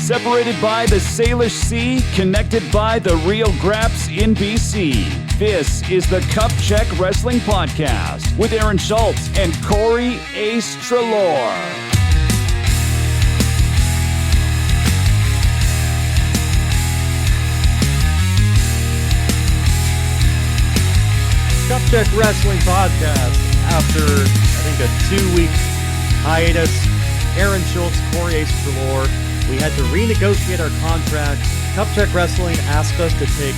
Separated by the Salish Sea, connected by the Rio Graps in BC. This is the Cup Check Wrestling Podcast with Aaron Schultz and Corey Ace Trelaw. Cup Check Wrestling Podcast. After, I think, a 2-week hiatus, Aaron Schultz, Corey Ace Trelaw, we had to renegotiate our contracts. Cup Check Wrestling asked us to take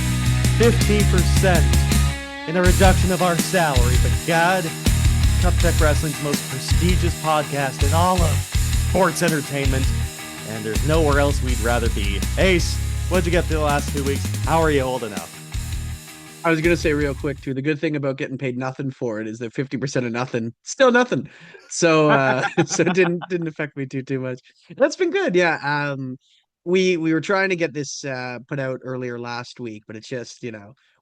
50% in a reduction of our salary, but God, Cup Check Wrestling's most prestigious podcast in all of sports entertainment, and there's nowhere else we'd rather be. Ace, what'd you get through the last 2 weeks? How are you holding up? I was going to say real quick, too, the good thing about getting paid nothing for it is that 50% of nothing, still nothing. So so it didn't affect me too much. That's been good. Yeah. We were trying to get this put out earlier last week, but it's just,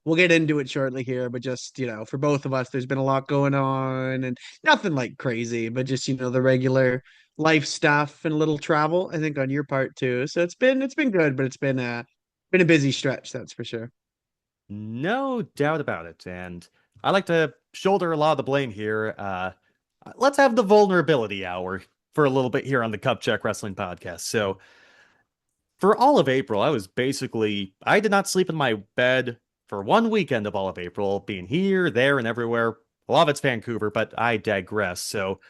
we'll get into it shortly here, but just, for both of us, there's been a lot going on and nothing like crazy, but just, the regular life stuff and a little travel, I think, on your part too. So it's been good, but it's been a busy stretch, that's for sure. No doubt about it, and I like to shoulder a lot of the blame here. Let's have the vulnerability hour for a little bit here on the Cup Check Wrestling Podcast. So, for all of April, I did not sleep in my bed for one weekend of all of April, being here, there, and everywhere. A lot of it's Vancouver, but I digress. So,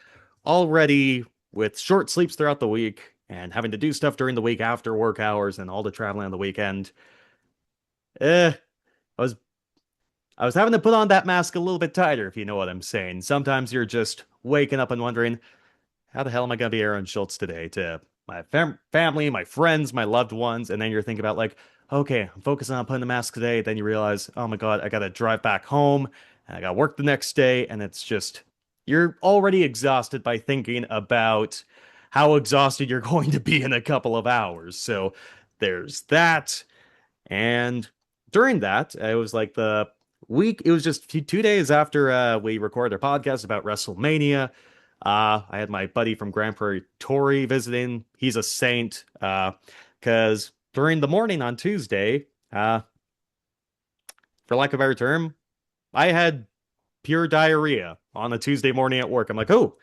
already with short sleeps throughout the week and having to do stuff during the week after work hours and all the traveling on the weekend, I was having to put on that mask a little bit tighter, if you know what I'm saying. Sometimes you're just waking up and wondering, how the hell am I going to be Aaron Schultz today to my family, my friends, my loved ones? And then you're thinking about like, okay, I'm focusing on putting the mask today. Then you realize, oh my God, I got to drive back home and I got to work the next day. And it's just, you're already exhausted by thinking about how exhausted you're going to be in a couple of hours. So there's that. And during that, it was like it was just 2 days after we recorded our podcast about WrestleMania. I had my buddy from Grand Prairie, Tori, visiting. He's a saint, because during the morning on Tuesday, for lack of a better term, I had pure diarrhea on a Tuesday morning at work. I'm like, oh,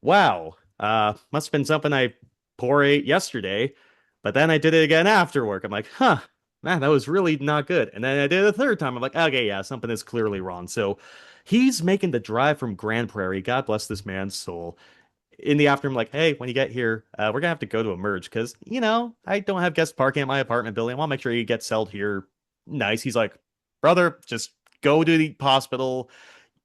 wow, must have been something I poor ate yesterday, but then I did it again after work. I'm like, huh. Man, that was really not good. And then I did it a third time. I'm like, okay, yeah, something is clearly wrong. So he's making the drive from Grand Prairie. God bless this man's soul. In the afternoon, I'm like, hey, when you get here, we're going to have to go to a merge because, I don't have guest parking at my apartment building. I want to make sure you get settled here nice. He's like, brother, just go to the hospital.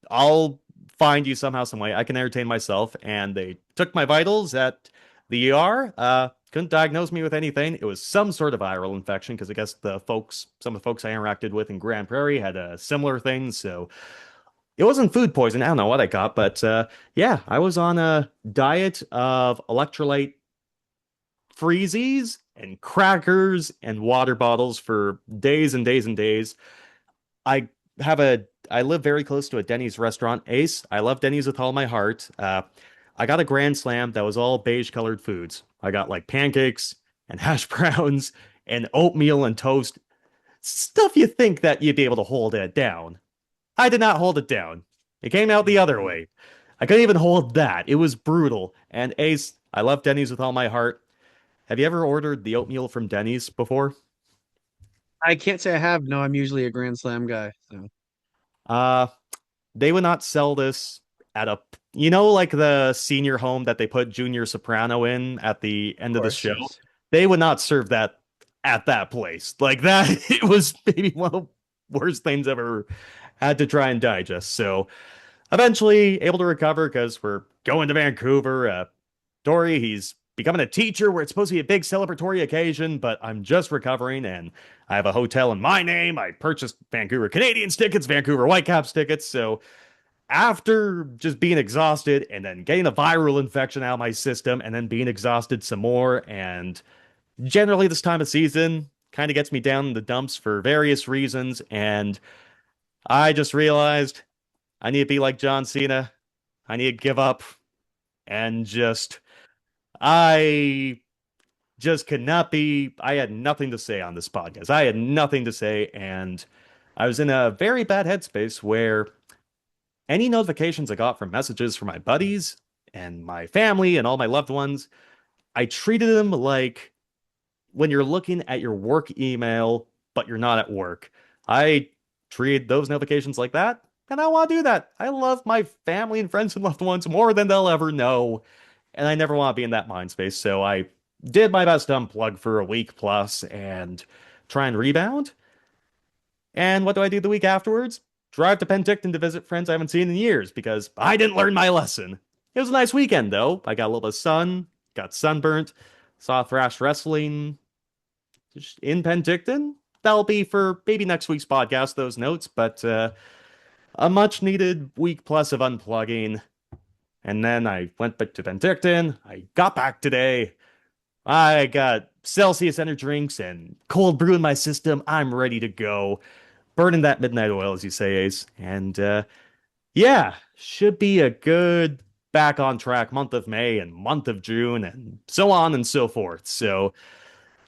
I'll find you somehow, some way. I can entertain myself. And they took my vitals at the ER. Couldn't diagnose me with anything. It was some sort of viral infection because I guess some of the folks I interacted with in Grand Prairie had a similar thing. So it wasn't food poisoning. I don't know what I got, but yeah, I was on a diet of electrolyte freezies and crackers and water bottles for days and days and days. I live very close to a Denny's restaurant, Ace. I love Denny's with all my heart. I got a Grand Slam that was all beige colored foods. I got like pancakes and hash browns and oatmeal and toast. Stuff you think that you'd be able to hold it down. I did not hold it down. It came out the other way. I couldn't even hold that. It was brutal. And Ace, I love Denny's with all my heart. Have you ever ordered the oatmeal from Denny's before? I can't say I have. No, I'm usually a Grand Slam guy. So. Uh, they would not sell this at like the senior home that they put Junior Soprano in at the end of the show. Yes. They would not serve that at that place. Like that, it was maybe one of the worst things I've ever had to try and digest. So eventually able to recover because we're going to Vancouver. Dory, he's becoming a teacher where it's supposed to be a big celebratory occasion, but I'm just recovering and I have a hotel in my name. I purchased Vancouver Canadians tickets, Vancouver Whitecaps tickets. So after just being exhausted and then getting a viral infection out of my system and then being exhausted some more, and generally this time of season kind of gets me down in the dumps for various reasons, and I just realized I need to be like John Cena. I need to give up and I just could not be. I had nothing to say on this podcast. I had nothing to say, and I was in a very bad headspace where any notifications I got from messages from my buddies and my family and all my loved ones, I treated them like when you're looking at your work email, but you're not at work. I treat those notifications like that, and I want to do that. I love my family and friends and loved ones more than they'll ever know, and I never want to be in that mind space. So I did my best to unplug for a week plus and try and rebound. And what do I do the week afterwards? Drive to Penticton to visit friends I haven't seen in years because I didn't learn my lesson. It was a nice weekend though. I got a little bit of sun, got sunburnt, saw Thrash Wrestling in Penticton. That'll be for maybe next week's podcast, those notes, but a much needed week plus of unplugging. And then I went back to Penticton. I got back today. I got Celsius energy drinks and cold brew in my system. I'm ready to go. Burning that midnight oil, as you say, Ace. And yeah, should be a good back on track month of May and month of June and so on and so forth. So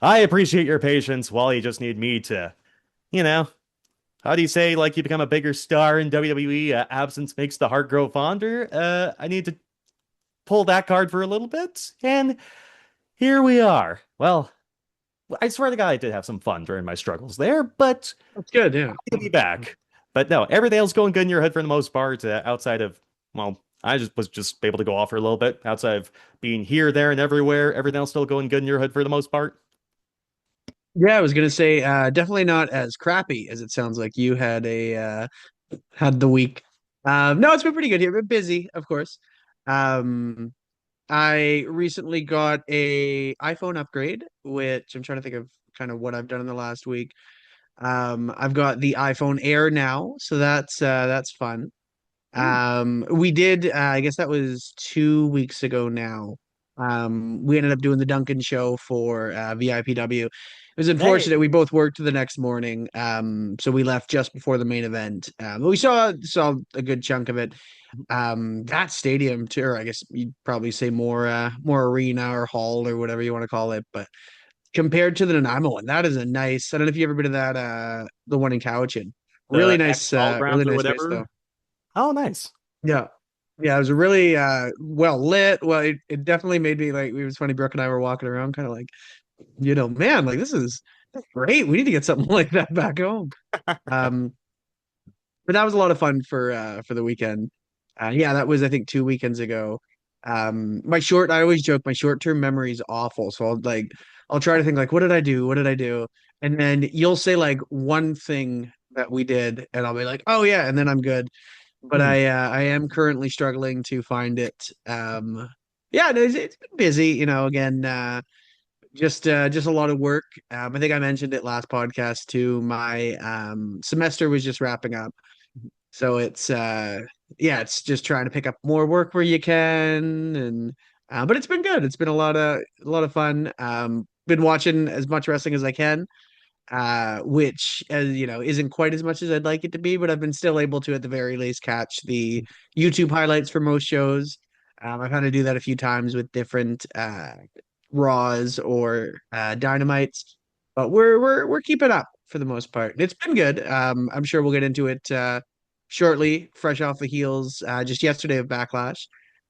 I appreciate your patience while you just need me to, you know, how do you say, like, you become a bigger star in WWE? Absence makes the heart grow fonder. I need to pull that card for a little bit. And here we are. Well, I swear to God, I did have some fun during my struggles there, but That's good, yeah. to be back. But no, everything else going good in your hood for the most part, outside of, well, I was just able to go off for a little bit. Outside of being here, there, and everywhere, everything else still going good in your hood for the most part. Yeah, I was gonna say definitely not as crappy as it sounds like you had the week. No, it's been pretty good here. Been busy, of course. Um, I recently got a iPhone upgrade, which I'm trying to think of kind of what I've done in the last week. I've got the iPhone Air now, so that's fun. We did, I guess that was 2 weeks ago now. We ended up doing the Duncan show for VIPW. It was unfortunate. Hey, We both worked the next morning, so we left just before the main event. But we saw a good chunk of it. That stadium too, or I guess you'd probably say more arena or hall or whatever you want to call it, but compared to the Nanaimo one, that is a nice. I don't know if you ever been to that the one in Cowichan. the X Really grounds or nice space though. whatever. Oh, nice. Yeah. Yeah, it was a really well lit. Well, it definitely made me like it was funny. Brooke and I were walking around kind of like, man, like that's great. We need to get something like that back home. Um, but that was a lot of fun for the weekend. Yeah, that was I think 2 weekends ago. I always joke my short-term memory is awful. So I'll try to think like, what did I do? What did I do? And then you'll say like one thing that we did, and I'll be like, oh yeah, and then I'm good. But Mhm. I am currently struggling to find it. Yeah, no, it's been busy, again, just a lot of work. I think I mentioned it last podcast too. My semester was just wrapping up. So it's yeah, it's just trying to pick up more work where you can and but it's been good. It's been a lot of fun. Been watching as much wrestling as I can, which as isn't quite as much as I'd like it to be, but I've been still able to at the very least catch the YouTube highlights for most shows. I've had to do that a few times with different Raws or Dynamites, but we're keeping up for the most part. It's been good. I'm sure we'll get into it shortly, fresh off the heels just yesterday of Backlash.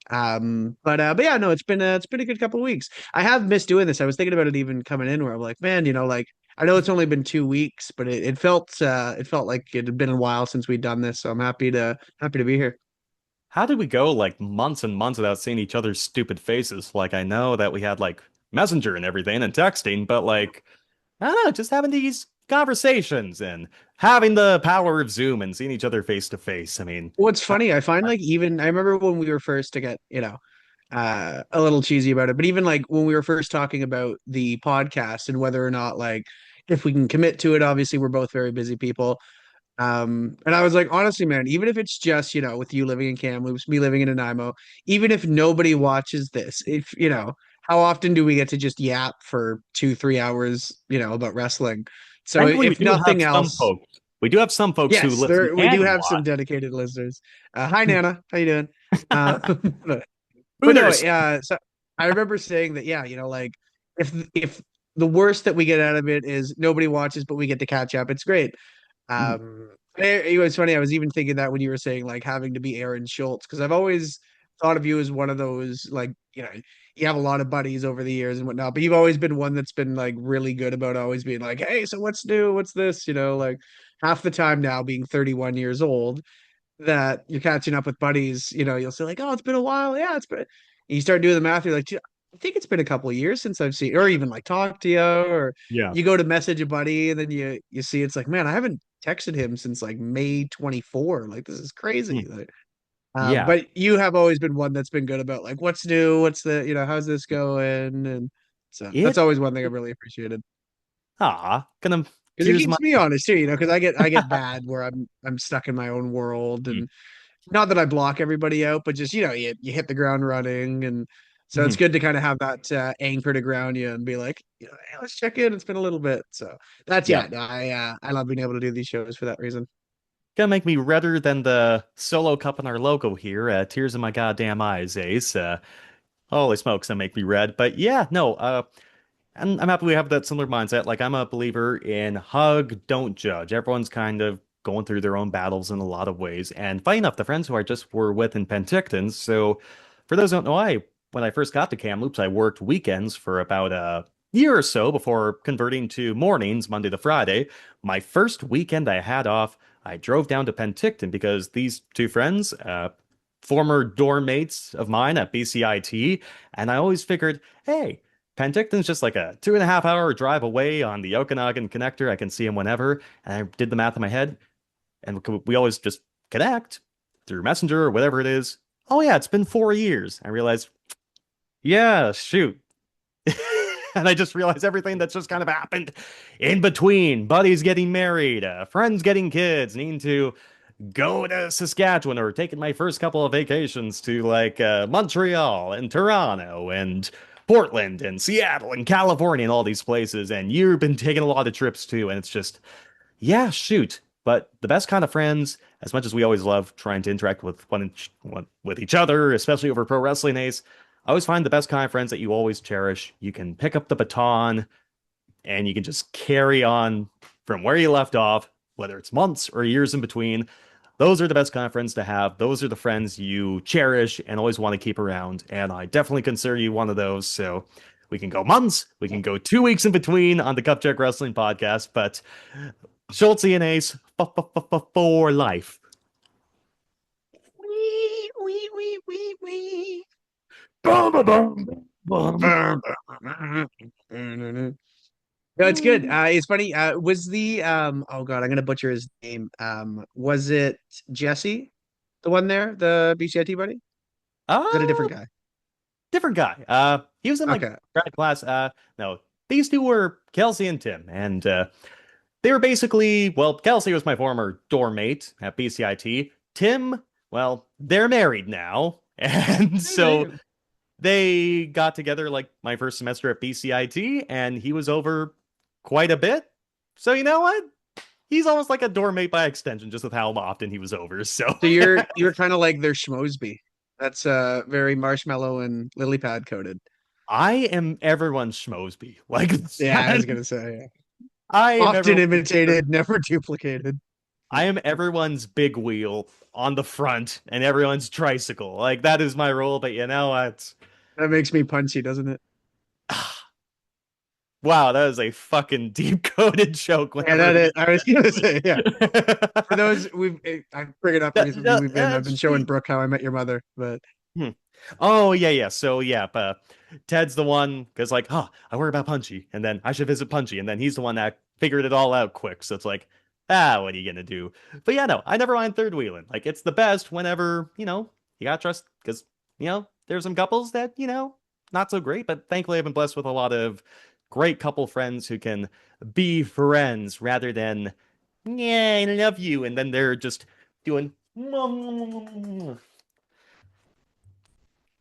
But yeah, no, it's been a good couple of weeks. I have missed doing this. I was thinking about it even coming in where I'm like, man, like I know it's only been 2 weeks, but it felt like it had been a while since we'd done this. So I'm happy to be here. How did we go like months and months without seeing each other's stupid faces? Like, I know that we had like Messenger and everything and texting, but like, I don't know, just having these conversations and having the power of Zoom and seeing each other face to face. I mean, What's funny, I find like even I remember when we were first to get, a little cheesy about it, but even like when we were first talking about the podcast and whether or not like if we can commit to it, obviously we're both very busy people. And I was like, honestly, man, even if it's just, with you living in Kamloops, me living in Nanaimo, even if nobody watches this, if, how often do we get to just yap for 2, 3 hours, about wrestling? So thankfully, we if do have nothing some else, folks. We do have some folks who yes, listen we do and have some watch. dedicated listeners. Hi, Nana. How you doing? Uh, but no, Hooters. so I remember saying that, yeah, like if the worst that we get out of it is nobody watches, but we get to catch up, it's great. Mhm. It was funny. I was even thinking that when you were saying like having to be Aaron Schultz, because I've always thought of you as one of those like you have a lot of buddies over the years and whatnot, but you've always been one that's been like really good about always being like, hey, so what's new? What's this? Like half the time now, being 31 years old, that you're catching up with buddies, you'll say like, oh, it's been a while. Yeah, it's been. And you start doing the math, you're like, "Gee, I think it's been a couple of years since I've seen, or even like talked to you, or Yeah. you go to message a buddy and then you see it's like, man, I haven't texted him since like May 24. Like this is crazy. Mm. Like, Yeah. but you have always been one that's been good about like what's new, what's how's this going, and so that's It. always one thing I've really appreciated. Gonna Because it here's my. keeps me honest too, because I get bad where I'm stuck in my own world, Mm. and not that I block everybody out, but just you hit the ground running, and so it's Mhm. good to kind of have that anchor to ground you and be like, hey, let's check in. It's been a little bit, so that's Yeah. no, I love being able to do these shows for that reason. Gonna make me redder than the solo cup in our logo here. Tears in my goddamn eyes, Ace. Holy smokes, that make me red. But yeah, no. And I'm happy we have that similar mindset. Like I'm a believer in hug, don't judge. Everyone's kind of going through their own battles in a lot of ways. And funny enough, the friends who I just were with in Penticton. So for those who don't know, when I first got to Kamloops, I worked weekends for about a year or so before converting to mornings, Monday to Friday. My first weekend I had off, I drove down to Penticton because these two friends, former dorm mates of mine at BCIT, and I always figured, hey, Penticton's just like a 2.5 hour drive away on the Okanagan connector. I can see him whenever. And I did the math in my head, and we always just connect through Messenger or whatever it is. Oh yeah, it's been 4 years. I realized, yeah, shoot. And I just realized everything that's just kind of happened in between. Buddies getting married, friends getting kids, needing to go to Saskatchewan or taking my first couple of vacations to like Montreal and Toronto and Portland and Seattle and California and all these places. And you've been taking a lot of trips too. And it's just, yeah, shoot. But the best kind of friends, as much as we always love trying to interact with with each other, especially over pro wrestling, Ace, I always find the best kind of friends that you always cherish. You can pick up the baton and you can just carry on from where you left off, whether it's months or years in between. Those are the best kind of friends to have. Those are the friends you cherish and always want to keep around. And I definitely consider you one of those. So we can go months, we can go 2 weeks in between on the Cup Check Wrestling podcast, but Schulzie and Ace for life. Wee, wee, wee, wee, wee. Bum, bum, bum, bum. No, it's good. It's funny. Was the oh god, I'm gonna butcher his name. Was it Jesse, the one there, the BCIT buddy? Is that a Uh, different guy? different guy. He was in like Okay. grad class. No, these two were Kelsey and Tim, and they were basically, well, Kelsey was my former dorm mate at BCIT. Tim, well, they're married now. And Hey, so damn. they got together like my first semester at BCIT, and he was over quite a bit. So you know what? He's almost like a dorm mate by extension, just with how often he was over. So So you're kind of like their Schmosby. That's very marshmallow and lily pad coated. I am everyone's schmosby. Like Yeah, I that. was gonna say. Yeah. I am Often everyone. imitated, never duplicated. I am everyone's big wheel on the front and everyone's tricycle. Like that is my role. But you know what? That makes me punchy, doesn't it? Wow, that is a fucking deep coded joke. Yeah, Whenever that is. I was gonna say, yeah. For those I bring it up recently, I've been that's showing Brooke How I Met Your Mother, but Hmm. Oh yeah, yeah. So yeah, Ted's the one because like, huh, I worry about Punchy, and then I should visit Punchy, and then he's the one that figured it all out quick. So it's like, what are you gonna do? But yeah, no, I never mind third wheeling. Like it's the best whenever you gotta trust because there's some couples that not so great, but thankfully I've been blessed with a lot of great couple friends who can be friends rather than yeah, I love you, and then they're just doing.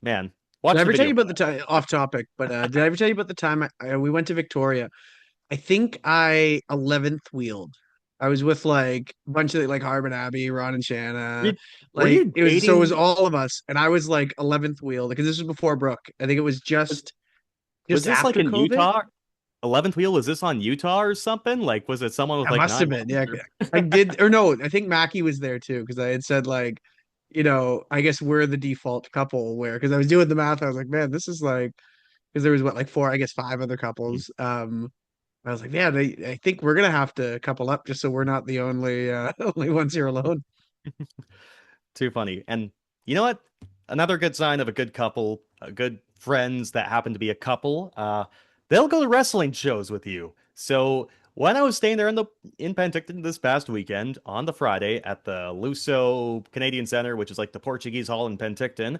Man, did I watch the ever tell video you for about the time off topic? But did I ever tell you about the time we went to Victoria? I think I 11th wheeled. I was with like a bunch of like Harbin Abbey, Ron and Shanna. that. Were Like you it was dating? all of us, and I was like 11th wheel because this was before Brooke. I think it was just Was Just this like after in COVID? Utah? 11th wheel, was this on Utah or something? Like, was it someone with That like must have nine been. lives? Yeah. I did, or no, I think Mackie was there too, because I had said like, I guess we're the default couple where, because I was doing the math, I was like, man, this is like, because there was what, like four, I guess five other couples. I was like, yeah, I think we're gonna have to couple up just so we're not the only only ones here alone. Too funny. And you know what? Another good sign of a good couple, good friends that happen to be a couple, they'll go to wrestling shows with you. So when I was staying there in Penticton this past weekend on the Friday at the Luso Canadian Center, which is like the Portuguese Hall in Penticton,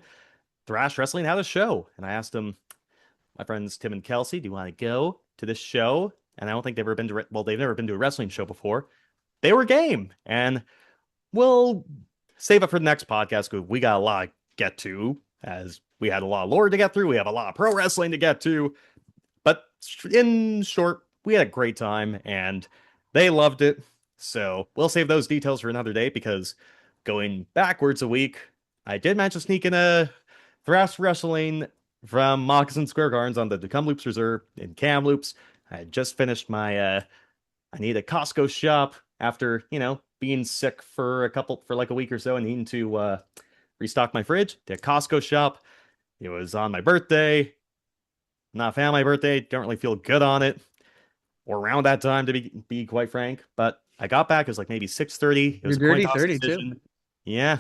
Thrash Wrestling had a show. And I asked them, my friends Tim and Kelsey, do you want to go to this show? And I don't think they've ever been to, well, they've never been to a wrestling show before. They were game. And we'll save it for the next podcast because we got a lot to get to, as we had a lot of lore to get through. We have a lot of pro wrestling to get to. But in short, we had a great time and they loved it. So we'll save those details for another day because going backwards a week, I did manage to sneak in a Thrash Wrestling from Moccasin Square Gardens on the Kamloops Reserve in Kamloops. I had just finished my I need a Costco shop after, being sick for like a week or so and needing to restock my fridge. Did a Costco shop. It was on my birthday. Not a fan of my birthday. Don't really feel good on it. Or around that time, to be quite frank. But I got back. It was like maybe 6:30. It was You're a coin dirty toss 30 too. decision. Yeah.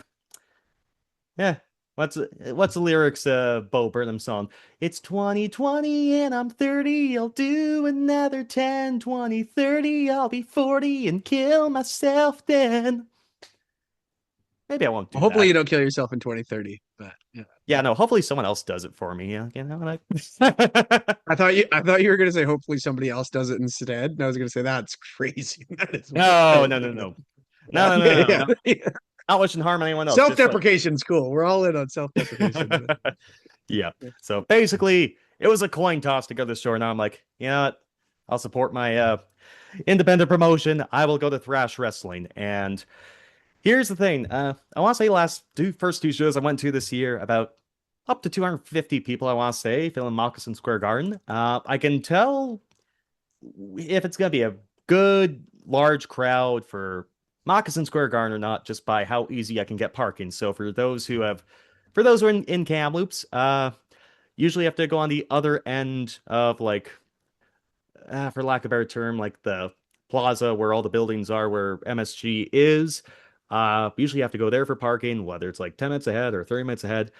Yeah. What's the lyrics, Bo Burnham song? It's 2020 and I'm 30. I'll do another 10, 20, 30. I'll be 40 and kill myself then. Maybe I won't do Well, hopefully that. you don't kill yourself in 2030. But yeah. Yeah, no, hopefully someone else does it for me. Yeah, I thought you were gonna say hopefully somebody else does it instead. And I was gonna say that's crazy. That is No, wild. no, no, no. Yeah, No, no, yeah, no, no, yeah. no. Not wishing harm on anyone else. Just like Self-deprecation's cool. We're all in on self-deprecation. yeah. So basically, it was a coin toss to go to the store. Now I'm like, you know what? I'll support my independent promotion. I will go to Thrash Wrestling. And here's the thing. I want to say first two shows I went to this year, about up to 250 people, I want to say, filling Moccasin Square Garden. I can tell if it's going to be a good, large crowd for Moccasin Square Garden or not, just by how easy I can get parking. So for those who are in Kamloops, usually have to go on the other end of like, for lack of a better term, like the plaza where all the buildings are, where MSG is. Usually have to go there for parking, whether it's like 10 minutes ahead or 30 minutes ahead.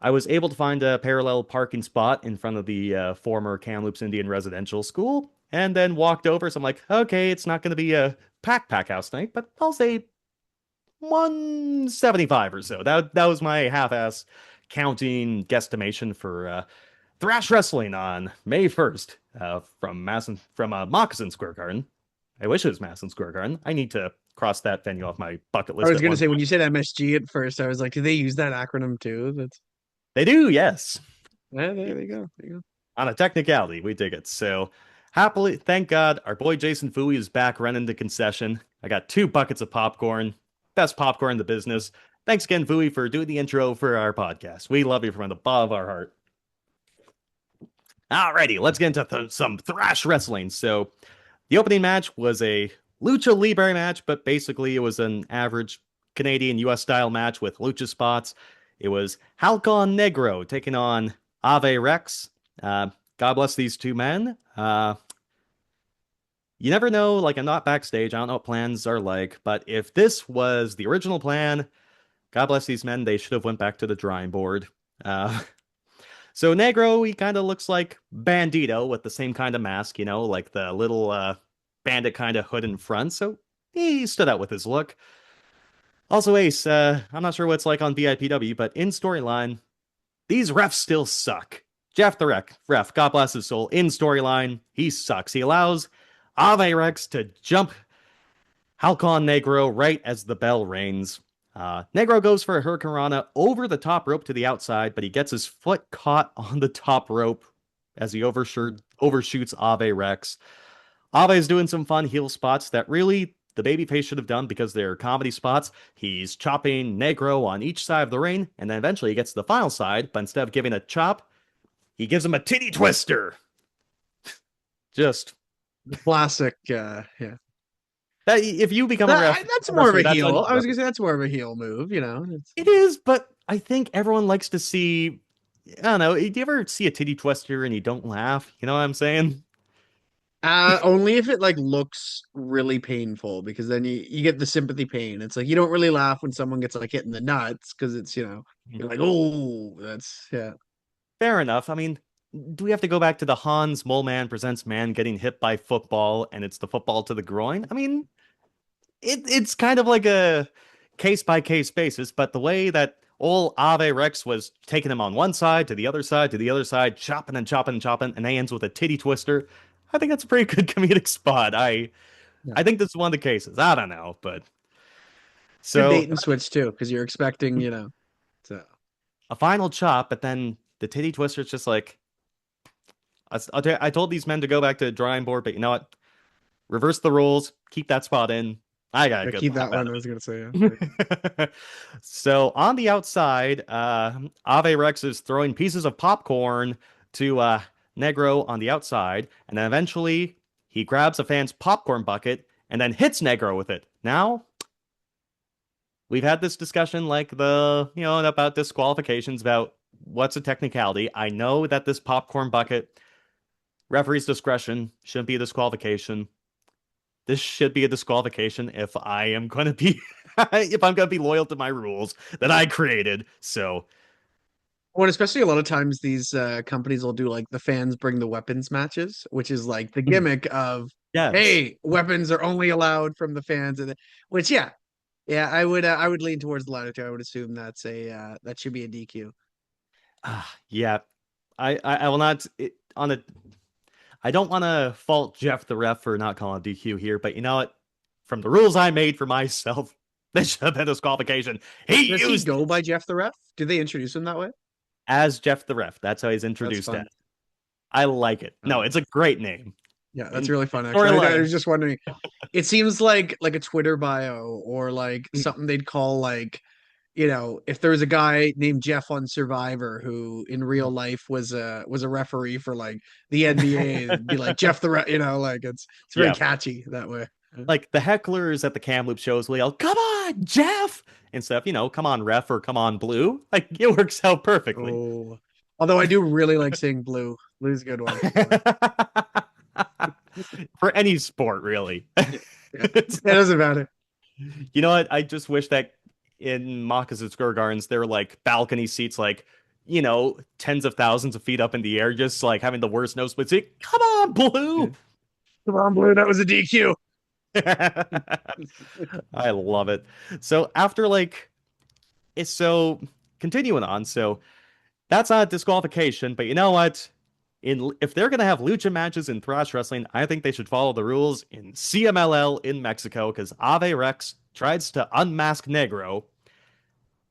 I was able to find a parallel parking spot in front of the former Kamloops Indian Residential School, and then walked over. So I'm like, okay, it's not going to be a pack house night, but I'll say 175 or so. That was my half-ass counting guesstimation for Thrash Wrestling on May 1st from Moccasin Square Garden. I wish it was Madison Square Garden. I need to cross that venue off my bucket list I was at gonna one say when point. you said MSG at first, I was like, do they use that acronym too? That's They do, yes. yeah, there you go. There you go. On a technicality, we dig it. So happily, thank God, our boy Jason Fooey is back running the concession. I got 2 buckets of popcorn. Best popcorn in the business. Thanks again, Fooey, for doing the intro for our podcast. We love you from the bottom of our heart. Alrighty, let's get into some Thrash Wrestling. So the opening match was a Lucha Libre match, but basically it was an average Canadian US style match with lucha spots. It was Halcon Negro taking on Ave Rex. God bless these two men. You never know, like I'm not backstage, I don't know what plans are like, but if this was the original plan, God bless these men, they should have went back to the drawing board. So Negro, he kind of looks like Bandito with the same kind of mask, like the little bandit kind of hood in front, so he stood out with his look. Also, Ace, I'm not sure what it's like on VIPW, but in storyline, these refs still suck. Jeff the ref, God bless his soul, in storyline, he sucks. He allows Ave Rex to jump Halcon Negro right as the bell rings. Negro goes for a Hurricanrana over the top rope to the outside, but he gets his foot caught on the top rope as he overshoots Ave Rex. Ave is doing some fun heel spots that really the babyface should have done because they're comedy spots. He's chopping Negro on each side of the ring, and then eventually he gets to the final side, but instead of giving a chop, he gives him a titty twister. Just Classic. Yeah. that if you become a That's a more of wrestler, a that's heel. I was unforgivable. gonna say that's more of a heel move. It is, but I think everyone likes to see. I don't know. Do you ever see a titty twister and you don't laugh? You know what I'm saying? Only if it like looks really painful, because then you get the sympathy pain. It's like you don't really laugh when someone gets like hit in the nuts because it's you're like, oh, that's yeah. Fair enough. I mean, do we have to go back to the Hans Mole Man presents man getting hit by football and it's the football to the groin? I mean, it's kind of like a case by case basis, but the way that old Ave Rex was taking him on one side to the other side to the other side, chopping and chopping and chopping, and they ends with a titty twister. I think that's a pretty good comedic spot. Yeah. I think this is one of the cases. I don't know, but Good so bait and switch too, because you're expecting, so a final chop, but then the titty twister is just like I told these men to go back to the drawing board, but you know what? Reverse the rules, keep that spot in. I got a yeah, good keep pop that out one. of I was gonna say, yeah. it. So on the outside, Ave Rex is throwing pieces of popcorn to Negro on the outside, and then eventually he grabs a fan's popcorn bucket and then hits Negro with it. Now, we've had this discussion like about disqualifications, about what's a technicality. I know that this popcorn bucket, referee's discretion, shouldn't be a disqualification. This should be a disqualification if I am going to be if I'm going to be loyal to my rules that I created. So, Well, especially a lot of times these companies will do like the fans bring the weapons matches, which is like the gimmick of, yes. hey, weapons are only allowed from the fans, which yeah, I would lean towards the latter two. I would assume that should be a DQ. Yeah. I will not on a I don't want to fault Jeff the ref for not calling DQ here, but you know what? From the rules I made for myself, this should have been a disqualification. He Does he used go by Jeff the Ref? Did they introduce him that way? as Jeff the ref. That's how he's That's introduced as. fun. I like it. No, Uh, it's a great name. yeah, that's And really fun. Actually, I storyline. was just wondering. It seems like a Twitter bio or like something they'd call like if there was a guy named Jeff on Survivor who in real life was a referee for like the NBA, it'd be like Jeff the Ref. Like it's very Yeah. catchy that way. Like the hecklers at the Kamloops shows will yell, "Come on, Jeff!" instead of, "Come on, ref," or "Come on, blue." Like it works out perfectly. Oh, although I do really like saying blue. Blue's a good one. For any sport, really. Yeah, it doesn't matter. You know what? I just wish that in Moccasins Square Gardens, there were like balcony seats, like, tens of thousands of feet up in the air, just like having the worst nosebleed seat. Come on, Yeah. blue. Come on, blue. That was a DQ. I love it. So after it's so continuing on, so that's not a disqualification, but you know what? If they're gonna have lucha matches in thrash wrestling, I think they should follow the rules in CMLL in Mexico because Ave Rex tries to unmask Negro.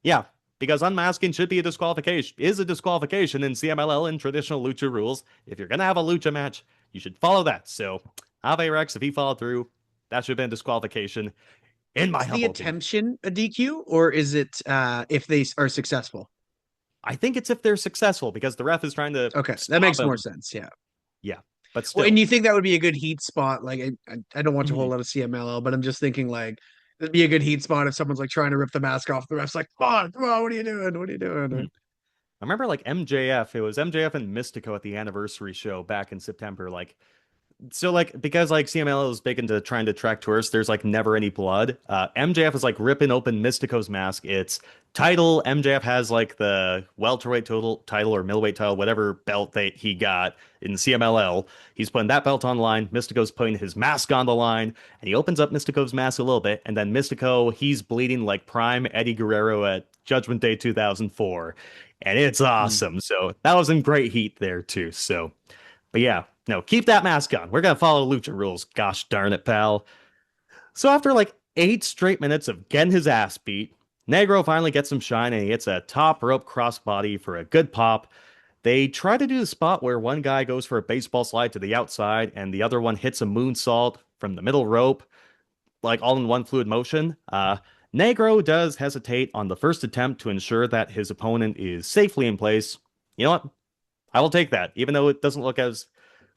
Yeah, because unmasking should be a disqualification, is a disqualification in CMLL in traditional lucha rules. If you're gonna have a lucha match, you should follow that. So Ave Rex, if he followed through, that should have been a disqualification in my Is the humble opinion. attention a DQ or is it if they are successful? I think it's if they're successful because the ref is trying to Okay, that stop makes more him. sense. Yeah. Yeah, but Well, still. and you think that would be a good heat spot? Like, I don't watch a whole Mhm. lot of CMLL, but I'm just thinking like it'd be a good heat spot if someone's like trying to rip the mask off. The ref's like, come on, what are you doing? What are you doing?" Mhm. I remember like MJF, it was MJF and Mystico at the anniversary show back in September. So because CMLL is big into trying to attract tourists, there's like never any blood. MJF is like ripping open Mystico's mask. It's title. MJF has like the welterweight title or middleweight title, whatever belt that he got in CMLL. He's putting that belt on the line. Mystico's putting his mask on the line, and he opens up Mystico's mask a little bit, and then Mystico, he's bleeding like prime Eddie Guerrero at Judgment Day 2004, and it's Mm. awesome. So that was in great heat there too. So. But yeah, no, keep that mask on. We're gonna follow lucha rules. Gosh darn it, pal. So after like 8 straight minutes of getting his ass beat, Negro finally gets some shine and he hits a top rope crossbody for a good pop. They try to do the spot where one guy goes for a baseball slide to the outside and the other one hits a moonsault from the middle rope, like all in one fluid motion. Negro does hesitate on the first attempt to ensure that his opponent is safely in place. You know what? I will take that, even though it doesn't look as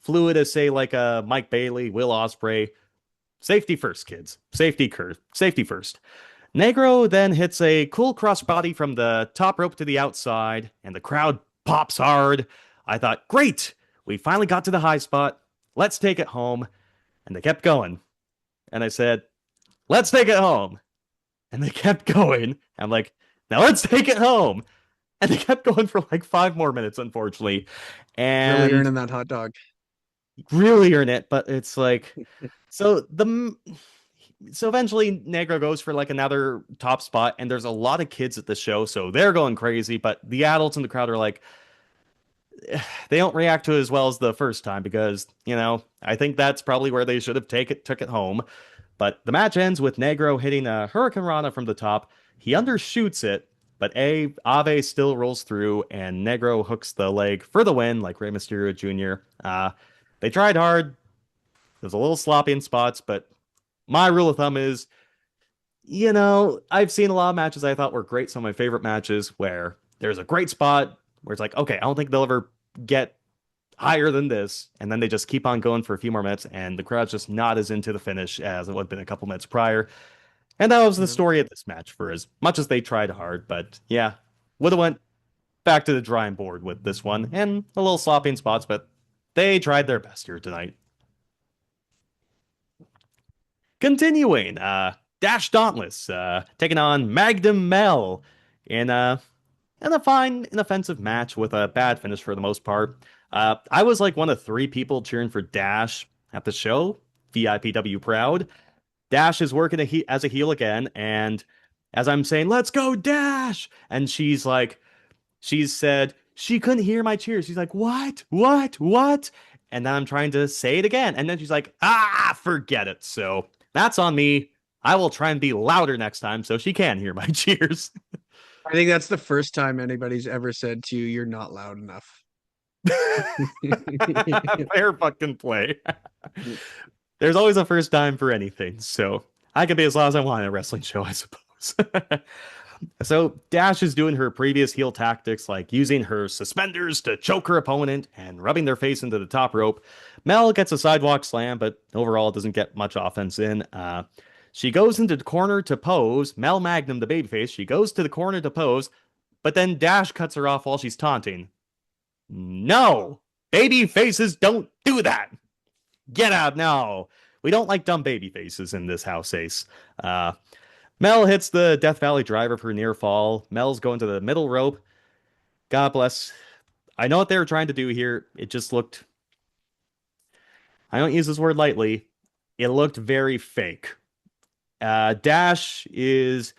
fluid as, say, like Mike Bailey, Will Ospreay. Safety first, kids. Safety first. Negro then hits a cool crossbody from the top rope to the outside, and the crowd pops hard. I thought, great, we finally got to the high spot. Let's take it home. And they kept going. And I said, let's take it home. And they kept going. I'm like, now let's take it home. And they kept going for like 5 more minutes, unfortunately. And Really earning that hot dog. really earn it, but it's like, so eventually Negro goes for like another top spot, and there's a lot of kids at the show, so they're going crazy, but the adults in the crowd are like, they don't react to it as well as the first time because, I think that's probably where they should have took it home. But the match ends with Negro hitting a Hurricane Rana from the top. He undershoots it, but Ave still rolls through, and Negro hooks the leg for the win, like Rey Mysterio Jr. They tried hard. It was a little sloppy in spots, but my rule of thumb is, I've seen a lot of matches I thought were great. Some of my favorite matches where there's a great spot where it's like, okay, I don't think they'll ever get higher than this. And then they just keep on going for a few more minutes, and the crowd's just not as into the finish as it would have been a couple minutes prior. And that was the story of this match for as much as they tried hard. But yeah, would have went back to the drawing board with this one, and a little sloppy in spots, but they tried their best here tonight. Continuing, Dash Dauntless taking on Magnum Mel in a fine, inoffensive match with a bad finish for the most part. I was like one of 3 people cheering for Dash at the show, VIPW proud. Dash is working as a heel again, and as I'm saying, let's go Dash, and she said she couldn't hear my cheers. She's like, what? And then I'm trying to say it again, and then she's like, forget it. So that's on me. I will try and be louder next time so she can hear my cheers. I think that's the first time anybody's ever said to you, "You're not loud enough." Fair fucking play. There's always a first time for anything, so I can be as loud as I want in a wrestling show, I suppose. So Dash is doing her previous heel tactics, like using her suspenders to choke her opponent and rubbing their face into the top rope. Mel gets a sidewalk slam, but overall doesn't get much offense in. She goes into the corner to pose. Mel Magnum, the babyface, she goes to the corner to pose, but then Dash cuts her off while she's taunting. No! Baby faces don't do that! Get out now! We don't like dumb baby faces in this house, Ace. Mel hits the Death Valley driver for near fall. Mel's going to the middle rope. God bless. I know what they were trying to do here. It just looked... I don't use this word lightly. It looked very fake. Dash is...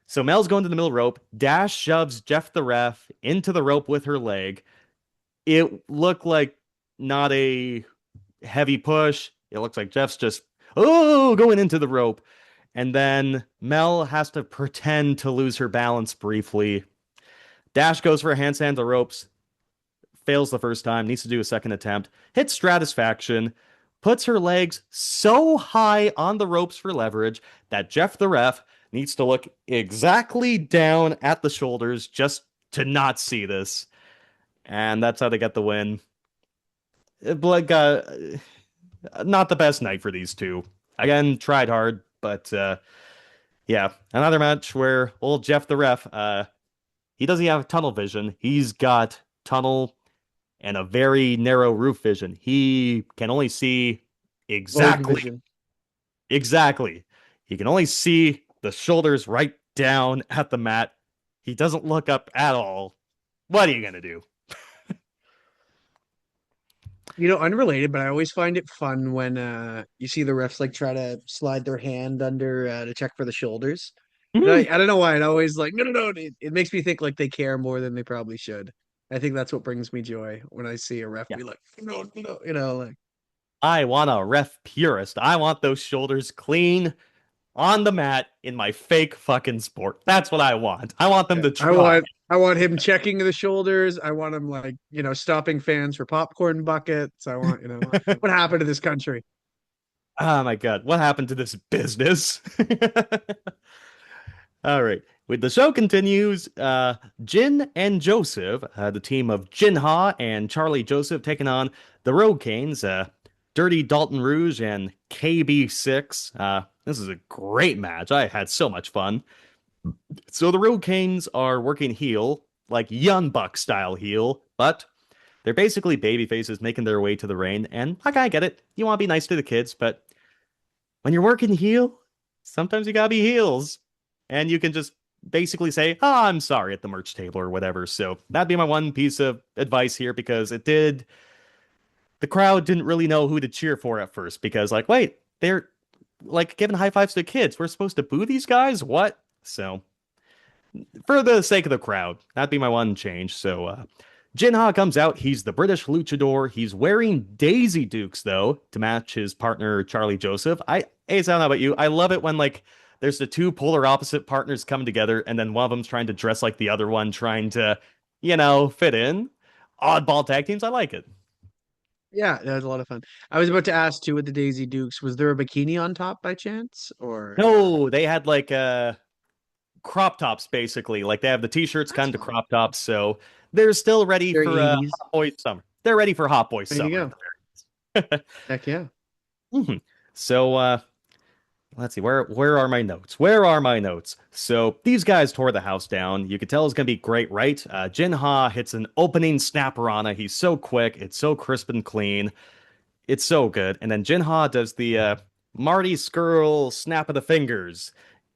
So Mel's going to the middle rope. Dash shoves Jeff the ref into the rope with her leg. It looked like not a heavy push. It looks like Jeff's just, going into the rope. And then Mel has to pretend to lose her balance briefly. Dash goes for a handstand to ropes. Fails the first time. Needs to do a second attempt. Hits Stratisfaction. Puts her legs so high on the ropes for leverage that Jeff the ref needs to look exactly down at the shoulders just to not see this. And that's how they get the win. Like, not the best night for these two. Again, tried hard, but yeah. Another match where old Jeff the ref, he doesn't have tunnel vision. He's got tunnel and a very narrow roof vision. He can only see exactly. He can only see the shoulders right down at the mat. He doesn't look up at all. What are you going to do? Unrelated, but I always find it fun when you see the refs like try to slide their hand under to check for the shoulders. And I don't know why. It always like no. It makes me think like they care more than they probably should. I think that's what brings me joy when I see a ref be like, no, like. I want a ref purist. I want those shoulders clean on the mat in my fake fucking sport. That's what I want. I want them to try. I want him checking the shoulders. I want him like, stopping fans for popcorn buckets. I want, what happened to this country? Oh my God. What happened to this business? All right. With the show continues, Jin and Joseph, the team of Jinha and Charlie Joseph, taking on the Road Canes, Dirty Dalton Rouge and KB6. This is a great match. I had so much fun. So the Road Canes are working heel, like Young Buck style heel, but they're basically baby faces making their way to the ring. And I kind of get it. You want to be nice to the kids, but when you're working heel, sometimes you gotta be heels. And you can just basically say, oh, I'm sorry at the merch table or whatever. So that'd be my one piece of advice here because the crowd didn't really know who to cheer for at first because, like, wait, they're like giving high fives to kids. We're supposed to boo these guys? What? So, for the sake of the crowd, that'd be my one change. So, Jinha comes out. He's the British luchador. He's wearing Daisy Dukes, though, to match his partner, Charlie Joseph. Ace, I don't know about you. I love it when, like, there's the two polar opposite partners come together, and then one of them's trying to dress like the other one, trying to, fit in. Oddball tag teams, I like it. Yeah, that was a lot of fun. I was about to ask too with the Daisy Dukes, was there a bikini on top by chance? Or No, they had like crop tops basically. Like they have the t-shirts that's kind of fun. crop tops, so they're still ready Very for 80s. Hot Boy Summer. They're ready for Hot Boy There you Summer. go. Heck yeah. Mhm. So let's see, where are my notes? Where are my notes? So these guys tore the house down. You could tell it's gonna be great, right? Jinha hits an opening snapperana. He's so quick, it's so crisp and clean. It's so good. And then Jinha does the Marty Skrull snap of the fingers,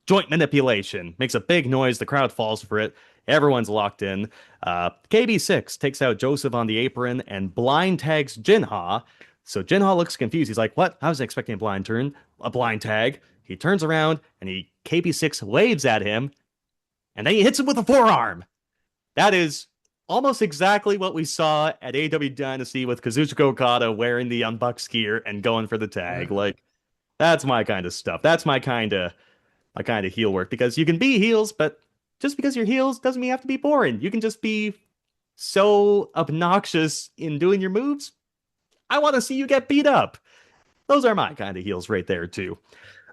joint manipulation, makes a big noise. The crowd falls for it. Everyone's locked in. KB6 takes out Joseph on the apron and blind tags Jinha. So Jinha looks confused. He's like, "What? I was expecting a blind tag." He turns around and KB6 waves at him, and then he hits him with a forearm. That is almost exactly what we saw at AW Dynasty with Kazuchika Okada wearing the Young Bucks gear and going for the tag. Yeah. Like, that's my kind of stuff. That's my kind of heel work because you can be heels, but just because you're heels doesn't mean you have to be boring. You can just be so obnoxious in doing your moves. I want to see you get beat up. Those are my kind of heels right there too.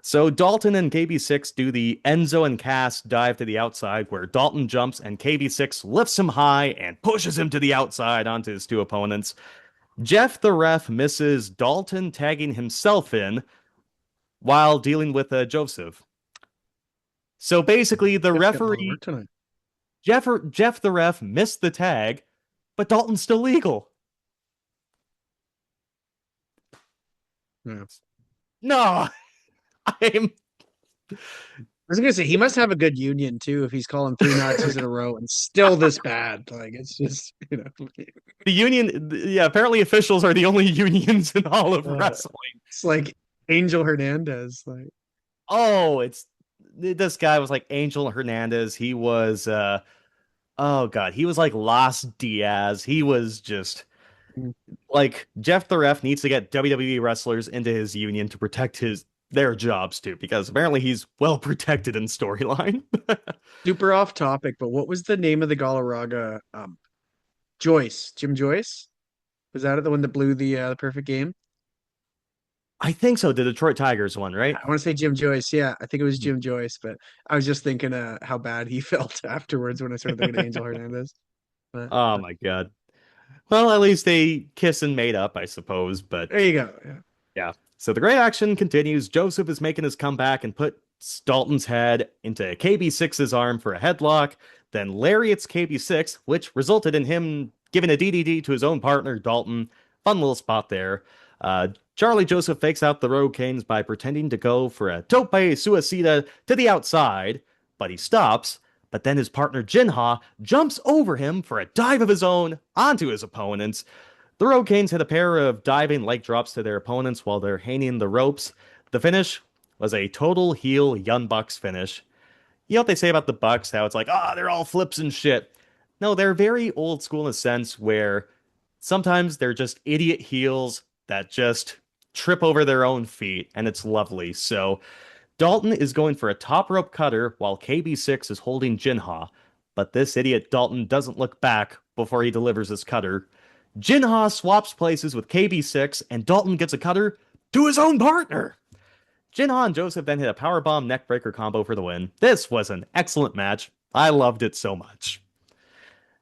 So Dalton and KB6 do the Enzo and Cass dive to the outside where Dalton jumps and KB6 lifts him high and pushes him to the outside onto his two opponents. Jeff the ref misses Dalton tagging himself in while dealing with Joseph. So basically the Jeff's got a lot of referee, work tonight. Jeff the ref missed the tag, but Dalton's still legal. Yeah. No, I'm I was gonna say he must have a good union too if he's calling three matches in a row and still this bad. Like it's just the union. Yeah, apparently officials are the only unions in all of wrestling. it's like Angel Hernandez. Like Oh, this guy was like Angel Hernandez. He was oh god, he was like Las Diaz. He was just mm, like Jeff the ref needs to get WWE wrestlers into his union to protect their jobs too, because apparently he's well protected in storyline. super off topic, but what was the name of the Galarraga? Joyce, Jim Joyce, was that the one that blew the perfect game? I think so, the Detroit Tigers one, right? I want to say Jim Joyce. Yeah, I think it was Jim Joyce, but I was just thinking how bad he felt afterwards when I started thinking of Angel Hernandez. But Oh my god. Well, at least they kiss and made up, I suppose, but there you go. Yeah. yeah. So the great action continues. Joseph is making his comeback and put Dalton's head into KB6's arm for a headlock. Then lariats KB6, which resulted in him giving a DDT to his own partner, Dalton. Fun little spot there. Charlie Joseph fakes out the Road Canes by pretending to go for a tope suicida to the outside, but he stops. But then his partner Jinha jumps over him for a dive of his own onto his opponents. The Road Canes hit a pair of diving leg drops to their opponents while they're hanging the ropes. The finish was a total heel Young Bucks finish. You know what they say about the Bucks? How it's like, they're all flips and shit. No, they're very old school in a sense where sometimes they're just idiot heels that just trip over their own feet, and it's lovely. So Dalton is going for a top rope cutter while KB6 is holding Jinha, but this idiot Dalton doesn't look back before he delivers his cutter. Jinha swaps places with KB6, and Dalton gets a cutter to his own partner. Jinha and Joseph then hit a powerbomb neckbreaker combo for the win. This was an excellent match. I loved it so much.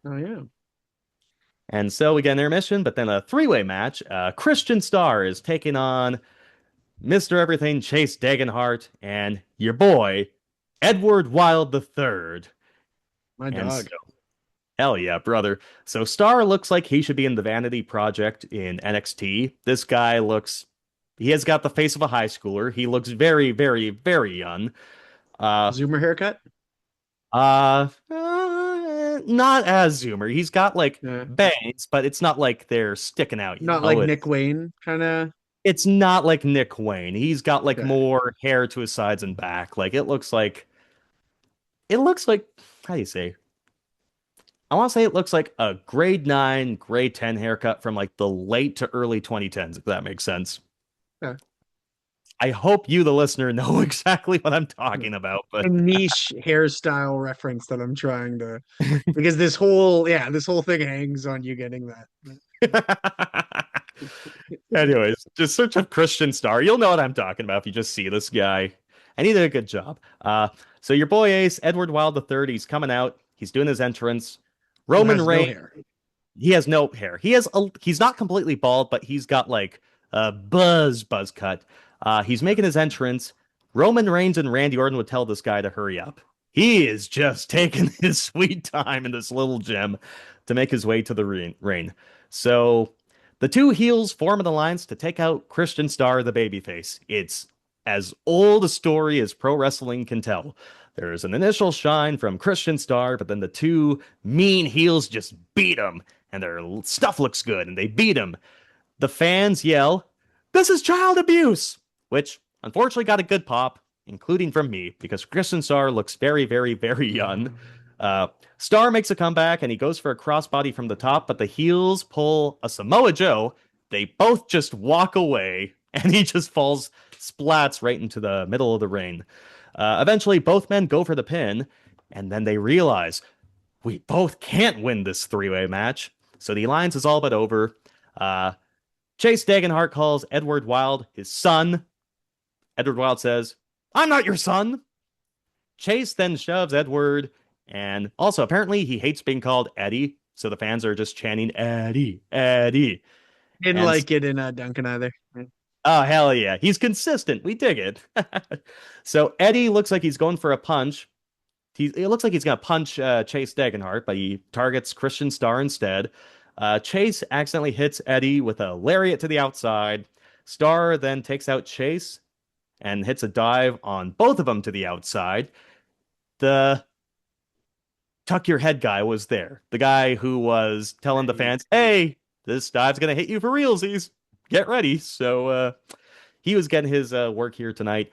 Oh yeah. And so we get an intermission, but then a three-way match. Christian Star is taking on Mr. Everything Chase Dagenhart and your boy, Edward Wild III. My And so, dog. hell yeah, brother. So Star looks like he should be in the Vanity Project in NXT. This guy looks, he has got the face of a high schooler. He looks very, very, very young. Uh, Zoomer haircut? not as Zoomer. He's got like Yeah. bangs, but it's not like they're sticking out, you Not know? like Nick Wayne kind of. It's not like Nick Wayne. He's got like Okay. more hair to his sides and back. Like it looks like how do you say? I want to say it looks like a grade 9, grade 10 haircut from like the late to early 2010s, if that makes sense. Yeah. I hope you, the listener, know exactly what I'm talking about, A but niche hairstyle reference that I'm trying to, because this whole thing hangs on you getting that. anyways, just search up Christian Star. You'll know what I'm talking about if you just see this guy. And he did a good job. So your boy Ace, Edward Wild III, he's coming out. He's doing his entrance. Who Roman has no Reigns, hair. he has no hair. He's not completely bald, but he's got like a buzz cut. He's making his entrance. Roman Reigns and Randy Orton would tell this guy to hurry up. He is just taking his sweet time in this little gym to make his way to the ring. So the two heels form an alliance to take out Christian Star, the babyface. It's as old a story as pro wrestling can tell. There's an initial shine from Christian Star, but then the two mean heels just beat him, and their stuff looks good, and they beat him. The fans yell, "This is child abuse!" Which unfortunately got a good pop, including from me, because Christian Star looks very, very, very young. Star makes a comeback and he goes for a crossbody from the top, but the heels pull a Samoa Joe. They both just walk away, and he just falls splats right into the middle of the ring. Eventually, both men go for the pin, and then they realize we both can't win this three-way match. So the alliance is all but over. Chase Dagenhart calls Edward Wild his son. Edward Wild says, "I'm not your son." Chase then shoves Edward, and also apparently he hates being called Eddie, so the fans are just chanting Eddie, Eddie. Didn't And like it in Duncan either. oh hell yeah, he's consistent. We dig it. So Eddie looks like he's going for a punch. It looks like he's gonna punch Chase Dagenhart, but he targets Christian Star instead. Chase accidentally hits Eddie with a lariat to the outside. Star then takes out Chase and hits a dive on both of them to the outside. The tuck your head guy was there. The guy who was telling the fans, "Hey, this dive's gonna hit you for realsies. Get ready." So he was getting his work here tonight.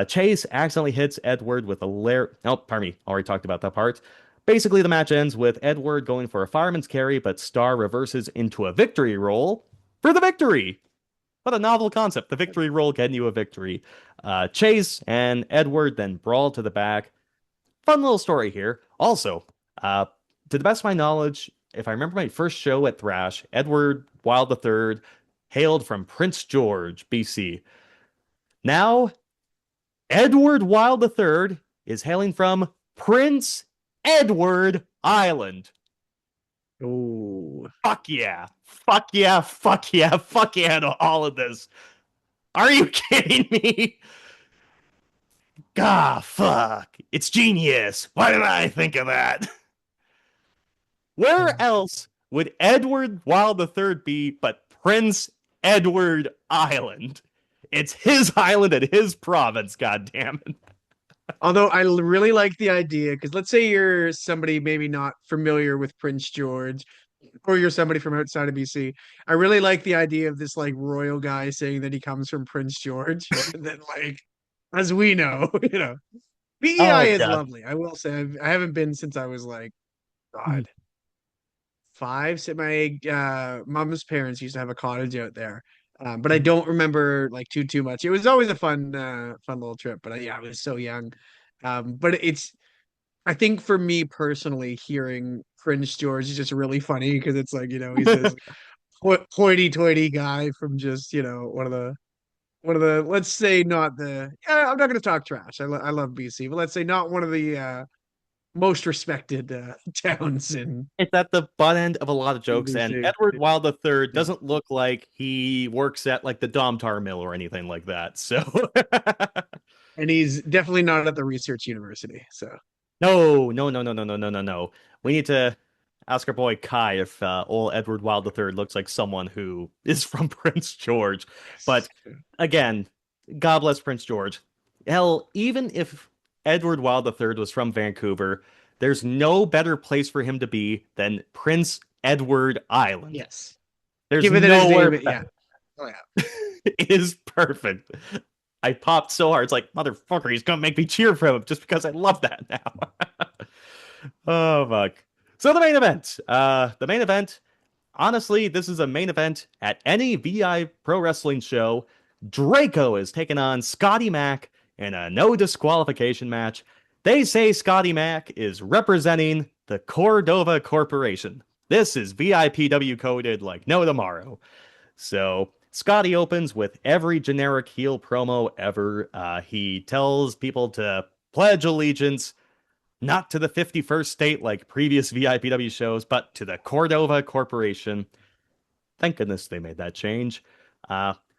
Chase accidentally hits Edward with a oh, pardon me. Already talked about that part. Basically, the match ends with Edward going for a fireman's carry, but Star reverses into a victory roll for the victory. What a novel concept. The victory roll getting you a victory. Chase and Edward then brawl to the back. Fun little story here. Also, to the best of my knowledge, if I remember my first show at Thrash, Edward Wild III hailed from Prince George, BC. Now, Edward Wild III is hailing from Prince Edward Island. Oh, Fuck yeah. Fuck yeah. Fuck yeah. Fuck yeah to all of this. Are you kidding me? God, fuck. It's genius. Why did I think of that? Where else would Edward Wild III be but Prince Edward Island? It's his island and his province, god damn it. although really like the idea, because let's say you're somebody maybe not familiar with Prince George, or you're somebody from outside of BC. I really like the idea of this like royal guy saying that he comes from Prince George, and then like, as we know, PEI Oh is god. lovely. I will say I haven't been since I was like, God, 5. So my mom's parents used to have a cottage out there. But I don't remember like too much. It was always a fun little trip. But yeah, I was so young. But I think for me personally, hearing Prince George is just really funny because it's like, he's this hoity-toity guy from just, one of the, let's say not the, yeah, I'm not going to talk trash. I love BC, but let's say not one of the most respected towns in It's at the butt end of a lot of jokes, and BC. Edward Wild III Yeah. doesn't look like he works at like the Domtar Mill or anything like that. So And he's definitely not at the research university. So no, no, no, no, no, no, no, no, no. We need to ask our boy Kai if old Edward Wild III looks like someone who is from Prince George. But yes. again, God bless Prince George. Hell, even if Edward Wild III was from Vancouver, there's no better place for him to be than Prince Edward Island. Yes. There's Given that his nowhere name, yeah. better. Oh yeah. It is perfect. I popped so hard. It's like, motherfucker, he's gonna make me cheer for him just because I love that now. Oh fuck. So the main event. The main event. Honestly, this is a main event at any VI pro wrestling show. Draco is taking on Scotty Mac in a no disqualification match. They say Scotty Mac is representing the Cordova Corporation. This is VIPW coded like no tomorrow. So Scotty opens with every generic heel promo ever. He tells people to pledge allegiance not to the 51st state like previous VIPW shows, but to the Cordova Corporation. Thank goodness they made that change.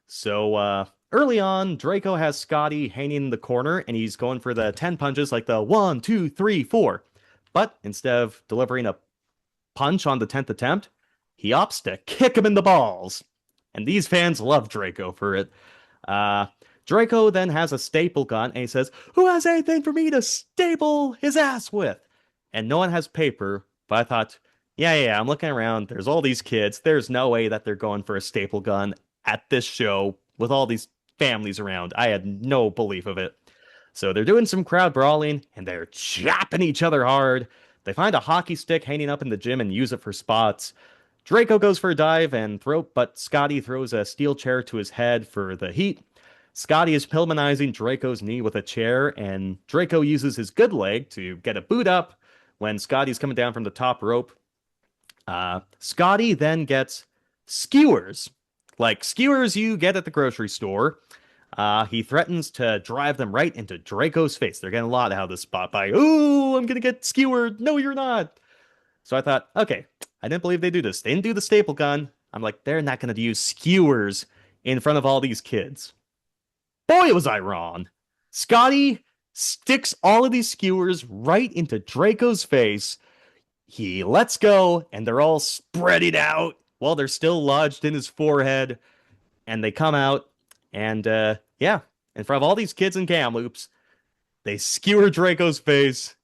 So early on, Draco has Scotty hanging in the corner, and he's going for the 10 punches like the 1, 2, 3, 4. But instead of delivering a punch on the 10th attempt, he opts to kick him in the balls. And these fans love Draco for it. Uh, Draco then has a staple gun and he says, "Who has anything for me to staple his ass with?" And no one has paper, but I thought, yeah, I'm looking around. There's all these kids. There's no way that they're going for a staple gun at this show with all these families around. I had no belief of it. So they're doing some crowd brawling and they're chopping each other hard. They find a hockey stick hanging up in the gym and use it for spots. Draco goes for a dive and throw, but Scotty throws a steel chair to his head for the heat. Scotty is Pillmanizing Draco's knee with a chair, and Draco uses his good leg to get a boot up when Scotty's coming down from the top rope. Scotty then gets skewers, like skewers you get at the grocery store. He threatens to drive them right into Draco's face. They're getting a lot out of this spot by, "Ooh, I'm gonna get skewered." No, you're not. So I thought, okay, I didn't believe they do this. They didn't do the staple gun. I'm like, they're not gonna use skewers in front of all these kids. Boy, was I wrong. Scotty sticks all of these skewers right into Draco's face. He lets go, and they're all spreading out while they're still lodged in his forehead. And they come out, and yeah, in front of all these kids in Kamloops, they skewer Draco's face,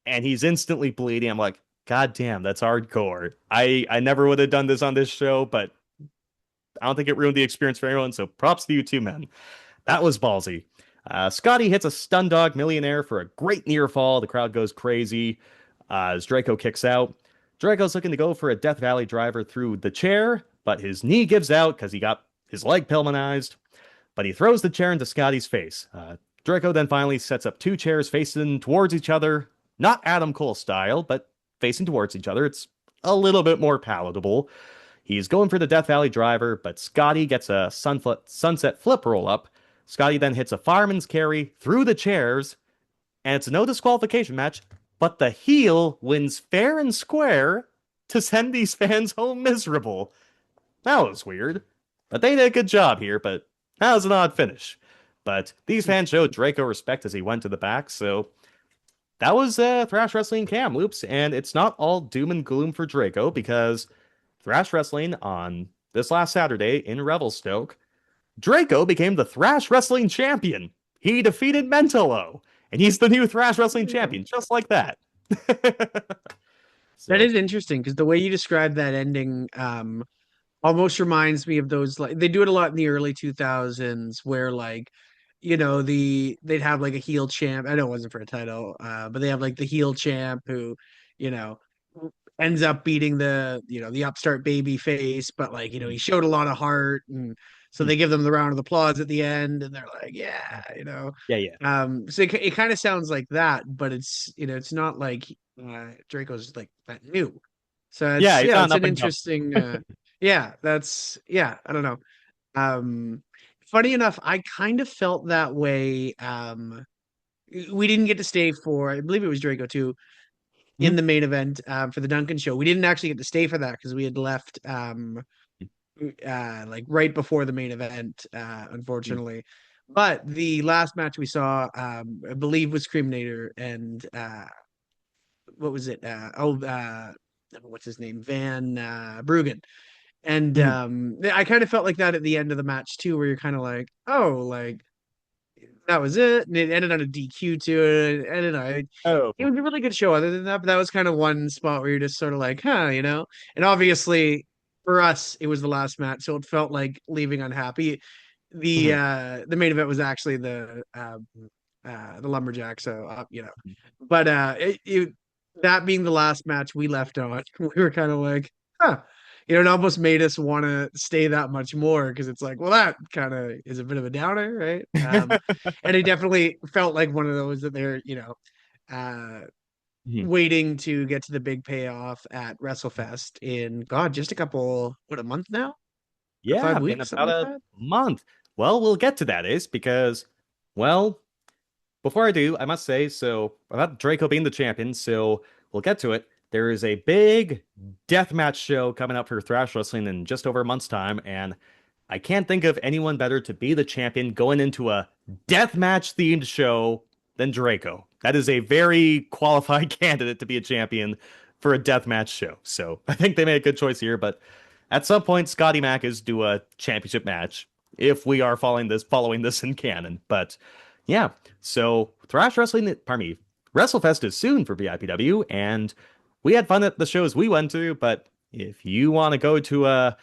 and he's instantly bleeding. I'm like, God damn, that's hardcore. I never would have done this on this show, but I don't think it ruined the experience for anyone. So props to you two men. That was ballsy. Scotty hits a stun dog millionaire for a great near fall. The crowd goes crazy as Draco kicks out. Draco's looking to go for a Death Valley driver through the chair, but his knee gives out because he got his leg Pillmanized. But he throws the chair into Scotty's face. Draco then finally sets up two chairs facing towards each other. Not Adam Cole style, but facing towards each other. It's a little bit more palatable. He's going for the Death Valley driver, but Scotty gets a sunset flip roll up. Scotty then hits a fireman's carry through the chairs, and it's a no disqualification match, but the heel wins fair and square to send these fans home miserable. That was weird. But they did a good job here, but that was an odd finish. But these fans showed Draco respect as he went to the back, so that was Thrash Wrestling Kamloops, and it's not all doom and gloom for Draco, because Thrash Wrestling on this last Saturday in Revelstoke, Draco became the Thrash Wrestling Champion. He defeated Mentolo, and he's the new Thrash Wrestling Champion, just like that. So, That is interesting because the way you described that ending almost reminds me of those, like they do it a lot in the early 2000s where like they'd have like a heel champ. I know it wasn't for a title, but they have like the heel champ who you know ends up beating the upstart baby face, but like he showed a lot of heart, and so they give them the round of applause at the end, and they're like, yeah. yeah. So it kind of sounds like that, but it's not like Draco's like that new. So Yeah, he's not it's up an and up. interesting I don't know. Um Funny enough, I kind of felt that way. We didn't get to stay for, I believe it was Draco too. in the main event for the Duncan show. We didn't actually get to stay for that because we had left like right before the main event, unfortunately. But the last match we saw, I believe, was Screaminator and what was it? What's his name? Van Bruggen. And I kind of felt like that at the end of the match too, where you're kind of like, oh, like that was it, and it ended on a DQ to it. I don't know. Oh, It was a really good show. Other than that, but that was kind of one spot where you're just sort of like, huh, you know. And obviously, for us, it was the last match, so it felt like leaving unhappy. The main event was actually the lumberjack, so you know. But that being the last match we left on, we were kind of like, huh. You know, it almost made us want to stay that much more because it's like, well, that kind of is a bit of a downer, right? And it definitely felt like one of those that they're, you know, waiting to get to the big payoff at WrestleFest in God, just a month now? Or yeah, 5 been weeks, about something like a that. month. Well, we'll get to that, Ace, because, well, before I do, I must say, so about Draco being the champion, so we'll get to it. There is a big deathmatch show coming up for Thrash Wrestling in just over a month's time, and I can't think of anyone better to be the champion going into a deathmatch themed show than Draco. That is a very qualified candidate to be a champion for a deathmatch show. So I think they made a good choice here, but at some point, Scotty Mac is due a championship match if we are following this in canon. But yeah, so Thrash Wrestling, pardon me, WrestleFest is soon for VIPW, and we had fun at the shows we went to, but if you want to go to a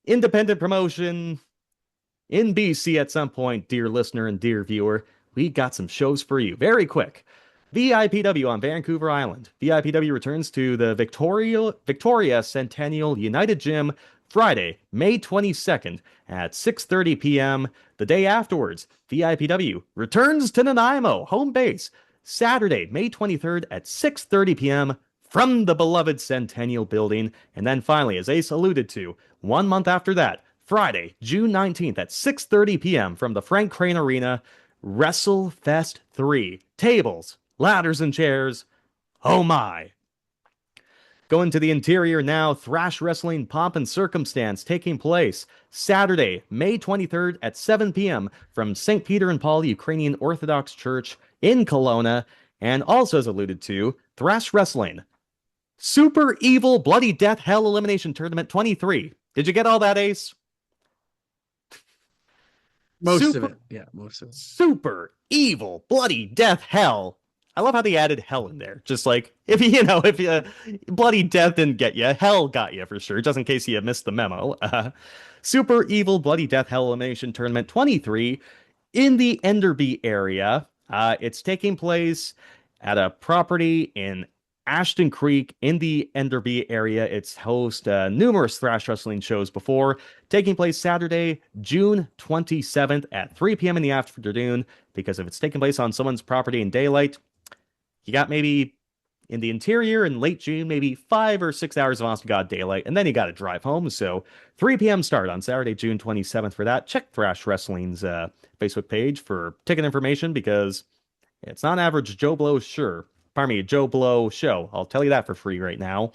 independent promotion in BC at some point, dear listener and dear viewer, we got some shows for you. Very quick. VIPW on Vancouver Island. VIPW returns to the Victoria Centennial United Gym Friday, May 22nd at 6:30 p.m. The day afterwards, VIPW returns to Nanaimo, home base, Saturday, May 23rd at 6:30 p.m. from the beloved Centennial Building. And then finally, as Ace alluded to, 1 month after that, Friday, June 19th at 6:30 p.m. from the Frank Crane Arena, WrestleFest 3. Tables, ladders, and chairs. Oh my. Going to the interior now, Thrash Wrestling Pomp and Circumstance taking place Saturday, May 23rd at 7 p.m. from St. Peter and Paul Ukrainian Orthodox Church in Kelowna. And also as alluded to, Thrash Wrestling Super Evil Bloody Death Hell Elimination Tournament 23. Did you get all that, Ace? Most of it. Yeah, most of it. Super Evil Bloody Death Hell. I love how they added hell in there. Just like, if bloody death didn't get you, hell got you for sure, just in case you missed the memo. Super Evil Bloody Death Hell Elimination Tournament 23 in the Enderby area. It's taking place at a property in Ashton Creek in the Enderby area. It's hosted numerous Thrash Wrestling shows before, taking place Saturday, June 27th at 3 p.m. in the afternoon, because if it's taking place on someone's property in daylight, you got maybe in the interior in late June, maybe 5 or 6 hours of honest to God daylight, and then you got to drive home. So 3 p.m. start on Saturday, June 27th for that. Check Thrash Wrestling's Facebook page for ticket information, because it's not an average Joe Blow Joe Blow show. I'll tell you that for free right now.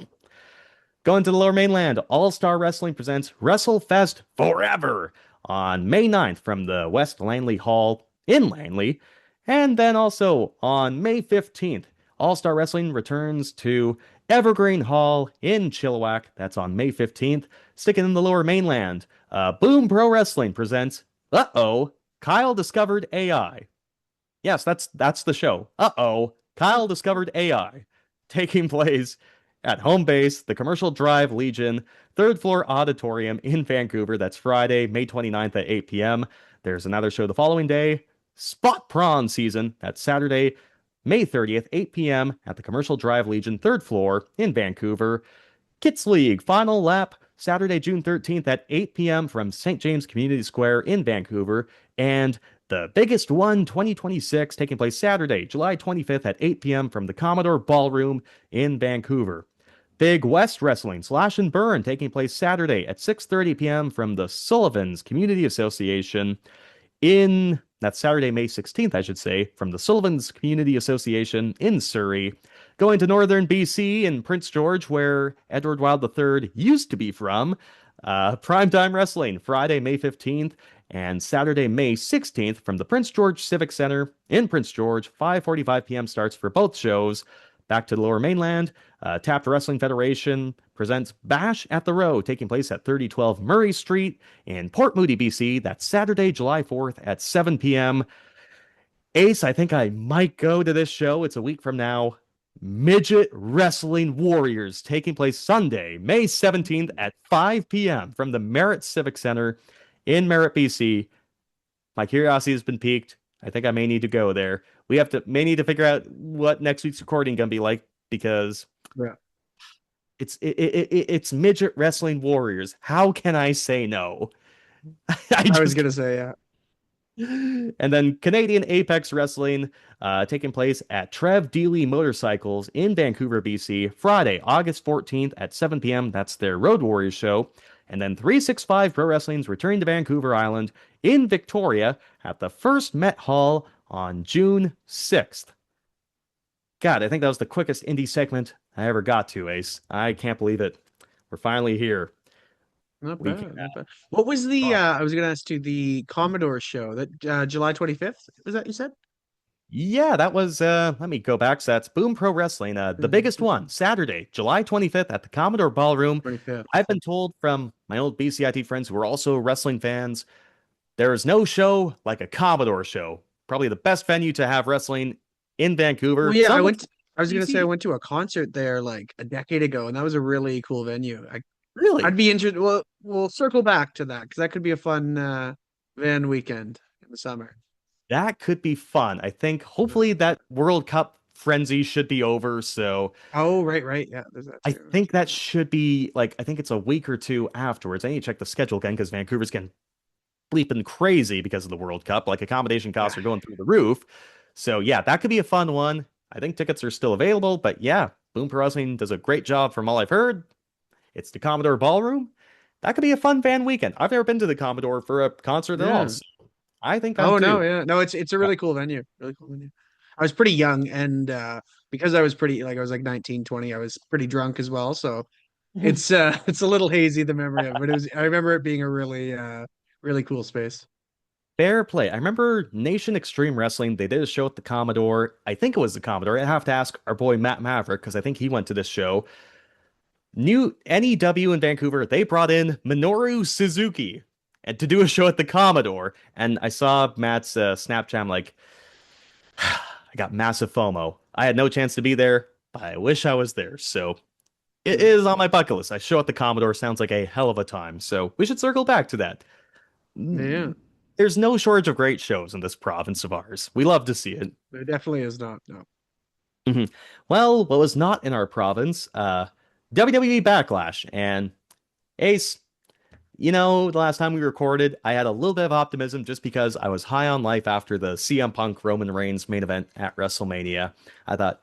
Going to the Lower Mainland, All Star Wrestling presents WrestleFest Forever on May 9th from the West Langley Hall in Langley. And then also on May 15th, All Star Wrestling returns to Evergreen Hall in Chilliwack. That's on May 15th. Sticking in the Lower Mainland, Boom Pro Wrestling presents Kyle Discovered AI. Yes, that's the show. Kyle Discovered AI. Taking place at home base, the Commercial Drive Legion, third floor auditorium in Vancouver. That's Friday, May 29th at 8 p.m. There's another show the following day, Spot Prawn Season. That's Saturday, May 30th, 8 p.m. at the Commercial Drive Legion, third floor in Vancouver. Kids League Final Lap, Saturday, June 13th at 8 p.m. from St. James Community Square in Vancouver. And the biggest one, 2026, taking place Saturday, July 25th at 8 p.m. from the Commodore Ballroom in Vancouver. Big West Wrestling Slash and Burn taking place Saturday at 6:30 p.m. from the Sullivan's Community Association that's Saturday, May 16th, I should say, from the Sullivan's Community Association in Surrey. Going to northern BC in Prince George, where Edward Wild III used to be from. Primetime Wrestling, Friday, May 15th, and Saturday, May 16th from the Prince George Civic Center in Prince George. 5:45 p.m. starts for both shows. Back to the Lower Mainland, Tapped Wrestling Federation presents Bash at the Row, taking place at 3012 Murray Street in Port Moody, BC. That's Saturday, July 4th at 7 p.m. Ace, I think I might go to this show. It's a week from now. Midget Wrestling Warriors, taking place Sunday, May 17th at 5 p.m. from the Merritt Civic Center in Merritt, BC. My curiosity has been piqued. I think I may need to go there. We may need to figure out what next week's recording gonna be like, because Yeah. it's Midget Wrestling Warriors. How can I say no? I was gonna say, yeah. And then Canadian Apex Wrestling, taking place at Trev Dealey Motorcycles in Vancouver, BC, Friday, August 14th at 7 p.m. That's their Road Warriors show. And then 365 Pro Wrestling's returning to Vancouver Island in Victoria at the First Met Hall on June 6th. God, I think that was the quickest indie segment I ever got to, Ace. I can't believe it. We're finally here. Not We bad, can- not bad. What was the I was gonna ask you, the Commodore show that July 25th? Was that you said? Yeah, that was, let me go back. So that's Boom Pro Wrestling, the biggest one, Saturday, July 25th at the Commodore Ballroom. 25th. I've been told from my old BCIT friends who are also wrestling fans, there is no show like a Commodore show. Probably the best venue to have wrestling in Vancouver. Well, yeah, Some I was gonna say I BC. went to a concert there like a decade ago, and that was a really cool venue. Really? I'd be interested. Well, we'll circle back to that because that could be a fun van weekend in the summer. That could be fun. I think hopefully that World Cup frenzy should be over. So Oh, right. Yeah, there's that I too. think that should be like, I think it's a week or two afterwards. I need to check the schedule again because Vancouver's getting bleeping crazy because of the World Cup. Like accommodation costs are going through the roof. So yeah, that could be a fun one. I think tickets are still available, but yeah, Boom Pro Wrestling does a great job from all I've heard. It's the Commodore Ballroom. That could be a fun fan weekend. I've never been to the Commodore for a concert at all. Yeah. So I think I'm Oh no, too. yeah. No, it's a really cool venue. Really cool venue. I was pretty young, and because I was pretty, like, I was like 19, 20, I was pretty drunk as well. So it's it's a little hazy, the memory of it, but I remember it being a really cool space. Fair play. I remember Nation Extreme Wrestling. They did a show at the Commodore. I think it was the Commodore. I have to ask our boy Matt Maverick because I think he went to this show. New NEW in Vancouver, they brought in Minoru Suzuki and to do a show at the Commodore. And I saw Matt's Snapchat. I'm like, I got massive FOMO. I had no chance to be there, but I wish I was there. So it is on my bucket list. I show at the Commodore sounds like a hell of a time. So we should circle back to that. Yeah, There's no shortage of great shows in this province of ours. We love to see it. there definitely is not. No. Well, what was not in our province, WWE Backlash. And Ace, the last time we recorded, I had a little bit of optimism just because I was high on life after the CM Punk Roman Reigns main event at WrestleMania. I thought,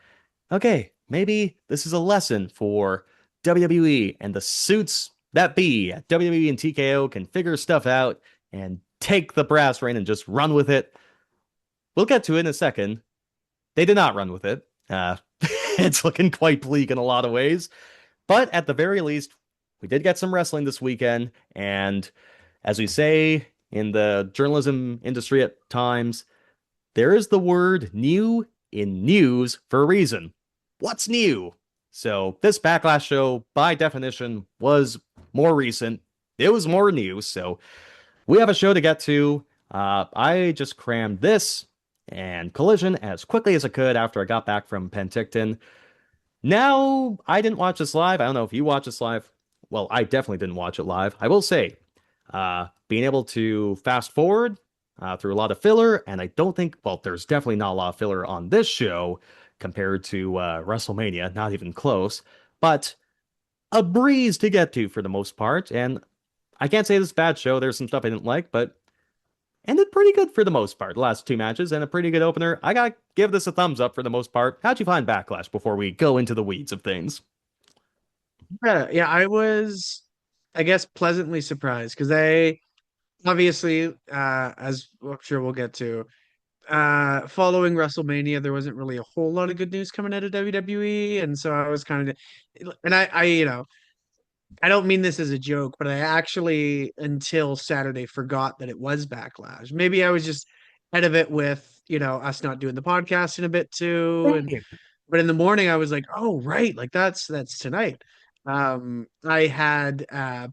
okay, maybe this is a lesson for WWE and the suits that be at WWE and TKO can figure stuff out and take the brass reign and just run with it. We'll get to it in a second. They did not run with it. It's looking quite bleak in a lot of ways. But at the very least, we did get some wrestling this weekend. And as we say in the journalism industry at times, there is the word new in news for a reason. What's new? So this Backlash show, by definition, was more recent. It was more new. So we have a show to get to. I just crammed this and Collision as quickly as I could after I got back from Penticton. Now, I didn't watch this live. I don't know if you watched this live. Well, I definitely didn't watch it live. I will say, being able to fast forward through a lot of filler, and I don't think, well, there's definitely not a lot of filler on this show compared to WrestleMania, not even close, but a breeze to get to for the most part. And I can't say this is a bad show. There's some stuff I didn't like, but ended pretty good for the most part. The last two matches and a pretty good opener. I gotta give this a thumbs up for the most part. How'd you find Backlash before we go into the weeds of things? Yeah, I was, I guess, pleasantly surprised because I obviously, as I'm sure we'll get to, following WrestleMania, there wasn't really a whole lot of good news coming out of WWE, and so I was kind of, and I don't mean this as a joke, but I actually until Saturday forgot that it was Backlash. Maybe I was just ahead of it with us not doing the podcast in a bit too, and but in the morning I was like, oh right, like that's tonight. I had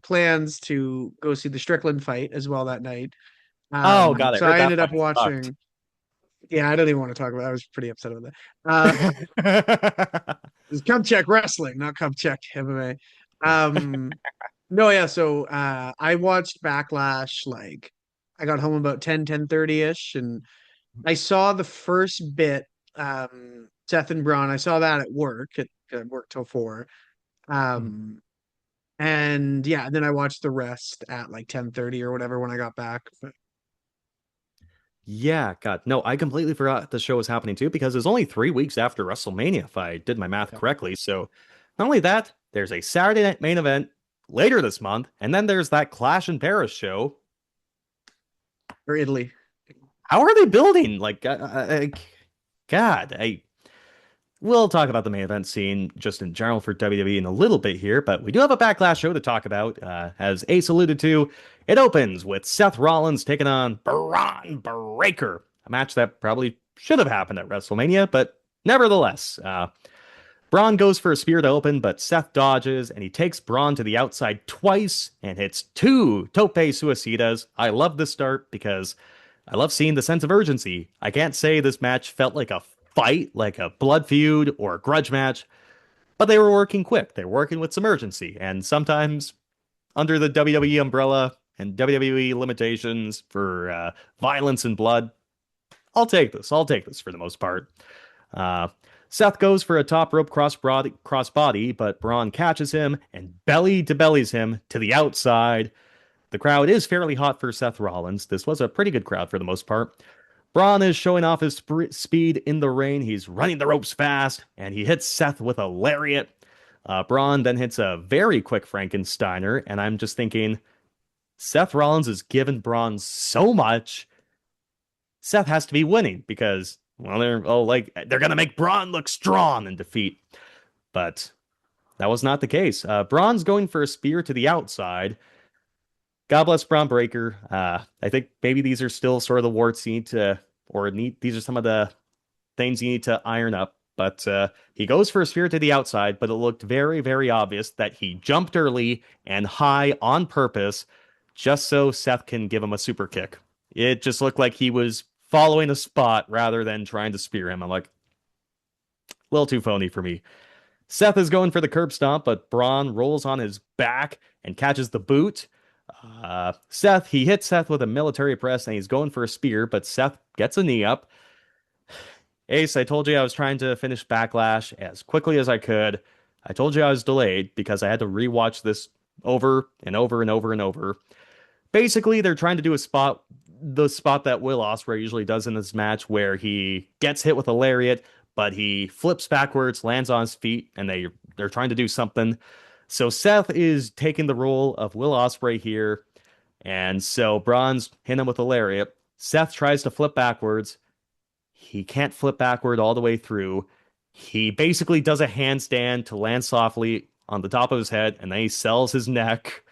plans to go see the Strickland fight as well that night. Oh god, I So heard I that ended up fight sucked. watching. Yeah, I don't even want to talk about it. I was pretty upset about that. It's Cup Check Wrestling, not Cup Check MMA. No, yeah, so I watched Backlash like I got home about 10:30ish, and I saw the first bit, Seth and Braun. I saw that at work. It worked till 4. Um and yeah, and then I watched the rest at like 10:30 or whatever when I got back. Yeah, God, no, I completely forgot the show was happening too because it was only 3 weeks after WrestleMania, if I did my math Yeah. correctly. So, not only that, there's a Saturday night main event later this month, and then there's that Clash in Paris show. Or Italy. How are they building? Like, God, we'll talk about the main event scene just in general for WWE in a little bit here, but we do have a Backlash show to talk about. As Ace alluded to, it opens with Seth Rollins taking on Braun Breaker, a match that probably should have happened at WrestleMania, but nevertheless, Braun goes for a spear to open, but Seth dodges and he takes Braun to the outside twice and hits 2 tope suicidas. I love this start because I love seeing the sense of urgency. I can't say this match felt like a fight, like a blood feud or a grudge match, but they were working quick. They were working with some urgency, and sometimes under the WWE umbrella and WWE limitations for violence and blood, I'll take this. I'll take this for the most part. Uh, Seth goes for a top rope crossbody, but Braun catches him and belly to bellies him to the outside. The crowd is fairly hot for Seth Rollins. This was a pretty good crowd for the most part. Braun is showing off his speed in the ring. He's running the ropes fast, and he hits Seth with a lariat. Braun then hits a very quick Frankensteiner, and I'm just thinking, Seth Rollins has given Braun so much. Seth has to be winning because, well, they're gonna make Braun look strong in defeat, but that was not the case. Braun's going for a spear to the outside. God bless Braun Breaker. I think maybe these are still sort of the warts you need to, these are some of the things you need to iron up. But he goes for a spear to the outside, but it looked very, very obvious that he jumped early and high on purpose just so Seth can give him a super kick. It just looked like he was following a spot rather than trying to spear him. I'm like, a little too phony for me. Seth is going for the curb stomp, but Braun rolls on his back and catches the boot. He hits Seth with a military press and he's going for a spear, but Seth gets a knee up. Ace, I told you I was trying to finish Backlash as quickly as I could. I told you I was delayed because I had to rewatch this over and over and over and over. Basically, they're trying to do the spot that Will Ospreay usually does in this match, where he gets hit with a lariat, but he flips backwards, lands on his feet, and they're trying to do something. So Seth is taking the role of Will Ospreay here, and so Braun's hitting him with a lariat. Seth tries to flip backwards. He can't flip backward all the way through. He basically does a handstand to land softly on the top of his head, and then he sells his neck.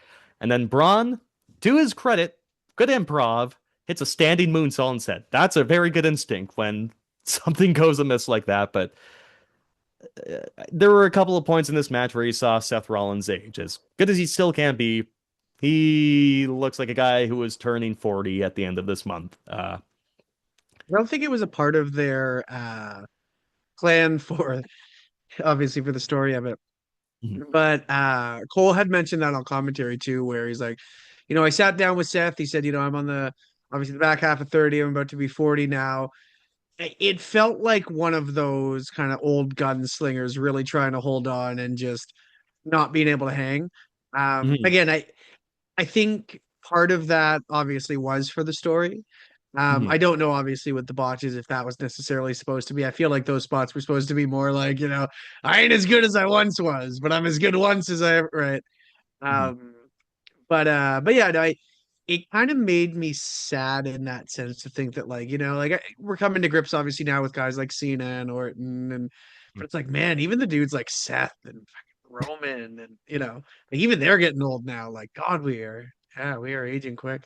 And then Braun, to his credit, good improv, hits a standing moonsault and said, that's a very good instinct when something goes amiss like that. But there were a couple of points in this match where you saw Seth Rollins' age. As good as he still can be, he looks like a guy who is turning 40 at the end of this month. I don't think it was a part of their plan for obviously for the story of it. Mhm. But Cole had mentioned that on commentary too, where he's like, I sat down with Seth. He said, I'm on the obviously the back half of 30. I'm about to be 40 now. It felt like one of those kind of old gunslingers really trying to hold on and just not being able to hang. Mhm. Again, I think part of that obviously was for the story. Mhm. I don't know, obviously, with the botches, if that was necessarily supposed to be. I feel like those spots were supposed to be more like, I ain't as good as I once was, but I'm as good once as I ever, right. Mhm. Um, but yeah, no, it kind of made me sad in that sense to think that, like, we're coming to grips obviously now with guys like Cena and Orton, and but it's like, man, even the dudes like Seth and fucking Roman, and like, even they're getting old now. Like, God, we are aging quick.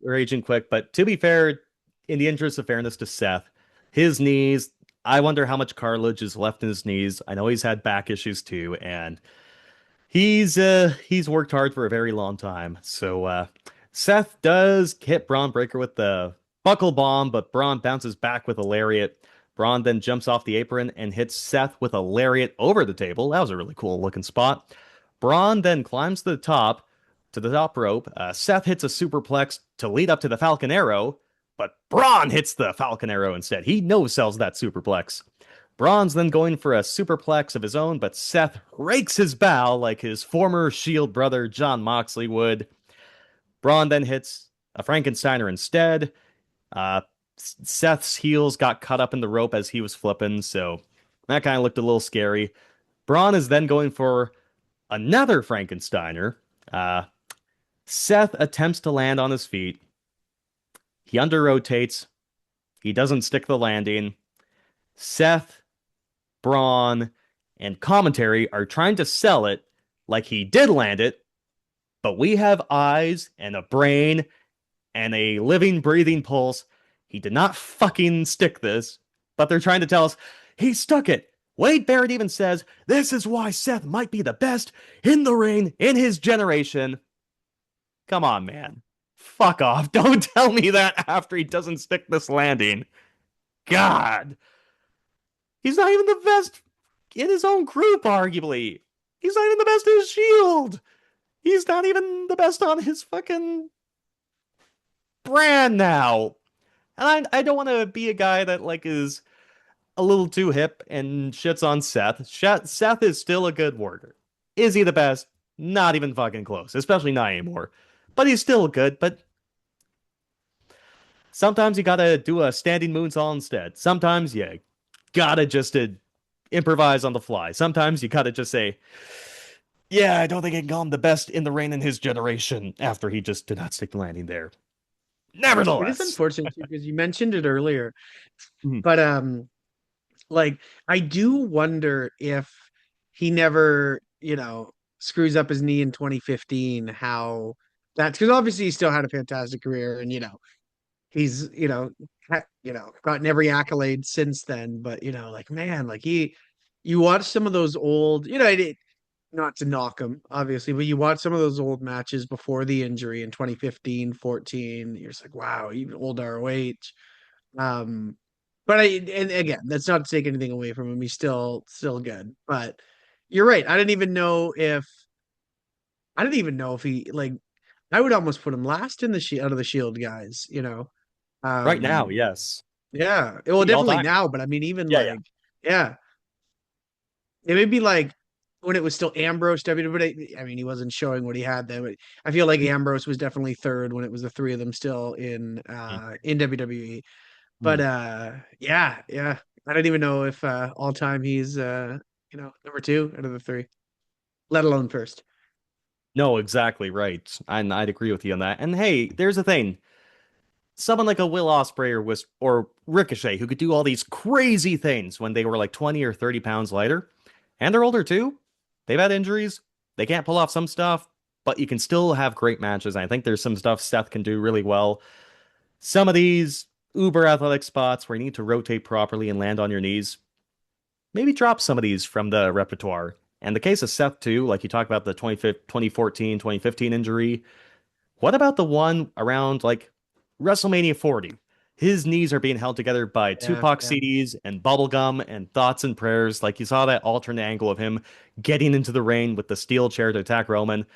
We're aging quick, but to be fair, in the interest of fairness to Seth, his knees, I wonder how much cartilage is left in his knees. I know he's had back issues too, and he's worked hard for a very long time. So Seth does hit Braun Breaker with the buckle bomb, but Braun bounces back with a lariat. Braun then jumps off the apron and hits Seth with a lariat over the table. That was a really cool looking spot. Braun then climbs to the top rope. Seth hits a superplex to lead up to the Falcon Arrow, but Braun hits the Falcon Arrow instead. He no-sells that superplex. Braun's then going for a superplex of his own, but Seth rakes his bow like his former Shield brother Jon Moxley would. Braun then hits a Frankensteiner instead. Seth's heels got caught up in the rope as he was flipping, so that kind of looked a little scary. Braun is then going for another Frankensteiner. Seth attempts to land on his feet. He under rotates. He doesn't stick the landing. Seth, Braun, and commentary are trying to sell it like he did land it, but we have eyes and a brain and a living, breathing pulse. He did not fucking stick this, but they're trying to tell us he stuck it. Wade Barrett even says this is why Seth might be the best in the ring in his generation. Come on, man. Fuck off. Don't tell me that after he doesn't stick this landing. God. He's not even the best in his own group, arguably. He's not even the best in his Shield. He's not even the best on his fucking brand now. And I don't want to be a guy that, like, is a little too hip and shits on Seth. Seth is still a good worker. Is he the best? Not even fucking close, especially not anymore. But he's still good, but sometimes you gotta do a standing moonsault instead. Sometimes you gotta just improvise on the fly. Sometimes you gotta just say, yeah, I don't think I can call him the best in the ring in his generation after he just did not stick the landing there. It is Nevertheless. unfortunate too, because you mentioned it earlier, Mhm. but like, I do wonder if he never, screws up his knee in 2015, how that's, because obviously he still had a fantastic career, and he's gotten every accolade since then. But like, man, like, you watch some of those old, not to knock him obviously, but you watch some of those old matches before the injury in 2015, 14, you're just like, wow, even old ROH. But and again, that's not to take anything away from him. He's still good. But you're right. I didn't even know if he, like, I would almost put him last in the out of the Shield guys. Right now, Um yes. yeah. Well, The all definitely time. now, but I mean, even Yeah, yeah. like, yeah. It may be like when it was still Ambrose WWE. I mean, he wasn't showing what he had then, but I feel like Ambrose was definitely third when it was the three of them still in WWE. But Mhm. yeah, yeah. I don't even know if all time he's number two out of the three, let alone first. No, exactly right. And I'd agree with you on that. And hey, there's the thing. Someone like a Will Ospreay or Ricochet who could do all these crazy things when they were like 20 or 30 pounds lighter, and they're older too. They've had injuries. They can't pull off some stuff, but you can still have great matches. And I think there's some stuff Seth can do really well. Some of these uber athletic spots where you need to rotate properly and land on your knees, maybe drop some of these from the repertoire. And the case of Seth too, like you talk about the 2014, 2015 injury, what about the one around like WrestleMania 40? His knees are being held together by Yeah, Tupac yeah. CDs and bubblegum and thoughts and prayers. Like you saw that alternate angle of him getting into the ring with the steel chair to attack Roman.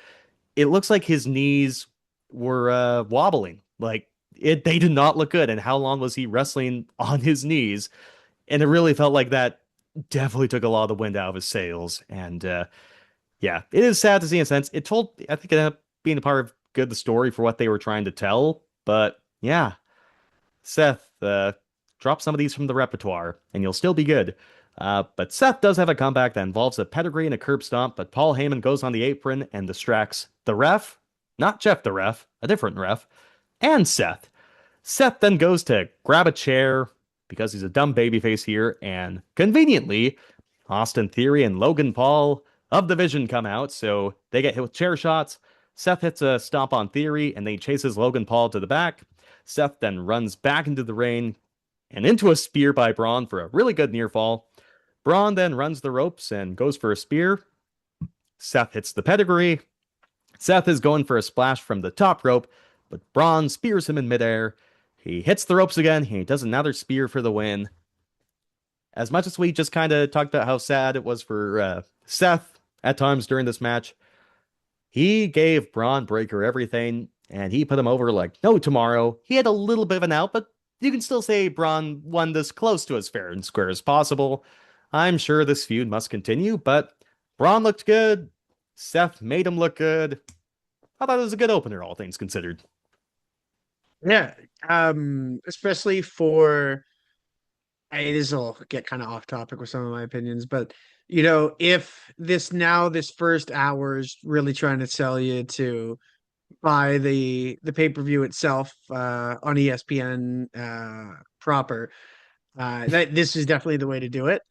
It looks like his knees were wobbling. Like they did not look good. And how long was he wrestling on his knees? And it really felt like that definitely took a lot of the wind out of his sails. And yeah, it is sad to see in a sense. I think it ended up being a part of good the story for what they were trying to tell. But yeah, Seth, drop some of these from the repertoire and you'll still be good. But Seth does have a comeback that involves a pedigree and a curb stomp, but Paul Heyman goes on the apron and distracts the ref. not Jeff the ref, a different ref, and Seth. Seth then goes to grab a chair because he's a dumb babyface here, and conveniently, Austin Theory and Logan Paul of the Vision come out, so they get hit with chair shots. Seth hits a stomp on Theory, and then he chases Logan Paul to the back. Seth then runs back into the ring and into a spear by Braun for a really good near fall. Braun then runs the ropes and goes for a spear. Seth hits the pedigree. Seth is going for a splash from the top rope, but Braun spears him in midair. He hits the ropes again. He does another spear for the win. As much as we just kind of talked about how sad it was for Seth at times during this match, he gave Braun Breaker everything, and he put him over like no tomorrow. He had a little bit of an out, but you can still say Braun won this close to as fair and square as possible. I'm sure this feud must continue, but Braun looked good. Seth made him look good. I thought it was a good opener, all things considered. Yeah, especially for this will get kind of off topic with some of my opinions, but if this first hour is really trying to sell you to buy the pay-per-view itself on ESPN proper, that this is definitely the way to do it.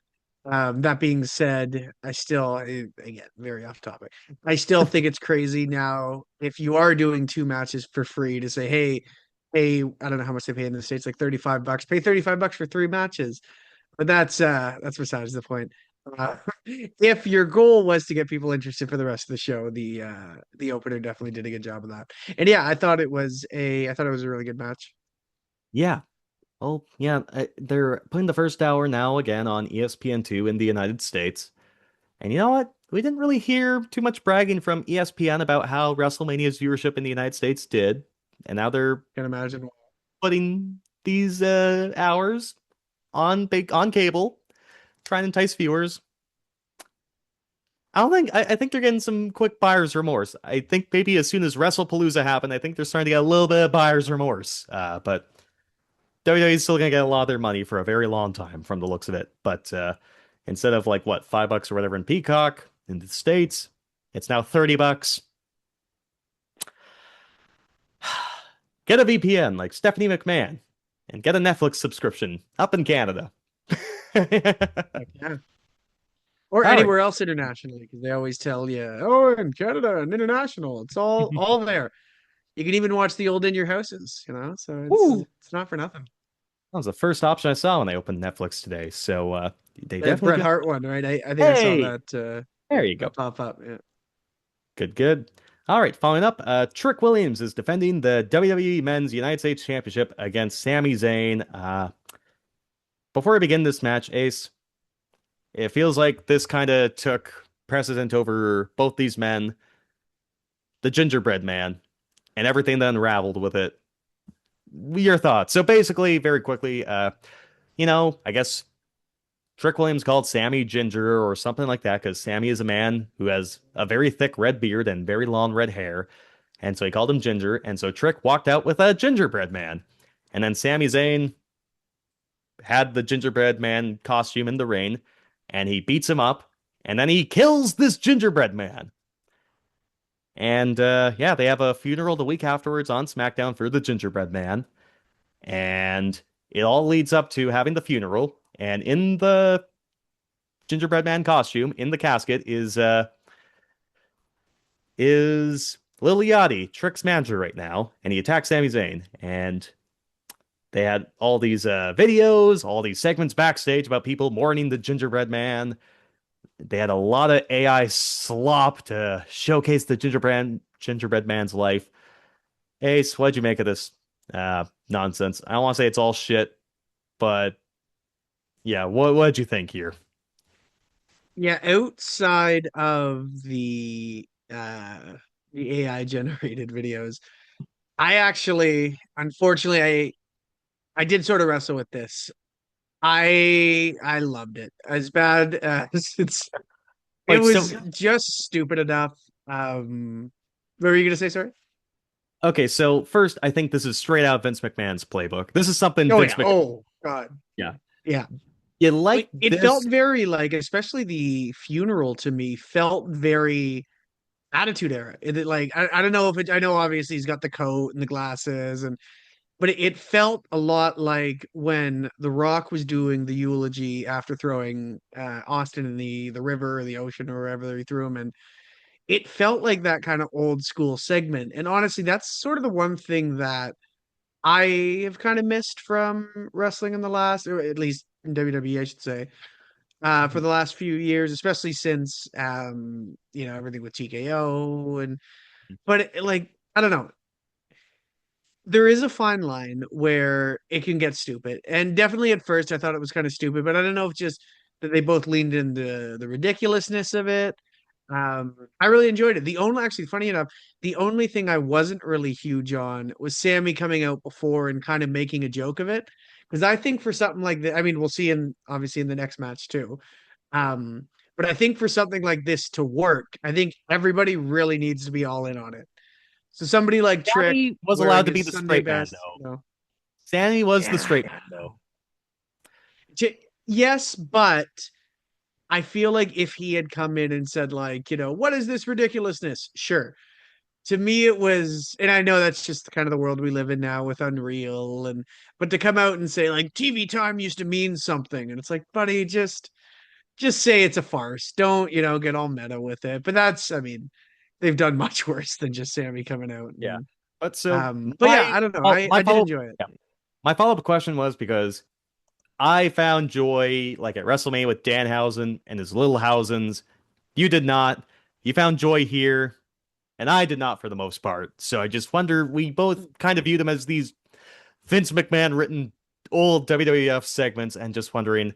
That being said, again, very off topic. I still think it's crazy now if you are doing two matches for free to say, hey, I don't know how much they pay in the States, like $35. Pay $35 for three matches. But that's besides the point. If your goal was to get people interested for the rest of the show, the opener definitely did a good job of that. And yeah, I thought it was a really good match. Yeah. Well, yeah, they're putting the first hour now again on ESPN2 in the United States. And you know what? We didn't really hear too much bragging from ESPN about how WrestleMania's viewership in the United States did. And now they're Can't imagine. putting these hours on cable, trying to entice viewers. I think they're getting some quick buyer's remorse. I think maybe as soon as WrestlePalooza happened, I think they're starting to get a little bit of buyer's remorse. But WWE is still gonna get a lot of their money for a very long time from the looks of it. But instead of like what, $5 or whatever in Peacock in the States, it's now $30. Get a VPN like Stephanie McMahon and get a Netflix subscription up in Canada. Yeah. Or anywhere else internationally, because they always tell you, oh, in Canada and international, it's all there. You can even watch the old In Your Houses, so it's not for nothing. That was the first option I saw when I opened Netflix today. So they That definitely Bret Hart one, right? I think I saw that. There you go. Pop up. Yeah. Good. All right, following up, Trick Williams is defending the WWE Men's United States Championship against Sami Zayn. Before we begin this match, Ace, it feels like this kind of took precedent over both these men, the Gingerbread Man, and everything that unraveled with it. Your thoughts? So basically, very quickly, I guess Trick Williams called Sammy Ginger or something like that because Sammy is a man who has a very thick red beard and very long red hair. And so he called him Ginger. And so Trick walked out with a gingerbread man. And then Sami Zayn had the gingerbread man costume in the ring and he beats him up. And then he kills this gingerbread man. And they have a funeral the week afterwards on SmackDown for the gingerbread man. And it all leads up to having the funeral. And in the gingerbread man costume, in the casket, is Lil Yachty, Trick's manager right now, and he attacks Sami Zayn. And they had all these videos, all these segments backstage about people mourning the gingerbread man. They had a lot of AI slop to showcase the gingerbread man's life. Ace, what'd you make of this nonsense? I don't want to say it's all shit, but yeah, what'd you think here? Yeah, outside of the AI generated videos, unfortunately, I did sort of wrestle with this. I loved it. As bad as it was just stupid enough. What were you gonna say, sorry? Okay, so first, I think this is straight out Vince McMahon's playbook. This is something Vince McMahon. Oh God. Yeah. Yeah. It felt very like, especially the funeral to me felt very Attitude Era. Like I don't know if it. I know obviously he's got the coat and the glasses, and but it felt a lot like when The Rock was doing the eulogy after throwing Austin in the river or the ocean or wherever he threw him in. It felt like that kind of old school segment. And honestly, that's sort of the one thing that I have kind of missed from wrestling in the last, or at least in WWE, I should say, for Mhm. the last few years, especially since everything with TKO and but like I don't know, there is a fine line where it can get stupid. And definitely at first I thought it was kind of stupid, but I don't know if just that they both leaned into the ridiculousness of it. I really enjoyed it. The only actually funny enough, the only thing I wasn't really huge on was Sammy coming out before and kind of making a joke of it. Because I think for something like that, I mean, we'll see in obviously in the next match too. Um, but I think for something like this to work, I think everybody really needs to be all in on it. So somebody like Trick Sammy was allowed wearing to be his the Sunday straight man, best, though. you know. Sammy was the Yeah. straight man, though. Yes, but I feel like if he had come in and said like, what is this ridiculousness? Sure. To me it was, and I know that's just kind of the world we live in now with Unreal, and but to come out and say like TV time used to mean something, and it's like, buddy, just say it's a farce. Don't, get all meta with it. But that's, I mean, they've done much worse than just Sammy coming out. Yeah. And But so but yeah, I don't know. I my did follow enjoy it. yeah. My follow-up question was because I found joy like at WrestleMania with Danhausen and his little Hausens. You did not. You found joy here, and I did not for the most part. So I just wonder, we both kind of view them as these Vince McMahon written old WWF segments, and just wondering,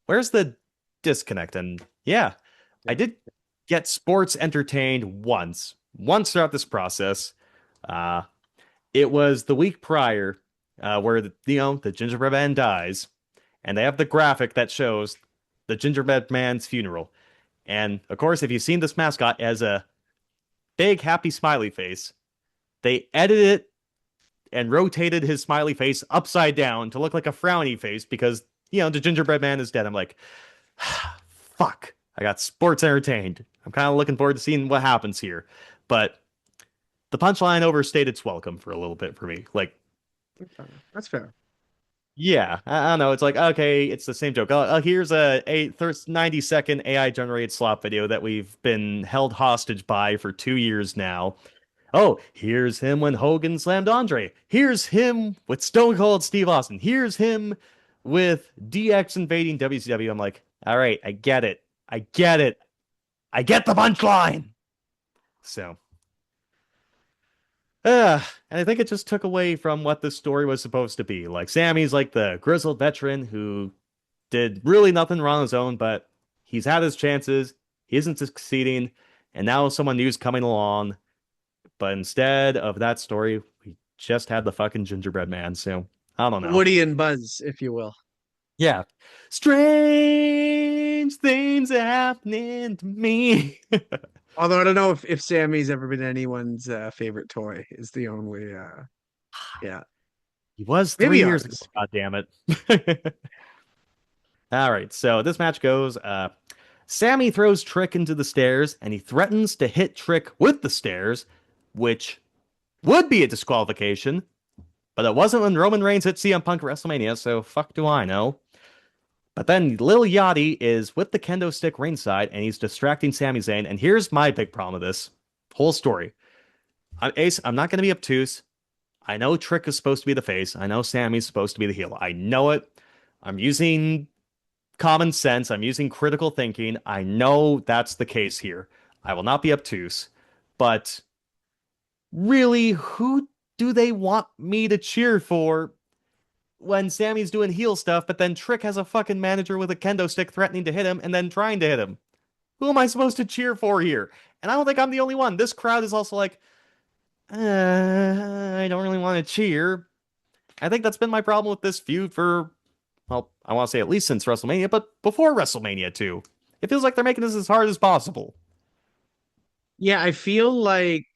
where's the disconnect? And yeah, I Yeah. did get sports entertained once throughout this process. Uh, it was the week prior, where the gingerbread man dies, and they have the graphic that shows the gingerbread man's funeral. And of course, if you've seen this mascot as a big happy smiley face, they edited it and rotated his smiley face upside down to look like a frowny face because the gingerbread man is dead. I'm like, fuck. I got sports entertained. I'm kind of looking forward to seeing what happens here, but the punchline overstayed its welcome for a little bit for me. Like, That's fair. yeah, I don't know. It's like, okay, it's the same joke. Here's a 90-second AI generated slop video that we've been held hostage by for 2 years now. Oh, here's him when Hogan slammed Andre. Here's him with Stone Cold Steve Austin. Here's him with DX invading WCW. I'm like, all right, I get it. I get it. I get the punchline. So, and I think it just took away from what the story was supposed to be. Like, Sammy's like the grizzled veteran who did really nothing wrong on his own, but he's had his chances. He isn't succeeding. And now someone new's coming along. But instead of that story, we just had the fucking gingerbread man. So I don't know. Woody and Buzz, if you will. Yeah. Strange things are happening to me. Although I don't know if Sammy's ever been anyone's favorite toy is the only yeah. He was Maybe 3 years ago. ours. God damn it. All right. So this match goes Sammy throws Trick into the stairs and he threatens to hit Trick with the stairs, which would be a disqualification. But it wasn't when Roman Reigns hit CM Punk at WrestleMania, so fuck do I know. But then Lil Yachty is with the kendo stick ringside, and he's distracting Sami Zayn. And here's my big problem with this whole story. Ace, I'm not going to be obtuse. I know Trick is supposed to be the face. I know Sammy's supposed to be the heel. I know it. I'm using common sense. I'm using critical thinking. I know that's the case here. I will not be obtuse. But really, who do they want me to cheer for when Sammy's doing heel stuff, but then Trick has a fucking manager with a kendo stick threatening to hit him and then trying to hit him? Who am I supposed to cheer for here? And I don't think I'm the only one. This crowd is also like, I don't really want to cheer. I think that's been my problem with this feud for, well, I want to say at least since WrestleMania, but before WrestleMania too. It feels like they're making this as hard as possible. Yeah, I feel like,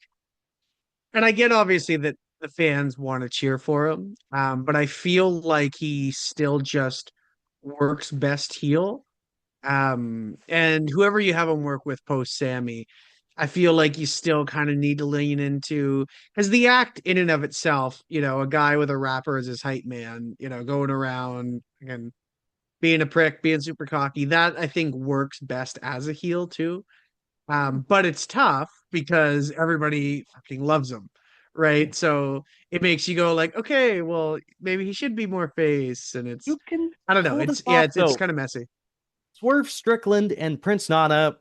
and I get obviously that the fans want to cheer for him, but I feel like he still just works best heel. And whoever you have him work with post Sammy, I feel like you still kind of need to lean into because the act in and of itself, a guy with a rapper as his hype man, going around again, being a prick, being super cocky, that I think works best as a heel too. But it's tough because everybody fucking loves him, right? So it makes you go like, okay, well, maybe he should be more face, and You can I don't know, pull this yeah, off it's though. kind of messy. Swerve Strickland and Prince Nana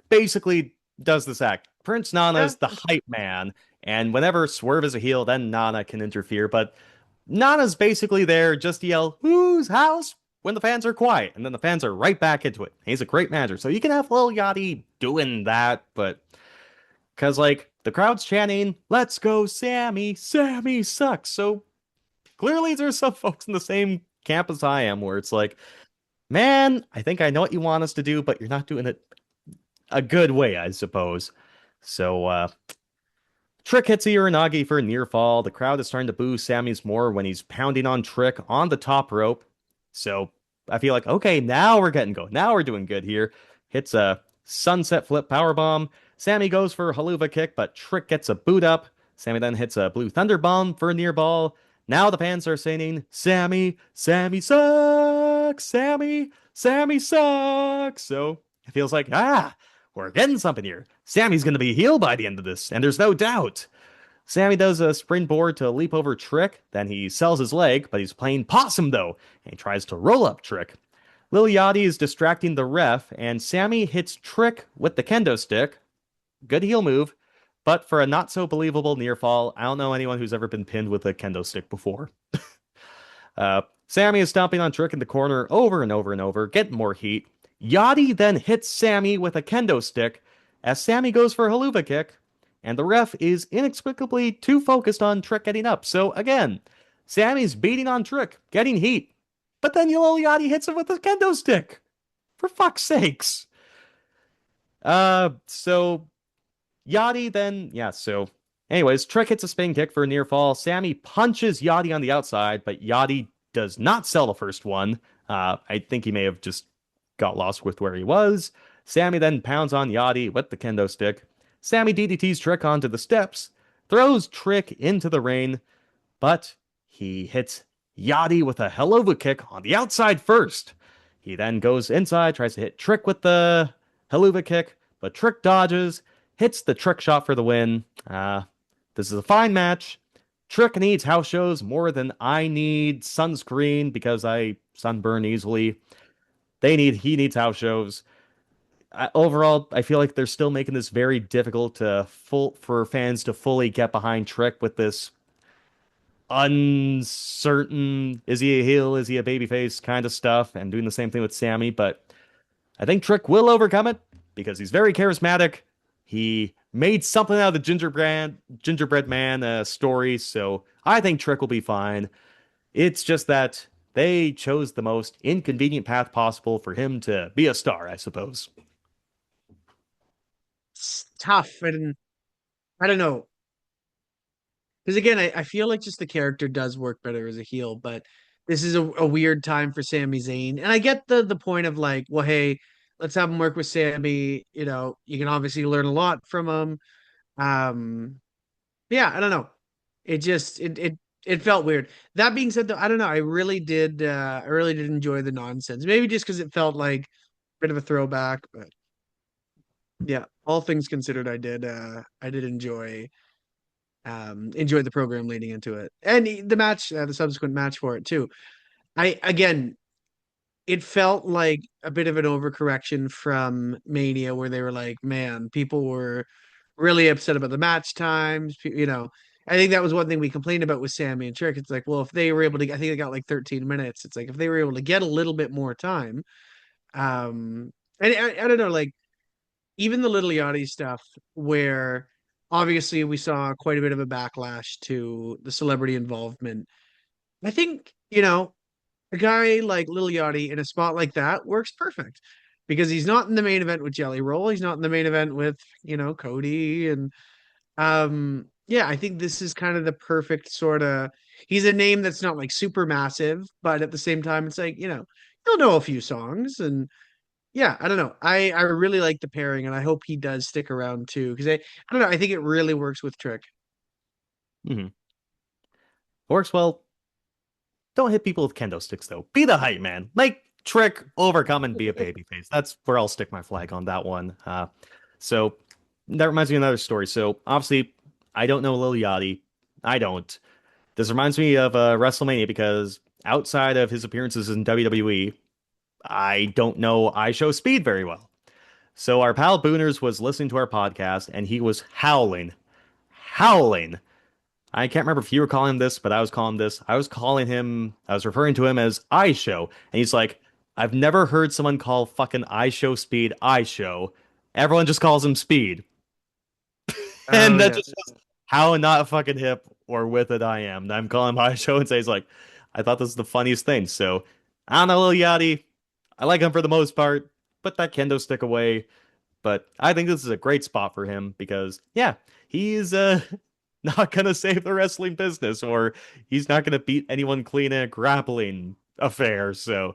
basically does this act. Prince Yeah, Nana's the hype man, and whenever Swerve is a heel, then Nana can interfere. But Nana's basically there just to yell, "Whose house?" when the fans are quiet, and then the fans are right back into it. He's a great manager, so you can have Lil Yachty doing that, but because like the crowd's chanting, "Let's go, Sammy! Sammy sucks!" So clearly, there's some folks in the same camp as I am, where it's like, man, I think I know what you want us to do, but you're not doing it a good way, I suppose. So, Trick hits a Uranagi for a near fall. The crowd is starting to boo Sammy's more when he's pounding on Trick on the top rope. So, I feel like, okay, now we're getting going. Now we're doing good here. Hits a sunset flip powerbomb. Sammy goes for a haluva kick, but Trick gets a boot up. Sammy then hits a blue thunder bomb for a near ball. Now the fans are singing, Sammy, Sammy sucks, Sammy, Sammy sucks. So it feels like, we're getting something here. Sammy's going to be healed by the end of this, and there's no doubt. Sammy does a springboard to leap over Trick, then he sells his leg, but he's playing possum though, and he tries to roll up Trick. Lil Yachty is distracting the ref, and Sammy hits Trick with the kendo stick. Good heel move, but for a not so believable near fall, I don't know anyone who's ever been pinned with a kendo stick before. Sammy is stomping on Trick in the corner over and over and over, getting more heat. Yachty then hits Sammy with a kendo stick as Sammy goes for a haluva kick, and the ref is inexplicably too focused on Trick getting up. So again, Sammy's beating on Trick, getting heat, but then Lil Yachty hits him with a kendo stick. For fuck's sakes. So Yachty then, yeah, so anyways, Trick hits a spin kick for a near fall. Sammy punches Yachty on the outside, but Yachty does not sell the first one. I think he may have just got lost with where he was. Sammy then pounds on Yachty with the kendo stick. Sammy DDTs Trick onto the steps, throws Trick into the ring, but he hits Yachty with a Helluva kick on the outside first. He then goes inside, tries to hit Trick with the Helluva kick, but Trick dodges, hits the Trick shot for the win. This is a fine match. Trick needs house shows more than I need sunscreen because I sunburn easily. He needs house shows. Overall, I feel like they're still making this very difficult for fans to fully get behind Trick with this uncertain, is he a heel, is he a babyface kind of stuff, and doing the same thing with Sammy, but I think Trick will overcome it because he's very charismatic. He made something out of the gingerbread man story, so I think Trick will be fine. It's just that they chose the most inconvenient path possible for him to be a star, I suppose. It's tough, and I don't know. Because again, I feel like just the character does work better as a heel, but this is a weird time for Sami Zayn. And I get the point of like, well, hey, let's have him work with Sammy. You can obviously learn a lot from him. Um, yeah, I don't know. It just it felt weird. That being said, though, I don't know. I really did enjoy the nonsense. Maybe just because it felt like a bit of a throwback, but yeah, all things considered, I did enjoy the program leading into it and the match, the subsequent match for it too. I again, it felt like a bit of an overcorrection from Mania, where they were like, man, people were really upset about the match times. I think that was one thing we complained about with Sammy and Trick. It's like, well, if they were able to, I think they got like 13 minutes. It's like if they were able to get a little bit more time, and I don't know, like even the Little Yachty stuff, where obviously we saw quite a bit of a backlash to the celebrity involvement. I think, a guy like Little Yachty in a spot like that works perfect because he's not in the main event with Jelly Roll. He's not in the main event with, Cody. And yeah, I think this is kind of the perfect sort of, he's a name that's not like super massive, but at the same time, it's like, you'll know a few songs and yeah, I don't know. I really like the pairing, and I hope he does stick around too. Because I don't know. I think it really works with Trick. Hmm. Works well. Don't hit people with kendo sticks though. Be the hype man. Make Trick overcome and be a babyface. That's where I'll stick my flag on that one. So that reminds me of another story. So obviously, I don't know Lil Yachty. I don't. This reminds me of WrestleMania because outside of his appearances in WWE, I don't know I Show Speed very well. So our pal Booners was listening to our podcast and he was howling. I can't remember if you were calling him this, but I was calling him this. I was referring to him as I Show. And he's like, I've never heard someone call fucking I Show Speed I Show. Everyone just calls him Speed. Oh And that yeah. just shows how not fucking hip or with it I am. I'm calling him I Show and say he's like, I thought this was the funniest thing. So I don't know, Lil Yachty. I like him for the most part. Put that kendo stick away. But I think this is a great spot for him because, yeah, he's not gonna save the wrestling business, or he's not gonna beat anyone clean in a grappling affair. So,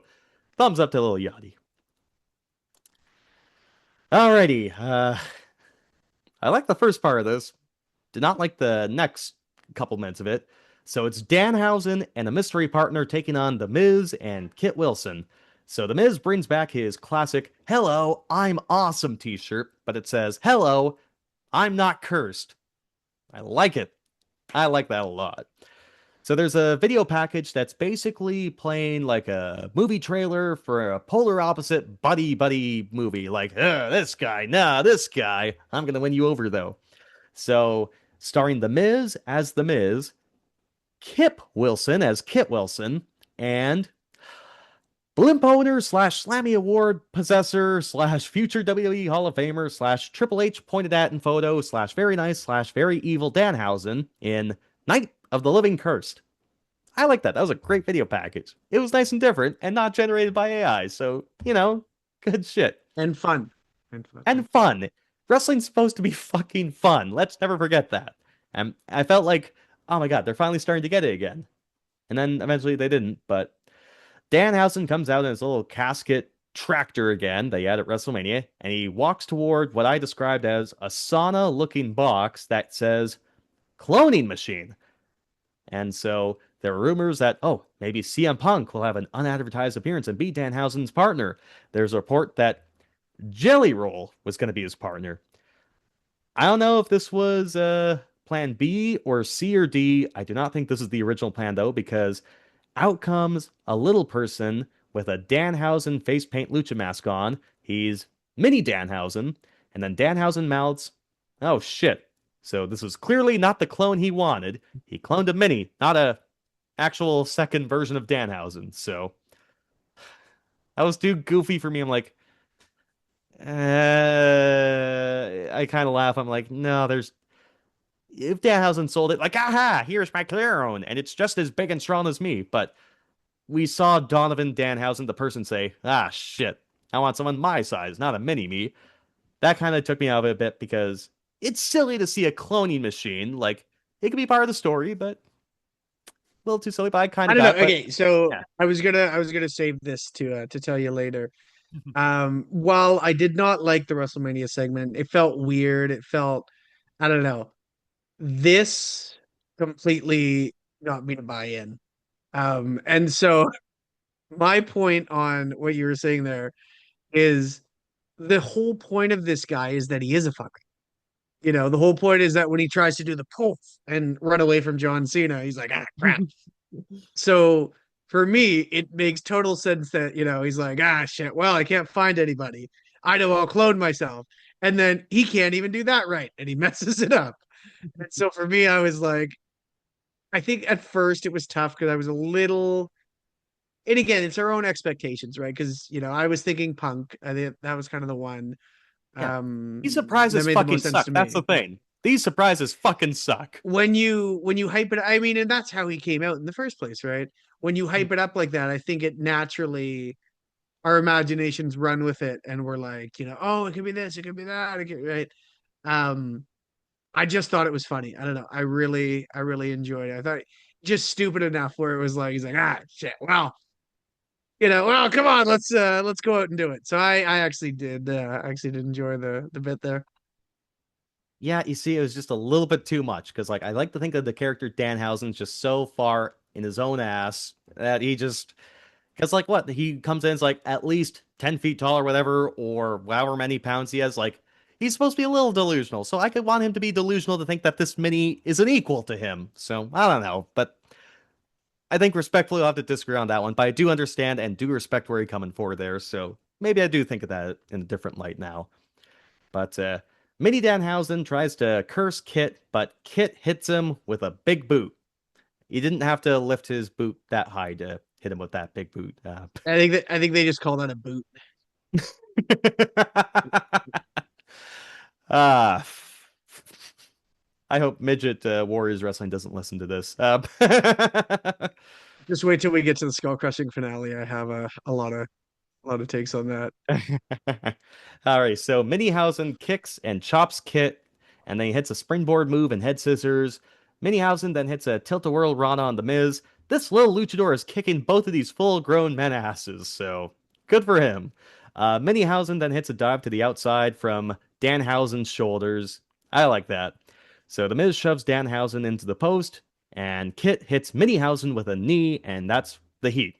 thumbs up to Lil Yachty. Alrighty, I like the first part of this. Did not like the next couple minutes of it. So it's Danhausen and a mystery partner taking on The Miz and Kit Wilson. So The Miz brings back his classic "Hello, I'm awesome" t-shirt, but it says "Hello, I'm not cursed." I like it. I like that a lot. So there's a video package that's basically playing like a movie trailer for a polar opposite buddy buddy movie. Like, this guy, nah, this guy. I'm gonna win you over though. So starring The Miz as The Miz, Kip Wilson as Kit Wilson, and Blimp owner slash Slammy Award possessor slash future WWE Hall of Famer slash Triple H pointed at in photo slash very nice slash very evil Danhausen in Night of the Living Cursed. I like that. That was a great video package. It was nice and different and not generated by AI. So, good shit. And fun. And fun. And fun. Wrestling's supposed to be fucking fun. Let's never forget that. And I felt like, oh my God, they're finally starting to get it again. And then eventually they didn't. But Danhausen comes out in his little casket tractor again that he had at WrestleMania, and he walks toward what I described as a sauna looking box that says cloning machine. And so there are rumors that, oh, maybe CM Punk will have an unadvertised appearance and be Danhausen's partner. There's a report that Jelly Roll was going to be his partner. I don't know if this was plan B or C or D. I do not think this is the original plan, though, because out comes a little person with a Danhausen face paint lucha mask on. He's mini Danhausen. And then Danhausen mouths, oh shit. So this was clearly not the clone he wanted. He cloned a mini, not a actual second version of Danhausen. So that was too goofy for me. I'm like, I kind of laugh. I'm like, no, if Danhausen sold it, like, aha, here's my clone, and it's just as big and strong as me. But we saw Donovan Danhausen, the person, say, ah, shit, I want someone my size, not a mini me. That kind of took me out of it a bit because it's silly to see a cloning machine. Like, it could be part of the story, but a little too silly. But I kind I of don't know. got, but Okay, so yeah. I was gonna save this to tell you later. While I did not like the WrestleMania segment, it felt weird. It felt, I don't know. This completely got me to buy in. And so my point on what you were saying there is the whole point of this guy is that he is a fucker. The whole point is that when he tries to do the poof and run away from John Cena, he's like, ah, crap. So for me, it makes total sense that, he's like, ah, shit, well, I can't find anybody. I know I'll clone myself. And then he can't even do that right. And he messes it up. And so for me, I was like, I think at first it was tough because I was a little, and again, it's our own expectations, right? Because, I was thinking Punk. I think that was kind of the one Yeah. These that surprises made the fucking most sense suck. to That's me. the thing. These surprises fucking suck. When you hype it, I mean, and that's how he came out in the first place, right? When you hype it up like that, I think it naturally our imaginations run with it, and we're like, oh, it could be this, it could be that, right? Um, I just thought it was funny. I don't know. I really enjoyed it. I thought just stupid enough where it was like he's like, ah, shit. Well, well, come on, let's go out and do it. So I actually did enjoy the bit there. Yeah, you see, it was just a little bit too much because, like, I like to think of the character Danhausen's just so far in his own ass that he just because, like, what he comes in is like at least 10 feet tall or whatever, or however many pounds he has. Like, he's supposed to be a little delusional, so I could want him to be delusional to think that this mini is an equal to him. So I don't know, but I think respectfully, I'll have to disagree on that one. But I do understand and do respect where he's coming for there. So maybe I do think of that in a different light now. But Mini Danhausen tries to curse Kit, but Kit hits him with a big boot. He didn't have to lift his boot that high to hit him with that big boot. I think they just call that a boot. Ah, I hope Midget Warriors Wrestling doesn't listen to this. Just wait till we get to the skull crushing finale. I have a lot of takes on that. All right, so Minihausen kicks and chops Kit, and then he hits a springboard move and head scissors. Minihausen then hits a tilt-a-whirl Rana on the Miz. This little luchador is kicking both of these full-grown men asses, so good for him. Minihausen then hits a dive to the outside from Danhausen's shoulders. I like that. So the Miz shoves Danhausen into the post, and Kit hits Minihausen with a knee, and that's the heat.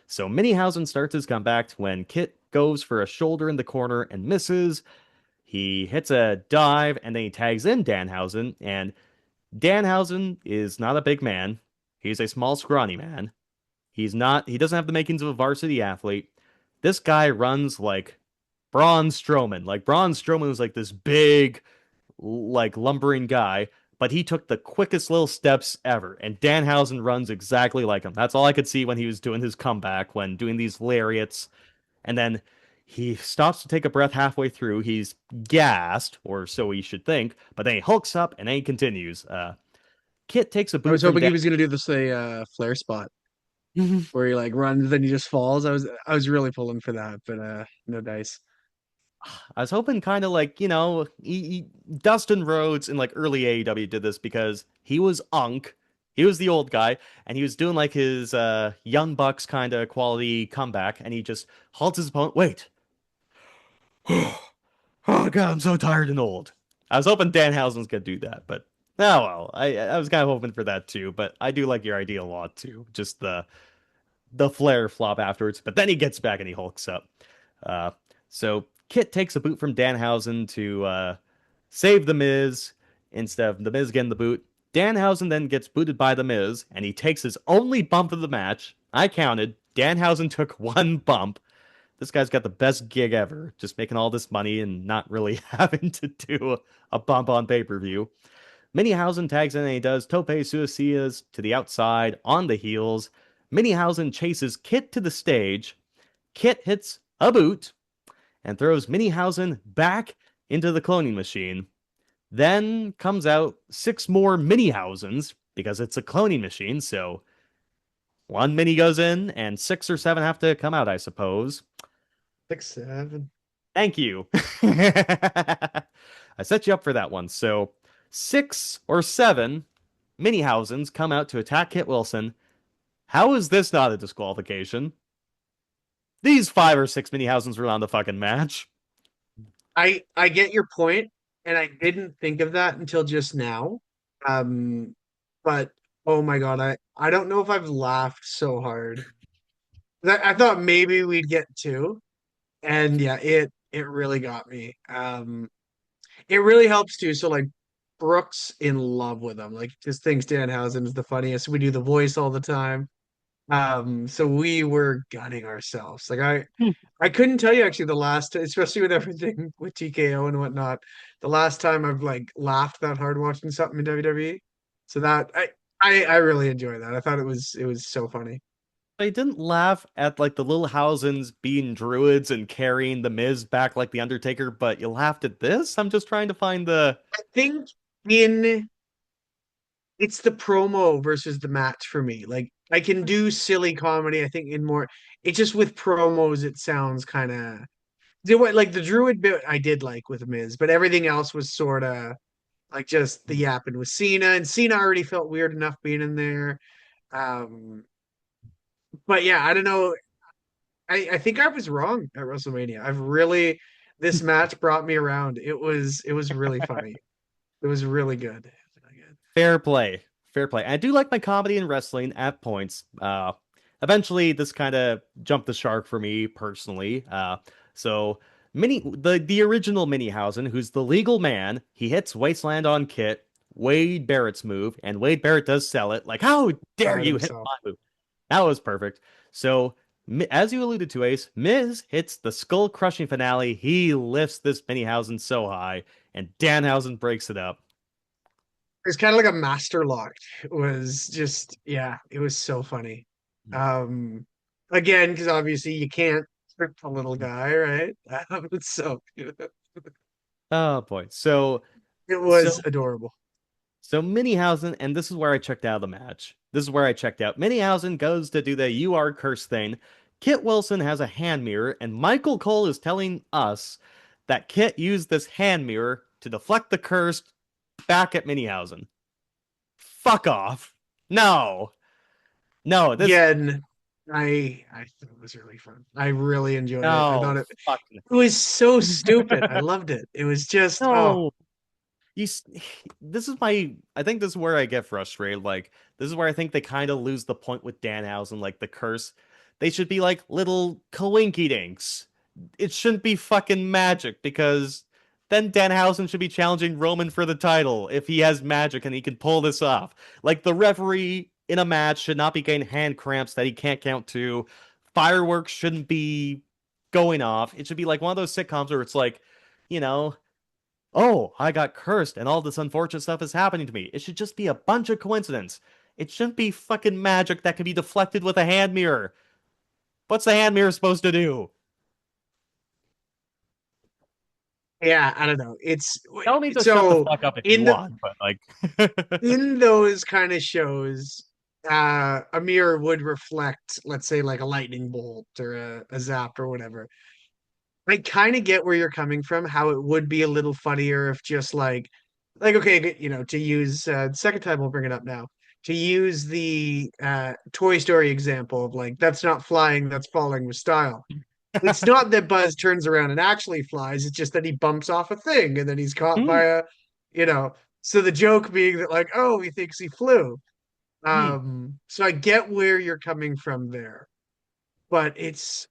So Minihausen starts his comeback when Kit goes for a shoulder in the corner and misses. He hits a dive and then he tags in Danhausen. And Danhausen is not a big man. He's a small, scrawny man. He doesn't have the makings of a varsity athlete. This guy runs like Braun Strowman. Like Braun Strowman was like this big, like lumbering guy, but he took the quickest little steps ever. And Danhausen runs exactly like him. That's all I could see when he was doing his comeback, when doing these lariats. And then he stops to take a breath halfway through. He's gassed, or so he should think, but then he hulks up and then he continues. Kit takes a I boot was from hoping he Dan. was gonna do this flare spot where he like runs, then he just falls. I was really pulling for that, but no dice. I was hoping kind of like, Dustin Rhodes in like early AEW did this because he was Unk. He was the old guy, and he was doing like his Young Bucks kind of quality comeback, and he just halts his opponent. Wait. Oh god, I'm so tired and old. I was hoping Danhausen's gonna do that, but oh well. I was kind of hoping for that too, but I do like your idea a lot too. Just the flare flop afterwards, but then he gets back and he hulks up. Uh, so Kit takes a boot from Danhausen to save the Miz instead of the Miz getting the boot. Danhausen then gets booted by the Miz, and he takes his only bump of the match. I counted. Danhausen took one bump. This guy's got the best gig ever, just making all this money and not really having to do a bump on pay-per-view. Minihausen tags in and he does tope suicidas to the outside on the heels. Minihausen chases Kit to the stage. Kit hits a boot and throws Minihausen back into the cloning machine. Then comes out 6 more Minihausens because it's a cloning machine, so one mini goes in and 6 or 7 have to come out, I suppose. 6, 7. Thank you. I set you up for that one. So 6 or 7 Minihausens come out to attack Kit Wilson. How is this not a disqualification? These 5 or 6 Minihausens were on the fucking match. I get your point, and I didn't think of that until just now. Um, but oh my God, I don't know if I've laughed so hard. I thought maybe we'd get two, and yeah, it really got me. It really helps too. So like Brooks in love with him, like just thinks Danhausen is the funniest. We do the voice all the time. So we were gunning ourselves. Like I couldn't tell you actually the last, especially with everything with TKO and whatnot, the last time I've like laughed that hard watching something in WWE. So that I really enjoy that. I thought it was so funny. I didn't laugh at like the little Hausens being druids and carrying the Miz back like the Undertaker, but you laughed at this? I'm just trying to find the I think in it's the promo versus the match for me. Like I can do silly comedy. I think in more, it's just with promos it sounds kind of like the Druid bit I did like with Miz, but everything else was sort of like just the yapping with Cena, and Cena already felt weird enough being in there. Um, but yeah, I don't know. I think I was wrong at WrestleMania. This match brought me around. It was really funny. It was really good. Really good. Fair play. Fair play. I do like my comedy and wrestling at points. Eventually this kind of jumped the shark for me personally. So the original Minihausen, who's the legal man, he hits Wasteland on Kit, Wade Barrett's move, and Wade Barrett does sell it. Like, how dare Proud of you hit himself. my move? That was perfect. So, as you alluded to, Ace, Miz hits the skull crushing finale. He lifts this Minihausen so high, and Danhausen breaks it up. It's kind of like a master lock. It was just, yeah, it was so funny. Um, Again, because obviously you can't trip a little guy, right? So Oh boy. So it so was adorable. so Minihausen, and this is where I checked out of the match. This is where I checked out. Minihausen goes to do the "you are cursed" thing. Kit Wilson has a hand mirror, and Michael Cole is telling us that Kit used this hand mirror to deflect the curse back at Minihausen. Fuck off. No. No, this Again, I thought it was really fun. I really enjoyed it. I no thought fucking it was so stupid. I loved it. It was just, oh, no. You, s- this is my. I think this is where I get frustrated. Like, this is where I think they kind of lose the point with Danhausen. Like the curse, they should be like little coinky dinks. It shouldn't be fucking magic because then Danhausen should be challenging Roman for the title if he has magic and he can pull this off. Like the referee in a match should not be getting hand cramps that he can't count to. Fireworks shouldn't be going off. It should be like one of those sitcoms where it's like, you know, oh, I got cursed and all this unfortunate stuff is happening to me. It should just be a bunch of coincidence. It shouldn't be fucking magic that can be deflected with a hand mirror. What's the hand mirror supposed to do? yeah, I don't know. It's Tell me to shut the so fuck up if you in the want, but like, in those kind of shows, a mirror would reflect, let's say, like a lightning bolt or a zap or whatever. I kind of get where you're coming from, how it would be a little funnier if just like okay, to use second time we'll bring it up now. To use the Toy Story example of like that's not flying, that's falling with style. It's not that Buzz turns around and actually flies, it's just that he bumps off a thing and then he's caught hmm, by a, you know. So the joke being that like, oh, he thinks he flew. hmm. So I get where you're coming from there. But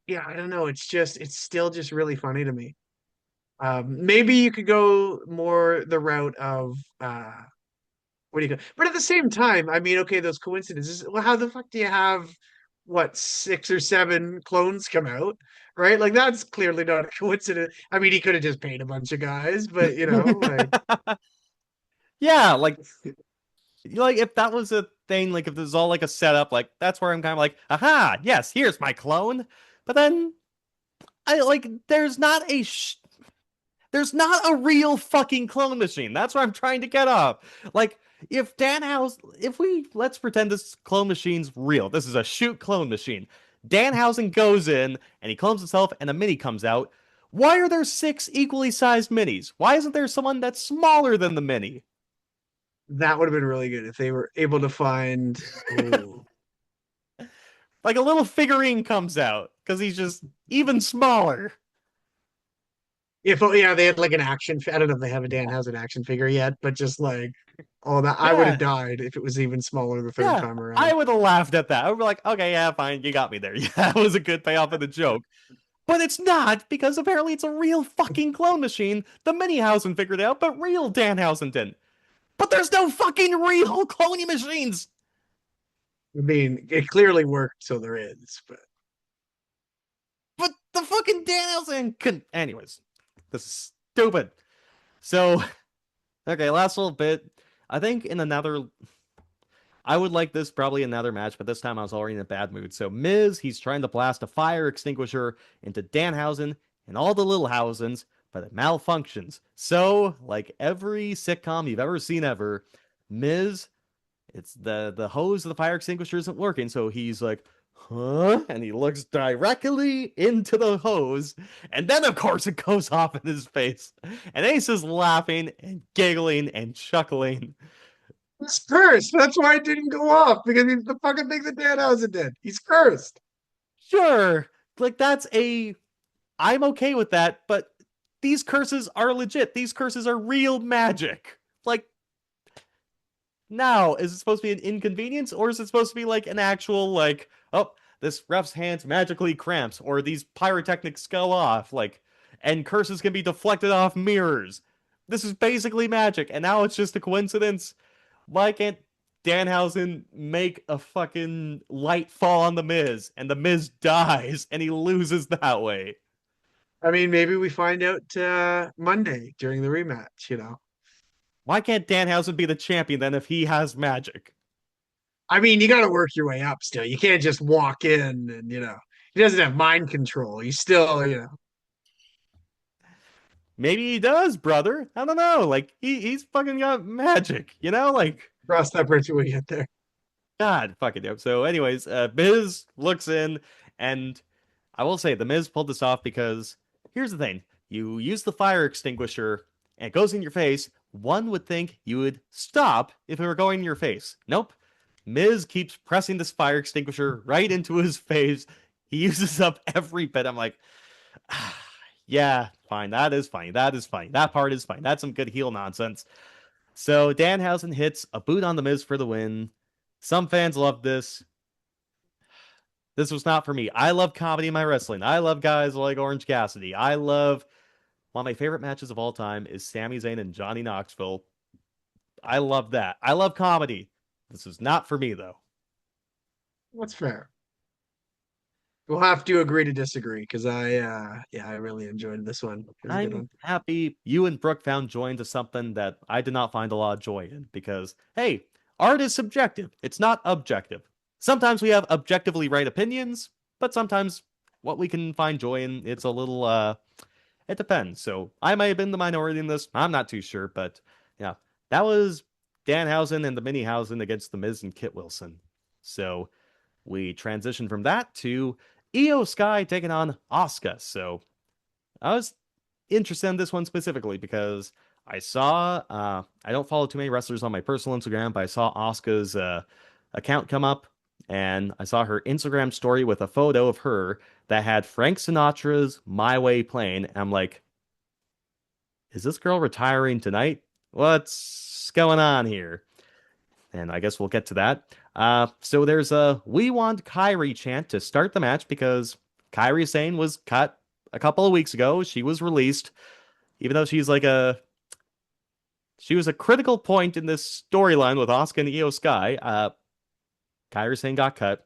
yeah, I don't know, it's still just really funny to me. Maybe you could go more the route of what do you go? But at the same time, I mean, okay, those coincidences. Well, how the fuck do you have what 6 or 7 clones come out, right? Like that's clearly not a coincidence. I mean, he could have just paid a bunch of guys, but like Yeah, like if that was a thing, like if this is all like a setup, like that's where I'm kind of like, aha, yes, here's my clone. But then I like there's not a real fucking clone machine. That's what I'm trying to get up. Like, if we let's pretend this clone machine's real. This is a shoot clone machine. Danhausen goes in and he clones himself, and a mini comes out. Why are there 6 equally sized minis? Why isn't there someone that's smaller than the mini? that would have been really good if they were able to find. Oh, Like a little figurine comes out because he's just even smaller. if yeah, they had like an action. I don't know if they have a Danhausen action figure yet, but just like, oh, that I would have Yeah, died if it was even smaller the third yeah. time I around. would have laughed at that. I would be like, okay, yeah, fine, you got me there. Yeah, that was a good payoff of the joke. But it's not, because apparently it's a real fucking clone machine. The Minihausen figured it out, but real Danhausen didn't. But there's no fucking real cloning machines! I mean, it clearly worked, so there is, but But the fucking Danhausen can. Anyways, this is stupid. So, okay, last little bit. I think in another. I would like this probably another match, but this time I was already in a bad mood. So, Miz, he's trying to blast a fire extinguisher into Danhausen and all the little Hausens, but it malfunctions. So, like every sitcom you've ever seen ever, Miz, it's the hose of the fire extinguisher isn't working, so he's like, huh? And he looks directly into the hose, and then of course it goes off in his face. And Ace is laughing and giggling and chuckling. he's cursed. That's why it didn't go off because he's the fucking thing that Danhausen did. He's cursed. Sure, like I'm okay with that, but these curses are legit. These curses are real magic. Like, now, is it supposed to be an inconvenience, or is it supposed to be like an actual, like, oh, this ref's hands magically cramps, or these pyrotechnics go off, like, and curses can be deflected off mirrors? This is basically magic, and now it's just a coincidence. Why can't Danhausen make a fucking light fall on the Miz, and the Miz dies, and he loses that way? I mean, maybe we find out Monday during the rematch, you know. Why can't Danhausen be the champion then if he has magic? I mean, you got to work your way up still. You can't just walk in and, he doesn't have mind control. He's still, Maybe he does, brother. I don't know. Like he's fucking got magic, you know? Like, cross that bridge when we get there. God fucking dope. So, anyways, Miz looks in, and I will say the Miz pulled this off because here's the thing: you use the fire extinguisher, and it goes in your face. One would think you would stop if it were going in your face. Nope. Miz keeps pressing this fire extinguisher right into his face. He uses up every bit. I'm like, yeah, fine. That is funny. That is funny. That part is fine. That's some good heel nonsense. So Danhausen hits a boot on the Miz for the win. Some fans love this. This was not for me. I love comedy in my wrestling. I love guys like Orange Cassidy. One of my favorite matches of all time is Sami Zayn and Johnny Knoxville. I love that. I love comedy. This is not for me, though. That's fair. We'll have to agree to disagree because I really enjoyed this one. It was a good I'm one. happy you and Brooke found joy into something that I did not find a lot of joy in because, hey, art is subjective. It's not objective. Sometimes we have objectively right opinions, but sometimes what we can find joy in, it's a little, it depends. So I might have been the minority in this. I'm not too sure, but yeah, that was Danhausen and the Minihausen against the Miz and Kit Wilson. So we transitioned from that to Io Sky taking on Asuka. So I was interested in this one specifically because I saw, I don't follow too many wrestlers on my personal Instagram, but I saw Asuka's account come up, and I saw her Instagram story with a photo of her that had Frank Sinatra's My Way playing. And I'm like, is this girl retiring tonight? What's going on here? And I guess we'll get to that. So there's a "We Want Kyrie" chant to start the match because Kyrie Sane was cut a couple of weeks ago. She was released, even though she was a critical point in this storyline with Asuka and Io Sky. Kyrie Sane got cut.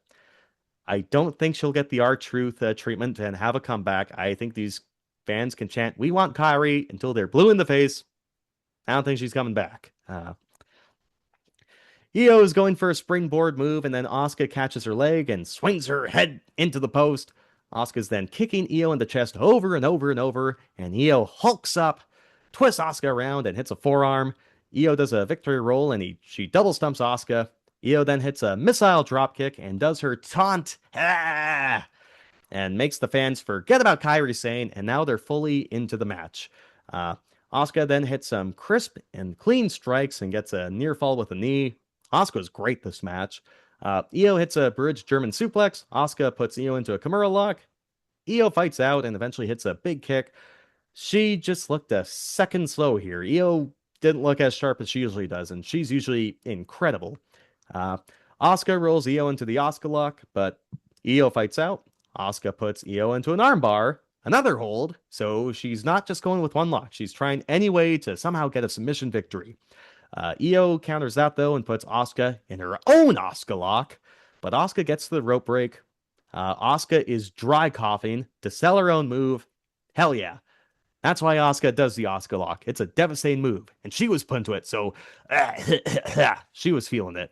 I don't think she'll get the R-Truth treatment and have a comeback. I think these fans can chant "We Want Kyrie" until they're blue in the face. I don't think she's coming back. Io is going for a springboard move, and then Asuka catches her leg and swings her head into the post. Asuka's then kicking Io in the chest over and over and over, and Io hulks up, twists Asuka around, and hits a forearm. Io does a victory roll, and she double stumps Asuka. Io then hits a missile dropkick and does her taunt, and makes the fans forget about Kairi Sane, and now they're fully into the match. Asuka then hits some crisp and clean strikes and gets a near fall with a knee. Asuka's great this match. Io hits a bridge German suplex. Asuka puts Io into a Kimura lock. Io fights out and eventually hits a big kick. She just looked a second slow here. Io didn't look as sharp as she usually does, and she's usually incredible. Asuka rolls Io into the Asuka lock, but Io fights out. Asuka puts Io into an armbar, another hold, so she's not just going with one lock. She's trying anyway to somehow get a submission victory. Io counters that, though, and puts Asuka in her own Asuka lock, but Asuka gets to the rope break. Asuka is dry coughing to sell her own move. Hell yeah. That's why Asuka does the Asuka lock. It's a devastating move, and she was put into it, so she was feeling it.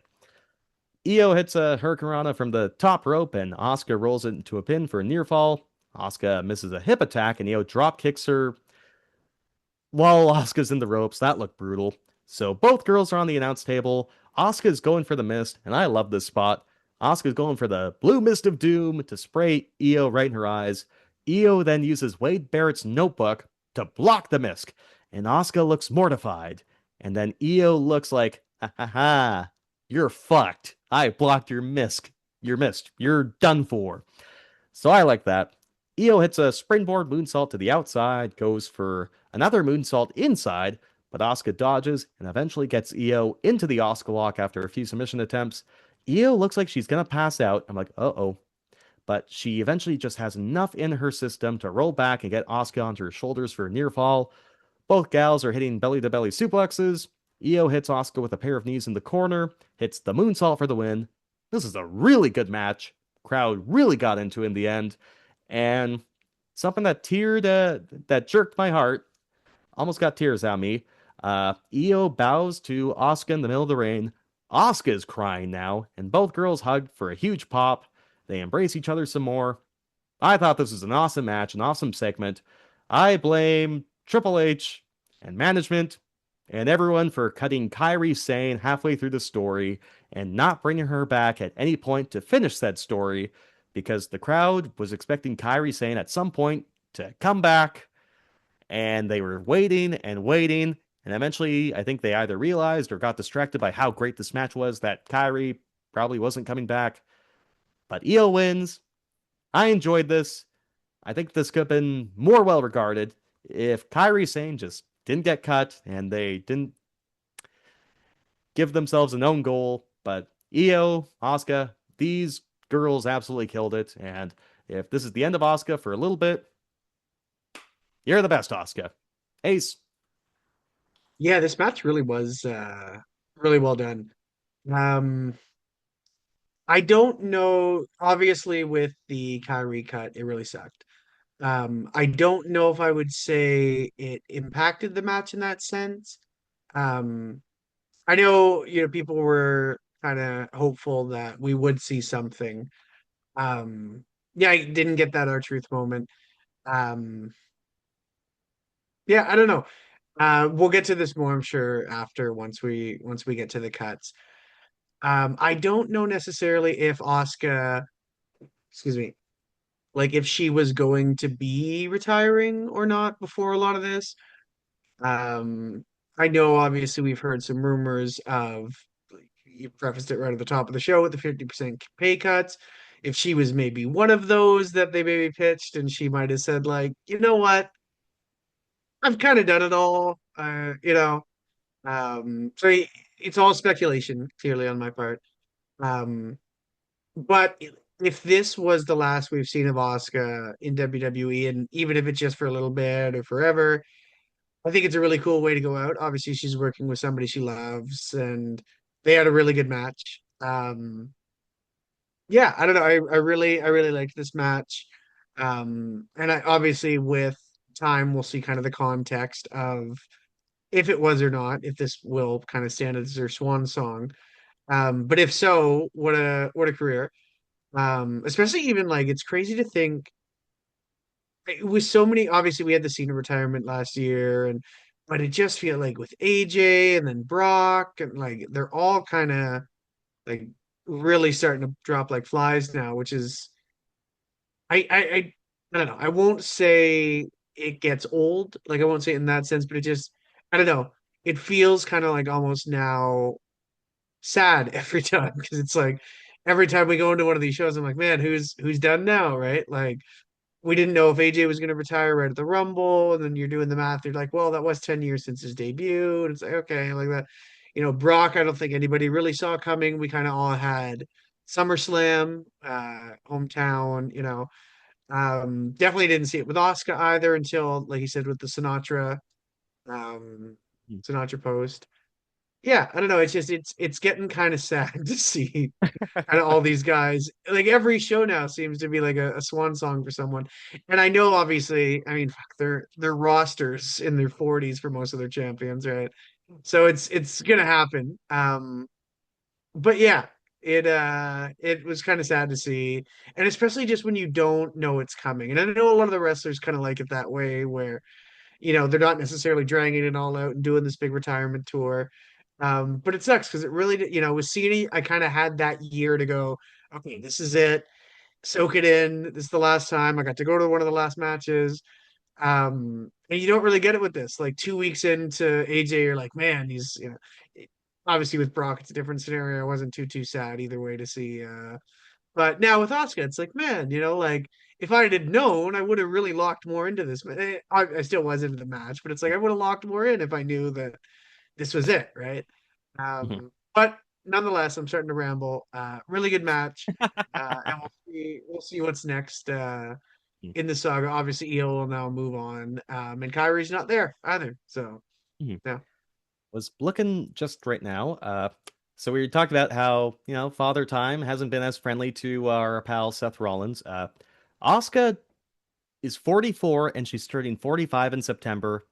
Io hits a Hurricanrana from the top rope, and Asuka rolls it into a pin for a near fall. Asuka misses a hip attack, and Io drop kicks her while Asuka's in the ropes. That looked brutal. So both girls are on the announce table. Asuka's going for the mist, and I love this spot. Asuka's going for the blue mist of doom to spray Io right in her eyes. Io then uses Wade Barrett's notebook to block the mist, and Asuka looks mortified. And then Io looks like, ha ha ha, you're fucked. I blocked your mist. You're done for. So I like that. Io hits a springboard moonsault to the outside, goes for another moonsault inside, but Asuka dodges and eventually gets Io into the Asuka lock after a few submission attempts. Io looks like she's gonna pass out. I'm like, uh-oh. But she eventually just has enough in her system to roll back and get Asuka onto her shoulders for a near fall. Both gals are hitting belly to belly suplexes. Io hits Asuka with a pair of knees in the corner, hits the moonsault for the win. This is a really good match. Crowd really got into in the end, and something that jerked my heart, almost got tears out of me. Io bows to Asuka in the middle of the ring. Asuka is crying now, and both girls hug for a huge pop. They embrace each other some more. I thought this was an awesome match, an awesome segment. I blame Triple H and management and everyone for cutting Kairi Sane halfway through the story and not bringing her back at any point to finish that story because the crowd was expecting Kairi Sane at some point to come back and they were waiting and waiting. And eventually, I think they either realized or got distracted by how great this match was that Kairi probably wasn't coming back. But Io wins. I enjoyed this. I think this could have been more well regarded if Kairi Sane just didn't get cut and they didn't give themselves an own goal. But Io, Asuka, these girls absolutely killed it. And if this is the end of Asuka for a little bit, you're the best, Asuka. Ace. Yeah, this match really was really well done. Um, I don't know. Obviously, with the Kyrie cut, it really sucked. I don't know if I would say it impacted the match in that sense. Um, I know, people were kind of hopeful that we would see something. Um, yeah, I didn't get that R-Truth moment. Um, yeah, I don't know. We'll get to this more, I'm sure, after once we get to the cuts. I don't know necessarily if Asuka, excuse me, like if she was going to be retiring or not before a lot of this. Um, I know obviously we've heard some rumors of, like, you prefaced it right at the top of the show with the 50% pay cuts. If she was maybe one of those that they maybe pitched and she might have said, like, you know what, I've kind of done it all. So it's all speculation, clearly on my part. Um, but if this was the last we've seen of Asuka in WWE, and even if it's just for a little bit or forever, I think it's a really cool way to go out. Obviously, she's working with somebody she loves, and they had a really good match. Yeah, I don't know. I really liked this match. And I obviously with time we'll see kind of the context of if it was or not, if this will kind of stand as their swan song. But if so, what a career. Especially even like it's crazy to think with so many, obviously we had the Cena retirement last year, and but it just feel like with AJ and then Brock and like they're all kind of like really starting to drop like flies now, which is I don't know. I won't say it gets old, like I won't say it in that sense, but it just I don't know. It feels kind of like almost now sad every time because it's like every time we go into one of these shows, I'm like, man, who's done now, right? Like we didn't know if AJ was going to retire right at the Rumble, and then you're doing the math. You're like, well, that was 10 years since his debut, and it's like, okay, like that. Brock, I don't think anybody really saw coming. We kind of all had SummerSlam, hometown. Definitely didn't see it with Oscar either until, like you said, with the um, Sinatra post. Yeah, I don't know. It's just it's getting kind of sad to see kind of all these guys. Like every show now seems to be like a swan song for someone. And I know obviously, I mean, fuck, their rosters in their 40s for most of their champions, right? So it's gonna happen. But yeah, it was kind of sad to see. And especially just when you don't know it's coming. And I know a lot of the wrestlers kind of like it that way where they're not necessarily dragging it all out and doing this big retirement tour. But it sucks because it really, with Cena, I kind of had that year to go, okay, this is it. Soak it in. This is the last time. I got to go to one of the last matches. And you don't really get it with this. Like 2 weeks into AJ, you're like, man, he's, obviously with Brock, it's a different scenario. I wasn't too sad either way to see. But now with Asuka, it's like, man, like if I had known, I would have really locked more into this. I still was into the match, but it's like I would have locked more in if I knew that this was it, right? Mhm. But nonetheless, I'm starting to ramble. Really good match, and we'll see what's next in the saga. Obviously, EO will now move on, and Kyrie's not there either. So Mhm. yeah, Was looking just right now. So we talked about how, Father Time hasn't been as friendly to our pal Seth Rollins. Asuka is 44 and she's turning 45 in September.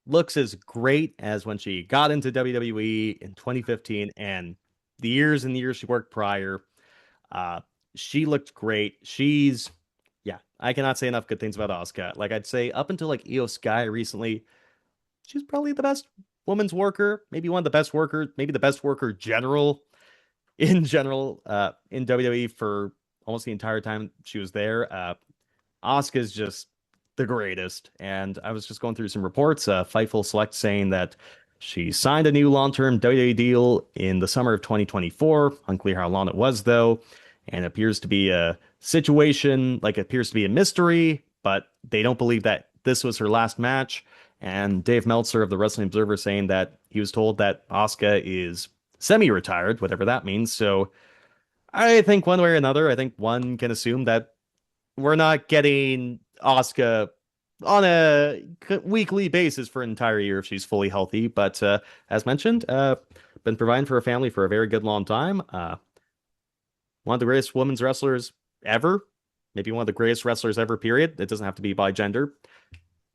Looks as great as when she got into WWE in 2015 and the years and years she worked prior. Uh, she looked great. Yeah, I cannot say enough good things about Asuka. Like I'd say up until like Io Sky recently, she's probably the best women's worker, maybe one of the best workers, maybe the best worker general in WWE for almost the entire time she was there. Asuka's just the greatest. And I was just going through some reports, Fightful Select saying that she signed a new long-term WWE deal in the summer of 2024. Unclear how long it was though, and it appears to be a situation, like it appears to be a mystery, but they don't believe that this was her last match. And Dave Meltzer of the Wrestling Observer saying that he was told that Asuka is semi-retired, whatever that means. So I think one way or another, I think one can assume that we're not getting Asuka on a weekly basis for an entire year if she's fully healthy. But as mentioned, been providing for her family for a very good long time. One of the greatest women's wrestlers ever, maybe one of the greatest wrestlers ever, period. It doesn't have to be by gender.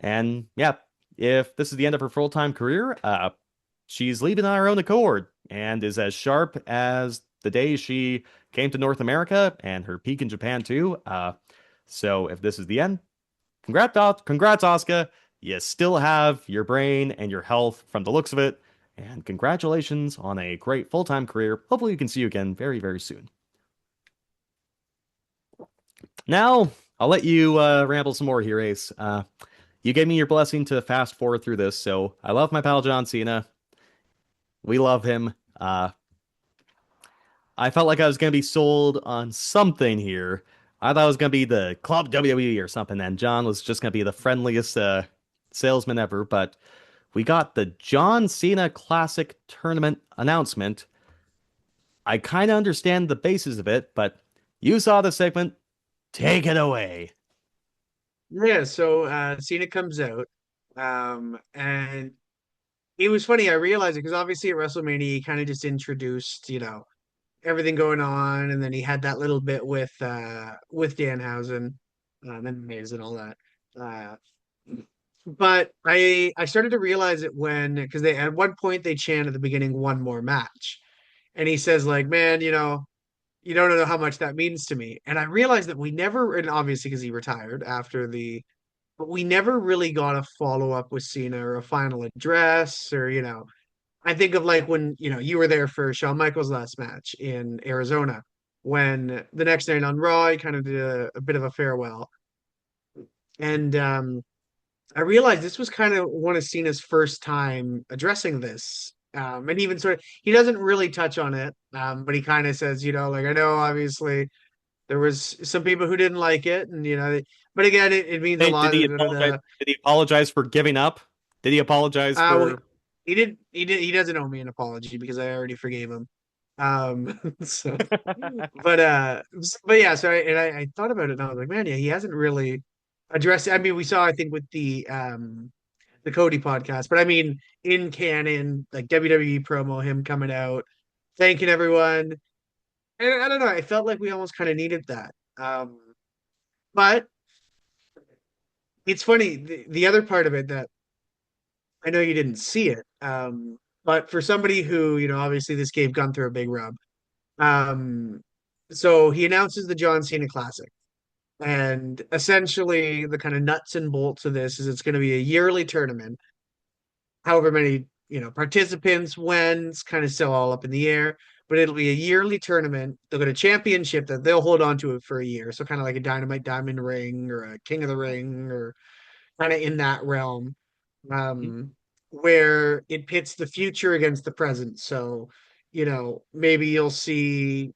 And yeah, if this is the end of her full time career, she's leaving on her own accord and is as sharp as the day she came to North America and her peak in Japan too. So if this is the end, congrats, Asuka. You still have your brain and your health from the looks of it. And congratulations on a great full time career. Hopefully, we can see you again very, very soon. Now, I'll let you ramble some more here, Ace. You gave me your blessing to fast forward through this, so I love my pal John Cena. We love him. I felt like I was going to be sold on something here. I thought it was going to be the Club WWE or something, and John was just going to be the friendliest salesman ever. But we got the John Cena Classic Tournament announcement. I kind of understand the basis of it, but you saw the segment. Take it away. yeah. So Cena comes out, and it was funny. I realized it because obviously at WrestleMania he kind of just introduced, everything going on, and then he had that little bit with Danhausen, and Miz and all that. Uh, but I started to realize it when because they at one point they chant at the beginning one more match, and he says like, man, you don't know how much that means to me. And I realized that we never, and obviously because he retired after but we never really got a follow up with Cena or a final address or I think of like when you were there for Shawn Michaels' last match in Arizona when the next night on Raw he kind of did a bit of a farewell, and I realized this was kind of one of Cena's first time addressing this. And even sort of, he doesn't really touch on it, but he kind of says, like I know obviously there was some people who didn't like it, and but again, it means a Hey, lot. Da, da, da. Did he apologize for giving up? Did he apologize Well, for? he doesn't owe me an apology because I already forgave him. So, but yeah, so I thought about it and I was like, man, yeah, he hasn't really addressed it. I mean, we saw, I think, with the Cody podcast, but I mean, in canon, like WWE promo, him coming out, thanking everyone. And I don't know, I felt like we almost kind of needed that. But it's funny, the other part of it that I know you didn't see it, but for somebody who, obviously this gave Gunther a big rub. Um, so he announces the John Cena Classic. And essentially, the kind of nuts and bolts of this is it's going to be a yearly tournament, however many, participants, wins, kind of still all up in the air. But it'll be a yearly tournament. They'll get a championship that they'll hold on to it for a year. So kind of like a Dynamite Diamond Ring or a King of the Ring or kind of in that realm, where it pits the future against the present. So, maybe you'll see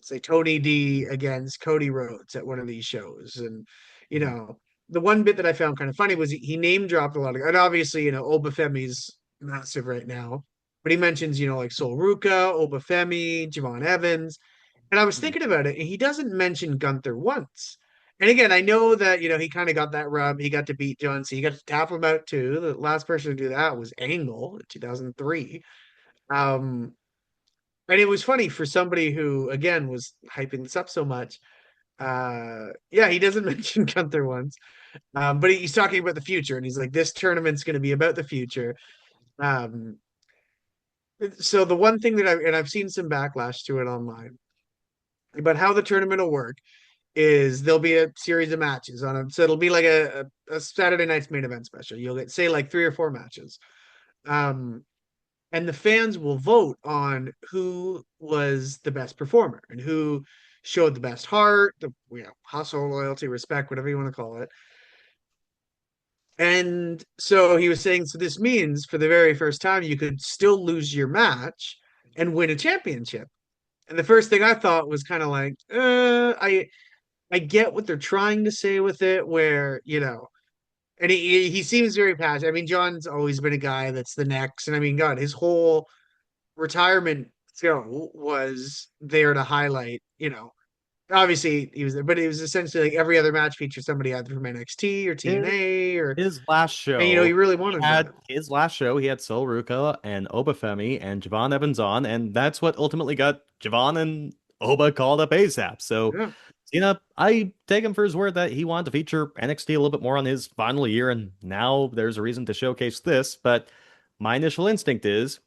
say Tony D against Cody Rhodes at one of these shows. And, you Mhm. know, the one bit that I found kind of funny was he name dropped a lot of, and obviously, Obafemi's massive right now, but he mentions, like Sol Ruka, Obafemi, Javon Evans. And I was Mhm. thinking about it, and he doesn't mention Gunther once. And again, I know that, he kind of got that rub. He got to beat John C. He got to tap him out too. The last person to do that was Angle in 2003. Um, and it was funny for somebody who, again, was hyping this up so much. Yeah, he doesn't mention Gunther once, but he's talking about the future, and he's like, "This tournament's going to be about the future." Um, so the one thing that I've seen some backlash to it online about how the tournament will work is there'll be a series of matches on it, so it'll be like a Saturday night's main event special. You'll get say like 3 or 4 matches. Um, and the fans will vote on who was the best performer and who showed the best heart, the hustle, loyalty, respect, whatever you want to call it. And so he was saying, so this means for the very first time you could still lose your match and win a championship. And the first thing I thought was kind of like, I get what they're trying to say with it, where and he seems very passionate. I mean, John's always been a guy that's the next, and I mean, God, his whole retirement was there to highlight, obviously he was there, but it was essentially like every other match featured somebody either from NXT or His, TNA his last and show, he really he wanted had that. his last show. He had Sol Ruka and Obafemi and Javon Evans on, and that's what ultimately got Javon and Oba called up ASAP. So, Yeah. I take him for his word that he wanted to feature NXT a little bit more on his final year, and now there's a reason to showcase this. But my initial instinct is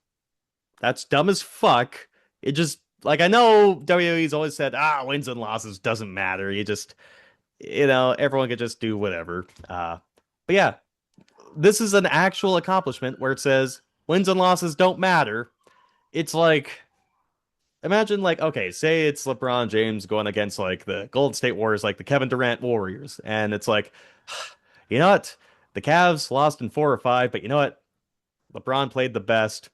that's dumb as fuck. It just like I know WWE's always said, wins and losses doesn't matter. You just everyone could just do whatever. But yeah, this is an actual accomplishment where it says wins and losses don't matter. It's like imagine like okay, say it's LeBron James going against like the Golden State Warriors, like the Kevin Durant Warriors, and it's like, you know what, the Cavs lost in 4 or 5, but you know what, LeBron played the best.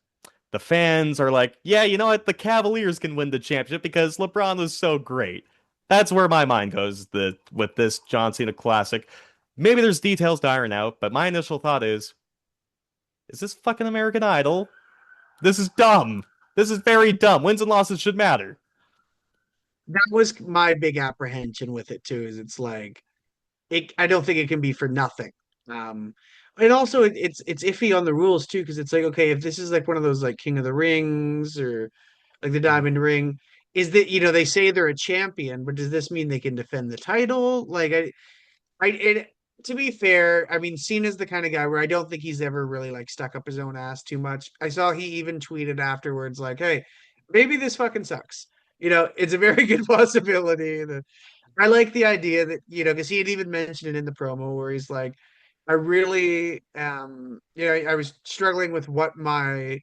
The fans are like, yeah, you know what? The Cavaliers can win the championship because LeBron was so great. That's where my mind goes with this John Cena classic. Maybe there's details to iron out, but my initial thought is this fucking American Idol? This is dumb. This is very dumb. Wins and losses should matter. That was my big apprehension with it too, is it's like I don't think it can be for nothing. Um and also it's iffy on the rules too, because it's like, okay, if this is like one of those like King of the Rings or like the Diamond Ring, is that they say they're a champion, but does this mean they can defend the title? Like to be fair, I mean, Cena's the kind of guy where I don't think he's ever really like stuck up his own ass too much. I saw he even tweeted afterwards, like, "Hey, maybe this fucking sucks." It's a very good possibility. That I like the idea that because he had even mentioned it in the promo where he's like, "I really, I was struggling with what my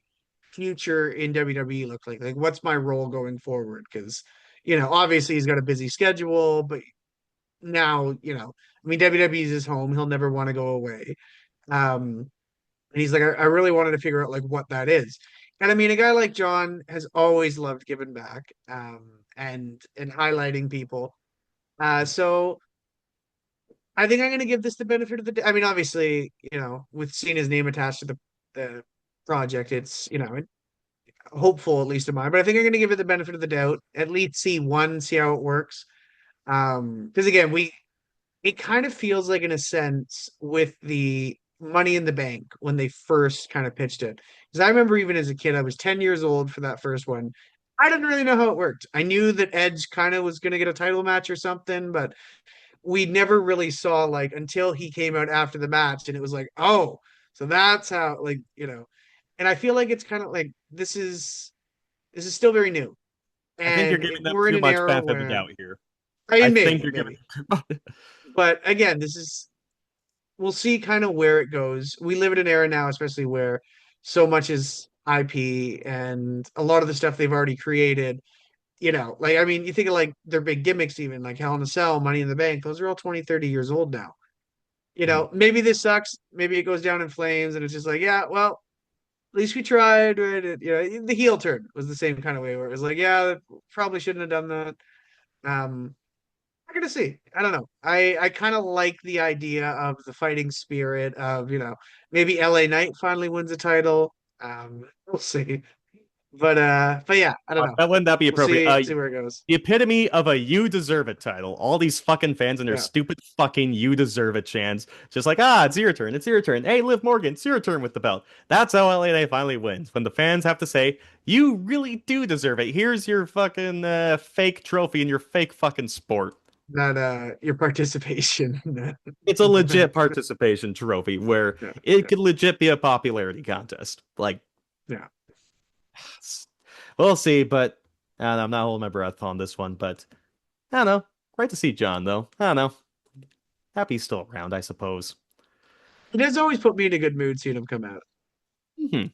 future in WWE looked like. Like, what's my role going forward? Because obviously he's got a busy schedule, but now, I mean, WWE is his home. He'll never want to go away. And he's like, I really wanted to figure out like what that is. And I mean, a guy like John has always loved giving back, and highlighting people. So I think I'm going to give this the benefit of the. I mean, obviously, with seeing his name attached to the project, it's hopeful at least of mine. But I think I'm going to give it the benefit of the doubt. At least see how it works. Because again, it kind of feels like, in a sense, with the Money in the Bank when they first kind of pitched it. Because I remember even as a kid, I was 10 years old for that first one. I didn't really know how it worked. I knew that Edge kind of was going to get a title match or something, but we never really saw like until he came out after the match, and it was like, oh, so that's how And I feel like it's kind of like this is still very new, I think you're and giving them we're in too an much era benefit of the where doubt here. I I mean, think maybe, you're giving maybe. But again, this is we'll see kind of where it goes. We live in an era now, especially where so much is IP and a lot of the stuff they've already created. Like I mean, you think of like their big gimmicks, even like Hell in a Cell, Money in the Bank. Those are all 20, 30 years old now. Maybe this sucks. Maybe it goes down in flames, and it's just like, yeah, well, least we tried, right? The heel turn was the same kind of way where it was like, yeah, probably shouldn't have done that. We're gonna see. I don't know. I kind of like the idea of the fighting spirit of, maybe LA Knight finally wins a title. We'll see. But yeah, I don't know. That wouldn't that be We'll appropriate? see where it goes. The epitome of a "you deserve it" title. All these fucking fans and their Yeah. stupid fucking "you deserve it" chants. Just like, it's your turn. It's your turn. Hey, Liv Morgan, it's your turn with the belt. That's how LA finally wins. When the fans have to say, you really do deserve it. Here's your fucking fake trophy and your fake fucking sport. Not your participation. It's a legit participation trophy where Yeah, it yeah, could legit be a popularity contest. Like, yeah. we'll see, but I'm not holding my breath on this one, but I don't know. Great to see John, though. I don't know. Happy he's still around, I suppose. It has always put me in a good mood seeing him come out. Hmm.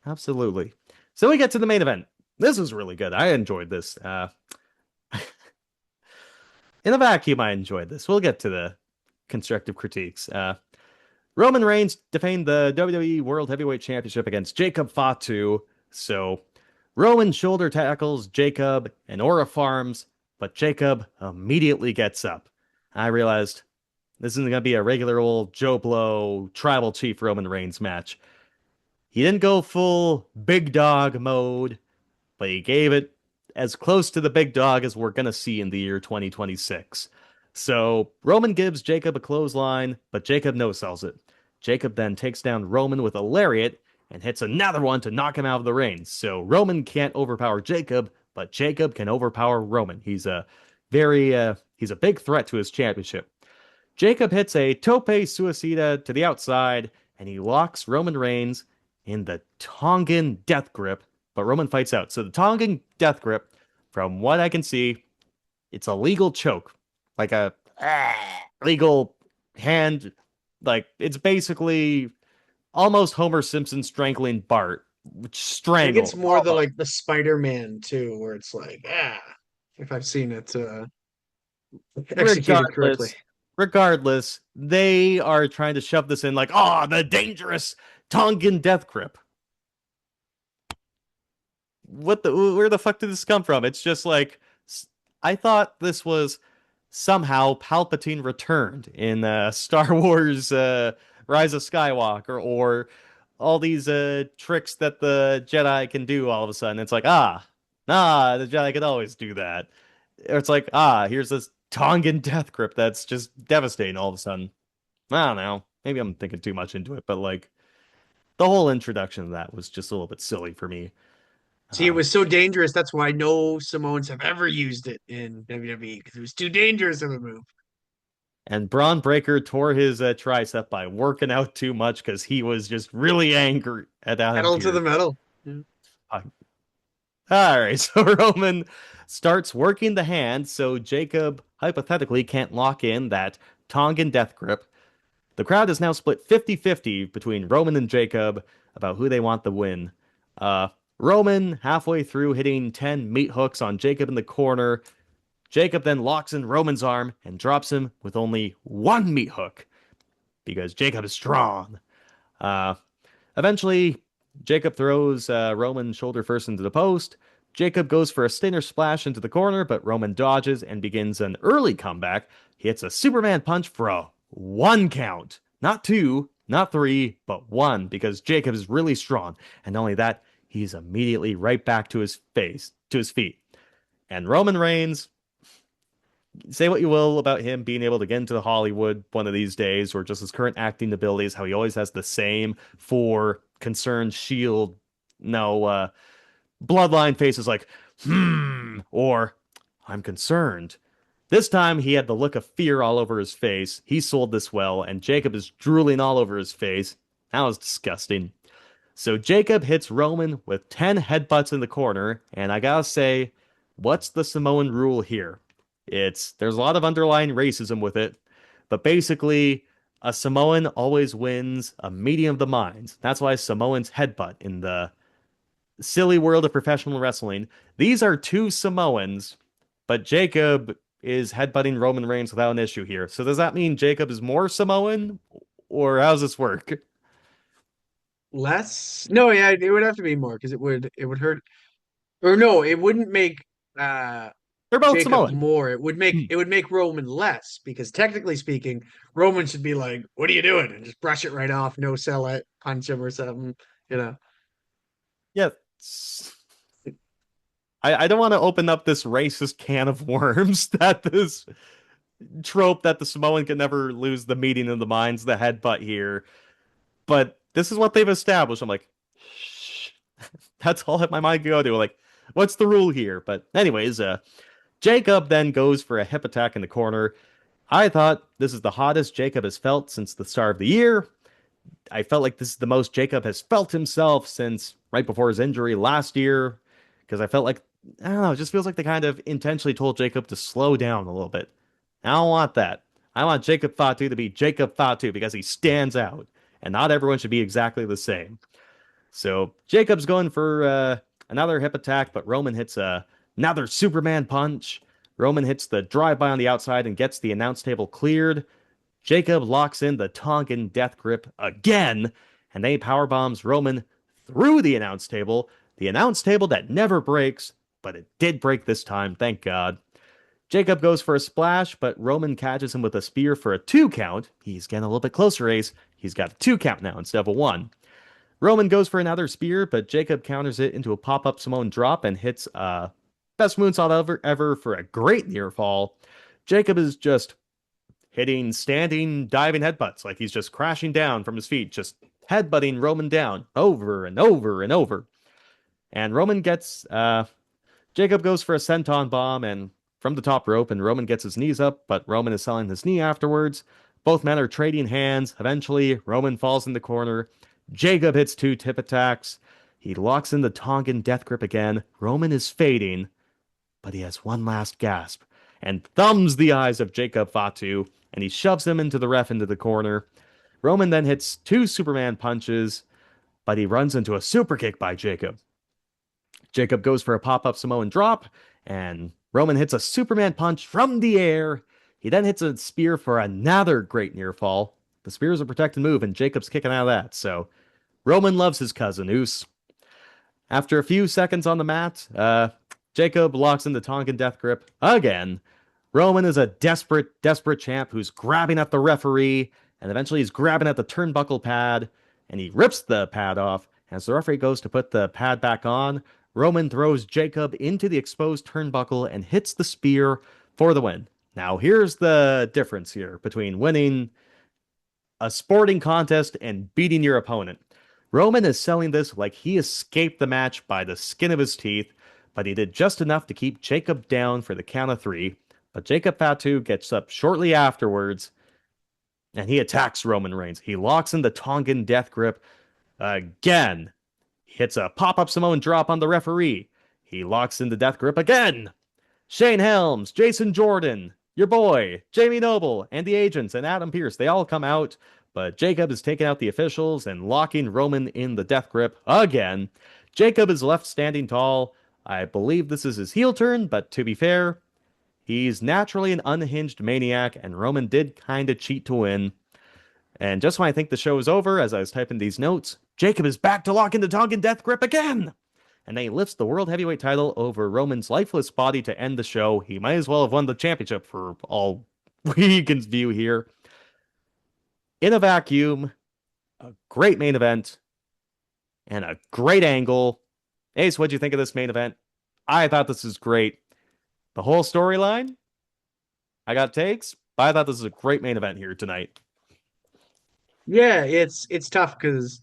Absolutely. So we get to the main event. This was really good. I enjoyed this. In a vacuum, I enjoyed this. We'll get to the constructive critiques. Roman Reigns defended the WWE World Heavyweight Championship against Jacob Fatu. So Roman shoulder tackles Jacob and Aura Farms, but Jacob immediately gets up. I realized this isn't going to be a regular old Joe Blow tribal chief Roman Reigns match. He didn't go full big dog mode, but he gave it as close to the big dog as we're going to see in the year 2026. So Roman gives Jacob a clothesline, but Jacob no-sells it. Jacob then takes down Roman with a lariat and hits another one to knock him out of the ring. So Roman can't overpower Jacob, but Jacob can overpower Roman. He's a big threat to his championship. Jacob hits a tope suicida to the outside, and he locks Roman Reigns in the Tongan death grip, but Roman fights out. So the Tongan death grip, from what I can see, it's a legal choke, like a legal hand, like it's basically almost Homer Simpson strangling Bart, which I think it's strangle. more the Spider-Man too, where it's like, if I've seen it executed correctly. Regardless, they are trying to shove this in like, the dangerous Tongan death grip. Where the fuck did this come from? It's just like, I thought this was somehow Palpatine returned in Star Wars Rise of Skywalker, or all these tricks that the Jedi can do all of a sudden. It's like, the Jedi could always do that. Or it's like, here's this Tongan death grip that's just devastating all of a sudden. I don't know. Maybe I'm thinking too much into it, but like the whole introduction of that was just a little bit silly for me. See, it was so dangerous. That's why no Samoans have ever used it in WWE because it was too dangerous of a move. And Braun Breaker tore his tricep by working out too much because he was just really angry at Adam Pedal to Pearce. the metal. Yeah. All right, so Roman starts working the hand so Jacob hypothetically can't lock in that Tongan death grip. The crowd is now split 50-50 between Roman and Jacob about who they want the win. Roman, halfway through, hitting 10 meat hooks on Jacob in the corner. Jacob then locks in Roman's arm and drops him with only one meat hook because Jacob is strong. Eventually, Jacob throws Roman shoulder first into the post. Jacob goes for a Stinger splash into the corner, but Roman dodges and begins an early comeback. He hits a Superman punch for a 1 count. Not 2, not 3, but 1, because Jacob is really strong. And not only that, he's immediately right back to his feet. And Roman Reigns, say what you will about him being able to get into Hollywood one of these days, or just his current acting abilities, how he always has the same for concerned Shield, Bloodline faces like, or I'm concerned. This time he had the look of fear all over his face. He sold this well, and Jacob is drooling all over his face. That was disgusting. So Jacob hits Roman with 10 headbutts in the corner, and I gotta say, what's the Samoan rule here? There's a lot of underlying racism with it, but basically, a Samoan always wins a meeting of the minds. That's why Samoans headbutt in the silly world of professional wrestling. These are two Samoans, but Jacob is headbutting Roman Reigns without an issue here. So does that mean Jacob is more Samoan, or how does this work? Less? No, yeah, it would have to be more because it would hurt. Or no, it wouldn't make uh They're both Jacob Samoan. more. It would make Hmm. it would make Roman less because technically speaking, Roman should be like, "What are you doing?" and just brush it right off, no sell it, punch him or something, you know. Yeah. I don't want to open up this racist can of worms that this trope that the Samoan can never lose the meeting of the minds, the headbutt here. But this is what they've established. I'm like, shh. That's all that my mind can go to. Like, what's the rule here? But anyways, Jacob then goes for a hip attack in the corner. I thought this is the hottest Jacob has felt since the start of the year. I felt like this is the most Jacob has felt himself since right before his injury last year. Because I felt like, I don't know, it just feels like they kind of intentionally told Jacob to slow down a little bit. I don't want that. I want Jacob Fatu to be Jacob Fatu because he stands out. And not everyone should be exactly the same. So Jacob's going for another hip attack, but Roman hits another Superman punch. Roman hits the drive-by on the outside and gets the announce table cleared. Jacob locks in the Tongan death grip again, and then he powerbombs Roman through the announce table that never breaks, but it did break this time, thank God. Jacob goes for a splash, but Roman catches him with a spear for a 2 count. He's getting a little bit closer, Ace. He's got a 2 count now instead of a 1. Roman goes for another spear, but Jacob counters it into a pop-up Samoan drop and hits best moonsault ever for a great near fall. Jacob is just hitting standing diving headbutts like he's just crashing down from his feet, just headbutting Roman down over and over and over. And Roman gets Jacob goes for a senton bomb and from the top rope, and Roman gets his knees up, but Roman is selling his knee afterwards. Both men are trading hands. Eventually, Roman falls in the corner. Jacob hits 2 tip attacks. He locks in the Tongan death grip again. Roman is fading, but he has one last gasp and thumbs the eyes of Jacob Fatu, and he shoves him into the ref into the corner. Roman then hits 2 Superman punches, but he runs into a super kick by Jacob. Jacob goes for a pop-up Samoan drop, and Roman hits a Superman punch from the air. He then hits a spear for another great near fall. The spear is a protected move, and Jacob's kicking out of that, so Roman loves his cousin, Oos. After a few seconds on the mat, Jacob locks in the Tongan death grip again. Roman is a desperate, desperate champ who's grabbing at the referee, and eventually he's grabbing at the turnbuckle pad, and he rips the pad off. As the referee goes to put the pad back on, Roman throws Jacob into the exposed turnbuckle and hits the spear for the win. Now, here's the difference here between winning a sporting contest and beating your opponent. Roman is selling this like he escaped the match by the skin of his teeth, but he did just enough to keep Jacob down for the count of 3. But Jacob Fatu gets up shortly afterwards, and he attacks Roman Reigns. He locks in the Tongan death grip again. He hits a pop-up Samoan drop on the referee. He locks in the death grip again. Shane Helms, Jason Jordan, your boy, Jamie Noble, and the agents, and Adam Pearce, they all come out, but Jacob is taking out the officials and locking Roman in the death grip again. Jacob is left standing tall. I believe this is his heel turn, but to be fair, he's naturally an unhinged maniac, and Roman did kind of cheat to win. And just when I think the show is over, as I was typing these notes, Jacob is back to lock in the Tongan death grip again! And then he lifts the World Heavyweight title over Roman's lifeless body to end the show. He might as well have won the championship for all we can view here. In a vacuum, a great main event, and a great angle. Ace, what'd you think of this main event? I thought this was great. The whole storyline, I got takes, but I thought this was a great main event here tonight. Yeah, it's tough because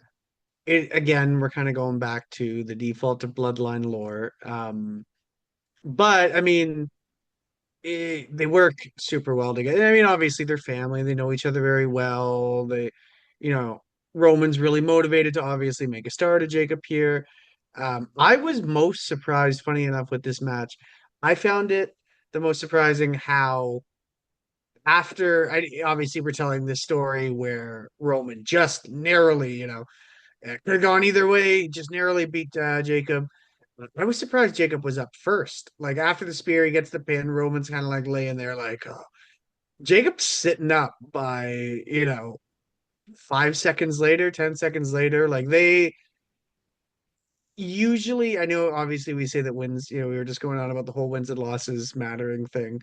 it again we're kind of going back to the default to Bloodline lore. But I mean, they work super well together. I mean, obviously they're family; they know each other very well. You know, Roman's really motivated to obviously make a star to Jacob here. I was most surprised, funny enough, with this match. I found it the most surprising how obviously we're telling this story where Roman just narrowly, it could have gone either way, just narrowly beat Jacob. I was surprised Jacob was up first. Like after the spear, he gets the pin. Roman's kind of like laying there, like, oh. Jacob's sitting up by, 5 seconds later, 10 seconds later. Like they usually, I know obviously we say that wins, we were just going on about the whole wins and losses mattering thing.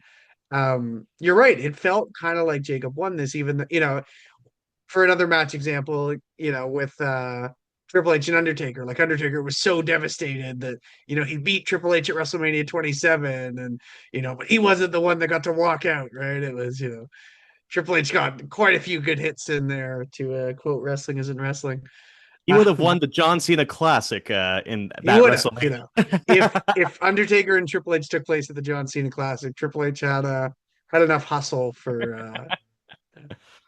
You're right. It felt kind of like Jacob won this, even, for another match example, with Triple H and Undertaker. Like Undertaker was so devastated that, he beat Triple H at WrestleMania 27 and, but he wasn't the one that got to walk out, right? It was, Triple H got quite a few good hits in there to quote wrestling isn't wrestling. He would have won the John Cena Classic in He that would have, WrestleMania. if Undertaker and Triple H took place at the John Cena Classic, Triple H had enough hustle for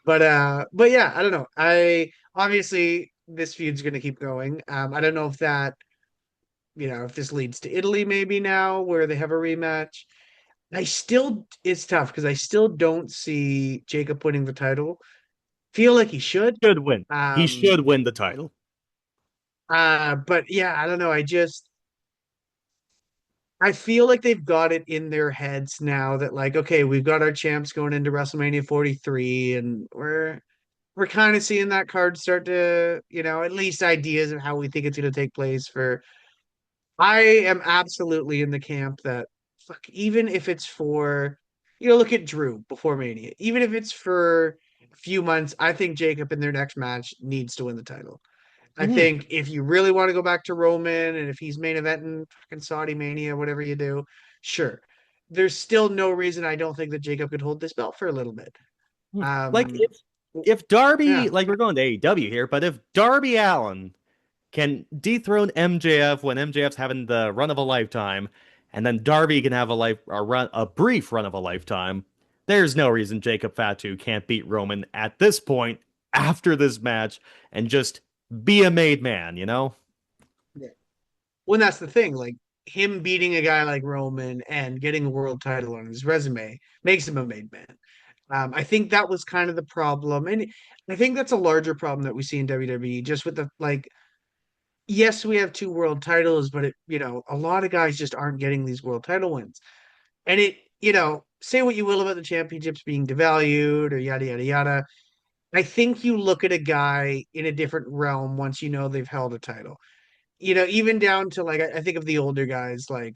but yeah, I don't know. I obviously this feud's gonna keep going. I don't know if that, if this leads to Italy maybe now where they have a rematch. It's tough because I still don't see Jacob winning the title. Feel like he should. Should win. He Um should win the title. but yeah, I don't know. I feel like they've got it in their heads now that like, okay, we've got our champs going into WrestleMania 43 and we're kind of seeing that card start to, at least ideas of how we think it's going to take place for. I am absolutely in the camp that fuck, even if it's for, look at Drew before Mania, even if it's for a few months, I think Jacob in their next match needs to win the title. I Mhm. think if you really want to go back to Roman and if he's main eventing fucking Saudi Mania, whatever you do, sure. There's still no reason I don't think that Jacob could hold this belt for a little bit. Like Um, if Darby, yeah. like we're going to AEW here, but if Darby Allin can dethrone MJF when MJF's having the run of a lifetime, and then Darby can have a brief run of a lifetime, there's no reason Jacob Fatu can't beat Roman at this point after this match and just be a made man, you know? Yeah. Well, that's the thing. Like him beating a guy like Roman and getting a world title on his resume makes him a made man. I think that was kind of the problem, and I think that's a larger problem that we see in WWE. Just with the like, yes, we have two world titles, but a lot of guys just aren't getting these world title wins. And say what you will about the championships being devalued or yada yada yada. I think you look at a guy in a different realm once you know they've held a title. Even down to like I think of the older guys like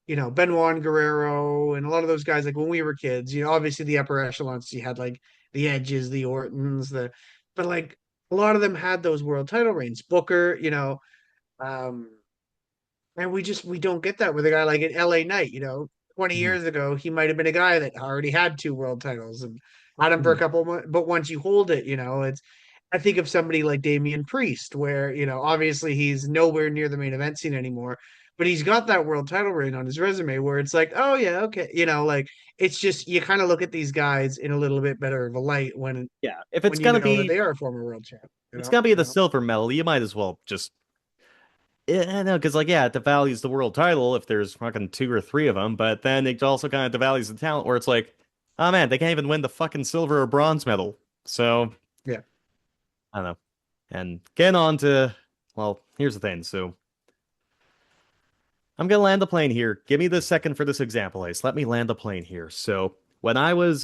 Benoit and Guerrero and a lot of those guys like when we were kids. Obviously the upper echelons you had like the Edges, the Ortons, but like a lot of them had those world title reigns. Booker, um, and we don't get that with a guy like an LA Knight. 20 Mhm. years ago, he might have been a guy that already had two world titles and had him for a Mhm. couple months. But once you hold it, I think of somebody like Damian Priest, where, obviously he's nowhere near the main event scene anymore, but he's got that world title reign on his resume where it's like, oh yeah, okay. Like it's just you kind of look at these guys in a little bit better of a light Yeah, if when you know that they are a former world champ, it's gonna be you the know. silver medal, you might as well just yeah, no, because like yeah, it devalues the world title if there's fucking two or three of them, but then it also kind of devalues the talent where it's like, oh man, they can't even win the fucking silver or bronze medal. So Yeah. I don't know. And getting on to well, here's the thing. So I'm gonna land the plane here. Give me the second for this example, Ace. Let me land the plane here. So when I was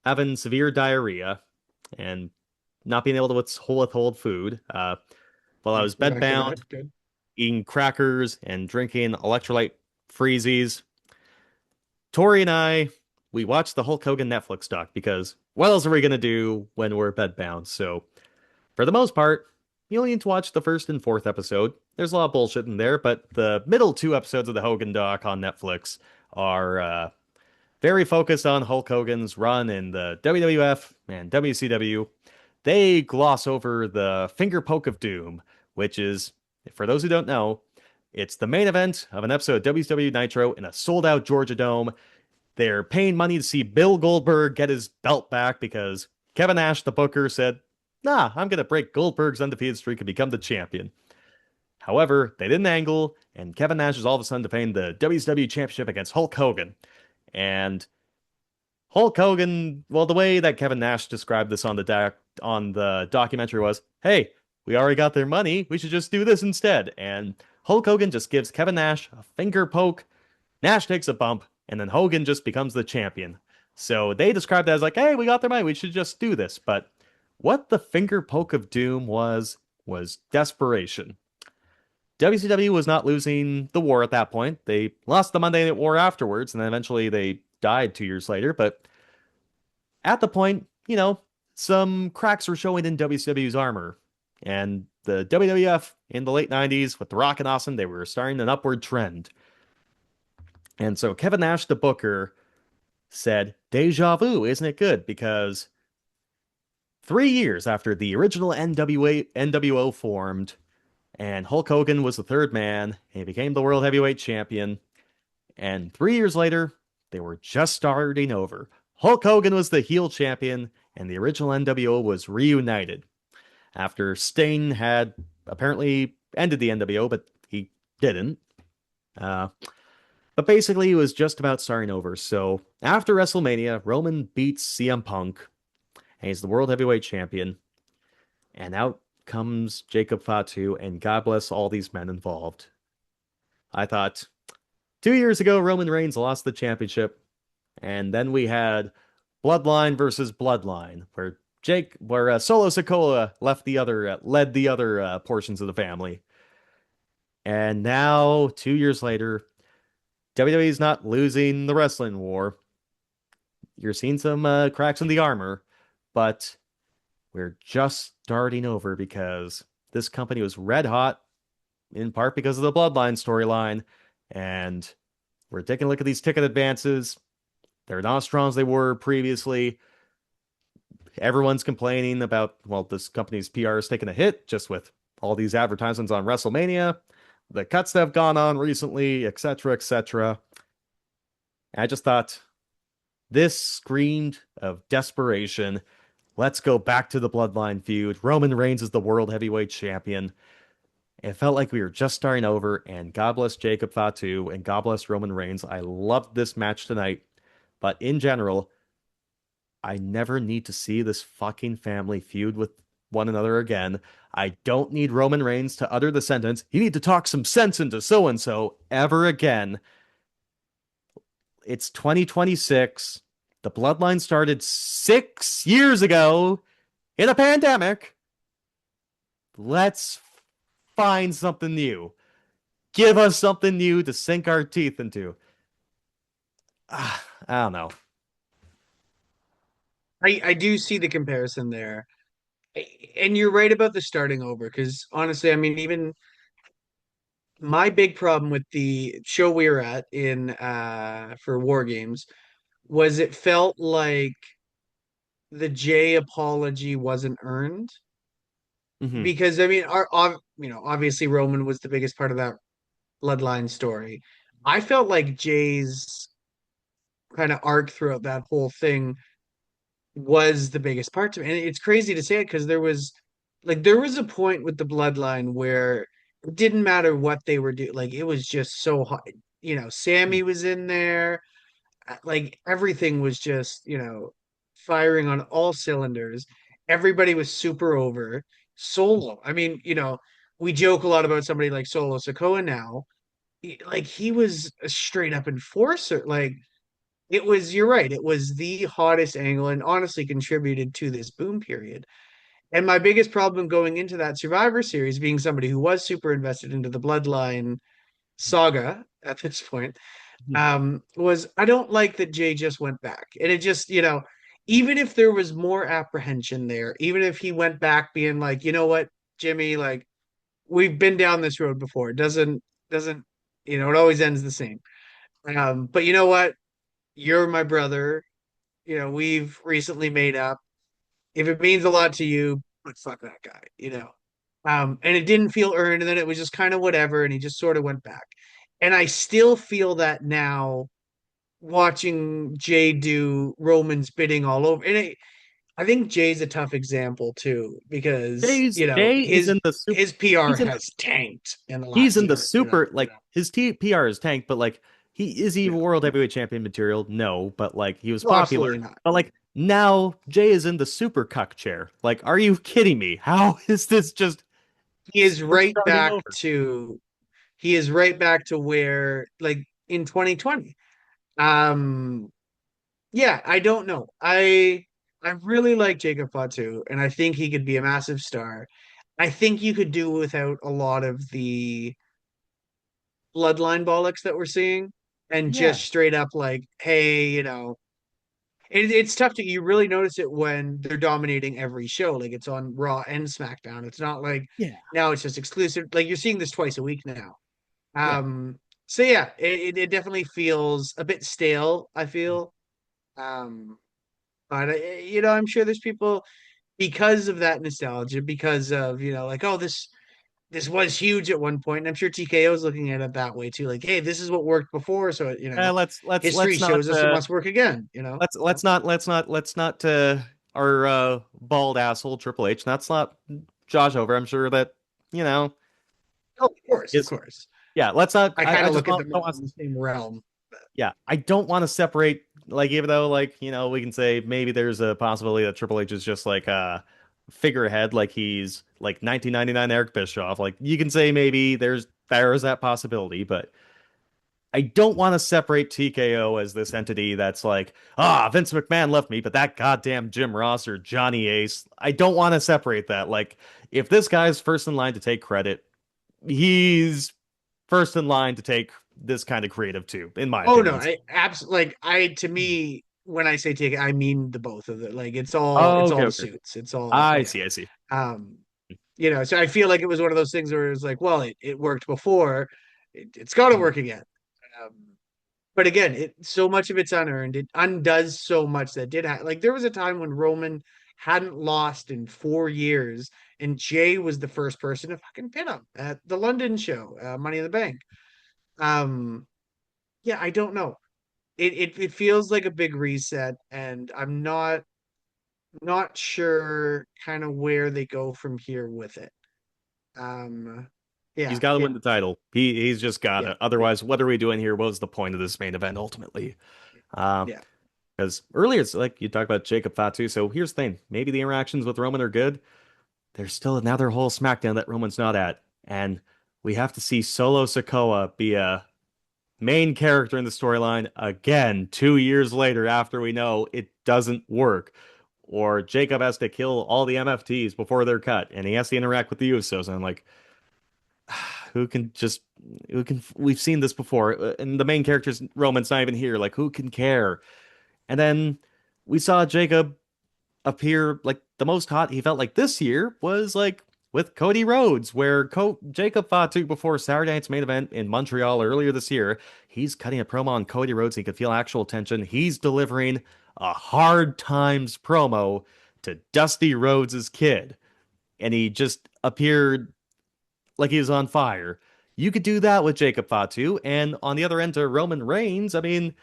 having severe diarrhea and not being able to withhold food, while I was We're back to bedbound, that. Good. eating crackers and drinking electrolyte freezies. Tori and we watched the Hulk Hogan Netflix doc because what else are we going to do when we're bedbound? So, for the most part, you only need to watch the first and fourth episode. There's a lot of bullshit in there, but the middle two episodes of the Hogan doc on Netflix are very focused on Hulk Hogan's run in the WWF and WCW. They gloss over the finger poke of doom, which is, for those who don't know, it's the main event of an episode of WCW Nitro in a sold out Georgia Dome. They're paying money to see Bill Goldberg get his belt back because Kevin Nash, the booker, said, nah, I'm going to break Goldberg's undefeated streak and become the champion. However, they didn't angle, and Kevin Nash is all of a sudden defending the WCW Championship against Hulk Hogan. And Hulk Hogan, well, the way that Kevin Nash described this on the documentary was, "Hey, we already got their money. We should just do this instead." And Hulk Hogan just gives Kevin Nash a finger poke. Nash takes a bump, and then Hogan just becomes the champion. So they described it as like, "Hey, we got their money. We should just do this." But what the finger poke of doom was desperation. WCW was not losing the war at that point. They lost the Monday Night War afterwards, and then eventually they died 2 years later. But at the point, some cracks were showing in WCW's armor. And the WWF in the late 90s with The Rock and Austin, they were starting an upward trend. And so Kevin Nash, the booker, said, Deja vu, isn't it good? Because 3 years after the original NWO formed, and Hulk Hogan was the third man, and he became the World Heavyweight Champion. And 3 years later, they were just starting over. Hulk Hogan was the heel champion, and the original NWO was reunited. After Sting had apparently ended the NWO, but he didn't. But basically, he was just about starting over. So after WrestleMania, Roman beats CM Punk, and he's the World Heavyweight Champion. And out comes Jacob Fatu, and God bless all these men involved. I thought 2 years ago, Roman Reigns lost the championship, and then we had Bloodline versus Bloodline, where Solo Sikoa led the other portions of the family. And now, 2 years later, WWE's not losing the wrestling war. You're seeing some cracks in the armor, but we're just starting over because this company was red hot, in part because of the Bloodline storyline, and we're taking a look at these ticket advances. They're not as strong as they were previously. Everyone's complaining about, well, this company's PR is taking a hit just with all these advertisements on WrestleMania, the cuts that have gone on recently, etc., etc. I just thought this screamed of desperation. Let's go back to the Bloodline feud. Roman Reigns is the World Heavyweight Champion. It felt like we were just starting over, and God bless Jacob Fatu, and God bless Roman Reigns. I loved this match tonight, but in general, I never need to see this fucking family feud with one another again. I don't need Roman Reigns to utter the sentence, you need to talk some sense into so-and-so ever again. It's 2026. The Bloodline started 6 years ago in a pandemic. Let's find something new. Give us something new to sink our teeth into. I don't know. I do see the comparison there. And you're right about the starting over, because honestly, I mean, even my big problem with the show we were at in for War Games was it felt like the Jay apology wasn't earned. Mm-hmm. Because I mean, obviously Roman was the biggest part of that Bloodline story. I felt like Jay's kind of arc throughout that whole thing was the biggest part to me. And it's crazy to say it because there was a point with the Bloodline where it didn't matter what they were doing. Like it was just so hot. Sammy was in there. Like everything was just, firing on all cylinders. Everybody was super over. Solo. I mean, we joke a lot about somebody like Solo Sikoa now. Like he was a straight up enforcer. Like you're right. It was the hottest angle and honestly contributed to this boom period. And my biggest problem going into that Survivor Series, being somebody who was super invested into the Bloodline saga at this point, was I don't like that Jay just went back. And it just, even if there was more apprehension there, even if he went back being like, you know what, Jimmy, like we've been down this road before. It doesn't, it always ends the same. But you know what? You're my brother. We've recently made up. If it means a lot to you, but fuck that guy. And it didn't feel earned, and then it was just kind of whatever, and he just sort of went back. And I still feel that now watching Jay do Roman's bidding all over. And I think Jay's a tough example too, because Jay is his in the super. his PR He's in the has tanked in the He's last in the year. super, like his PR is tanked, but like he Yeah. world heavyweight champion material? No, but like he was Well, popular. absolutely not. But like now Jay is in the super cuck chair. Like, are you kidding me? How is this just He is we're right starting back over? to he is right back to where, like, in 2020. Yeah, I don't know. I really like Jacob Fatu, and I think he could be a massive star. I think you could do without a lot of the bloodline bollocks that we're seeing, and Yeah. just straight up like, hey, it's tough to you really notice it when they're dominating every show. Like it's on Raw and SmackDown. It's not like Yeah. now it's just exclusive. Like you're seeing this twice a week now. Yeah. So yeah, it definitely feels a bit stale, I feel. Um, but I'm sure there's people because of that nostalgia, because of, like, oh, this was huge at one point. And I'm sure TKO is looking at it that way too. Like, hey, this is what worked before, so history Let's not shows us it must work again. let's not our bald asshole Triple H. That's not Josh over. I'm sure that you know Oh, of course, of is course. yeah. Let's not. I kind I of just look at them don't all want. in the same realm. Yeah, I don't want to separate. Like even though we can say maybe there's a possibility that Triple H is just like a figurehead, like he's like 1999 Eric Bischoff. Like you can say maybe there is that possibility, but I don't want to separate TKO as this entity that's like, Vince McMahon left me, but that goddamn Jim Ross or Johnny Ace. I don't want to separate that. Like, if this guy's first in line to take credit, he's first in line to take this kind of creative too, in my Oh no, opinion. I absolutely like I to me when I say take, I mean the both of it. Like Oh, it's okay, all the okay. suits. It's all I yeah. see, I see. Um, so I feel like it was one of those things where it was like, well, it worked before, it's got to Mhm. work again. Um, but again, it so much of it's unearned. It undoes so much that did like there was a time when Roman hadn't lost in 4 years, and Jay was the first person to fucking pin him at the London show, Money in the Bank. Um, yeah, I don't know. It feels like a big reset, and I'm not sure kind of where they go from here with it. Um, He's yeah, got to yeah, win the title. He's just got yeah, to. Otherwise, what are we doing here? What was the point of this main event ultimately? Uh, yeah. because earlier it's like you talked about Jacob Fatu. So here's the thing: maybe the interactions with Roman are good. There's still another whole SmackDown that Roman's not at, and we have to see Solo Sikoa be a main character in the storyline again 2 years later after we know it doesn't work. Or Jacob has to kill all the MFTs before they're cut, and he has to interact with the Usos. And I'm like, who can just who can we've seen this before, and the main character's Roman's not even here. Like, who can care? And then we saw Jacob appear like the most hot he felt like this year was like with Cody Rhodes, where Jacob Fatu before Saturday night's main event in Montreal earlier this year. He's cutting a promo on Cody Rhodes. He could feel actual tension. He's delivering a hard times promo to Dusty Rhodes' kid. And he just appeared like he was on fire. You could do that with Jacob Fatu. And on the other end to Roman Reigns, I mean,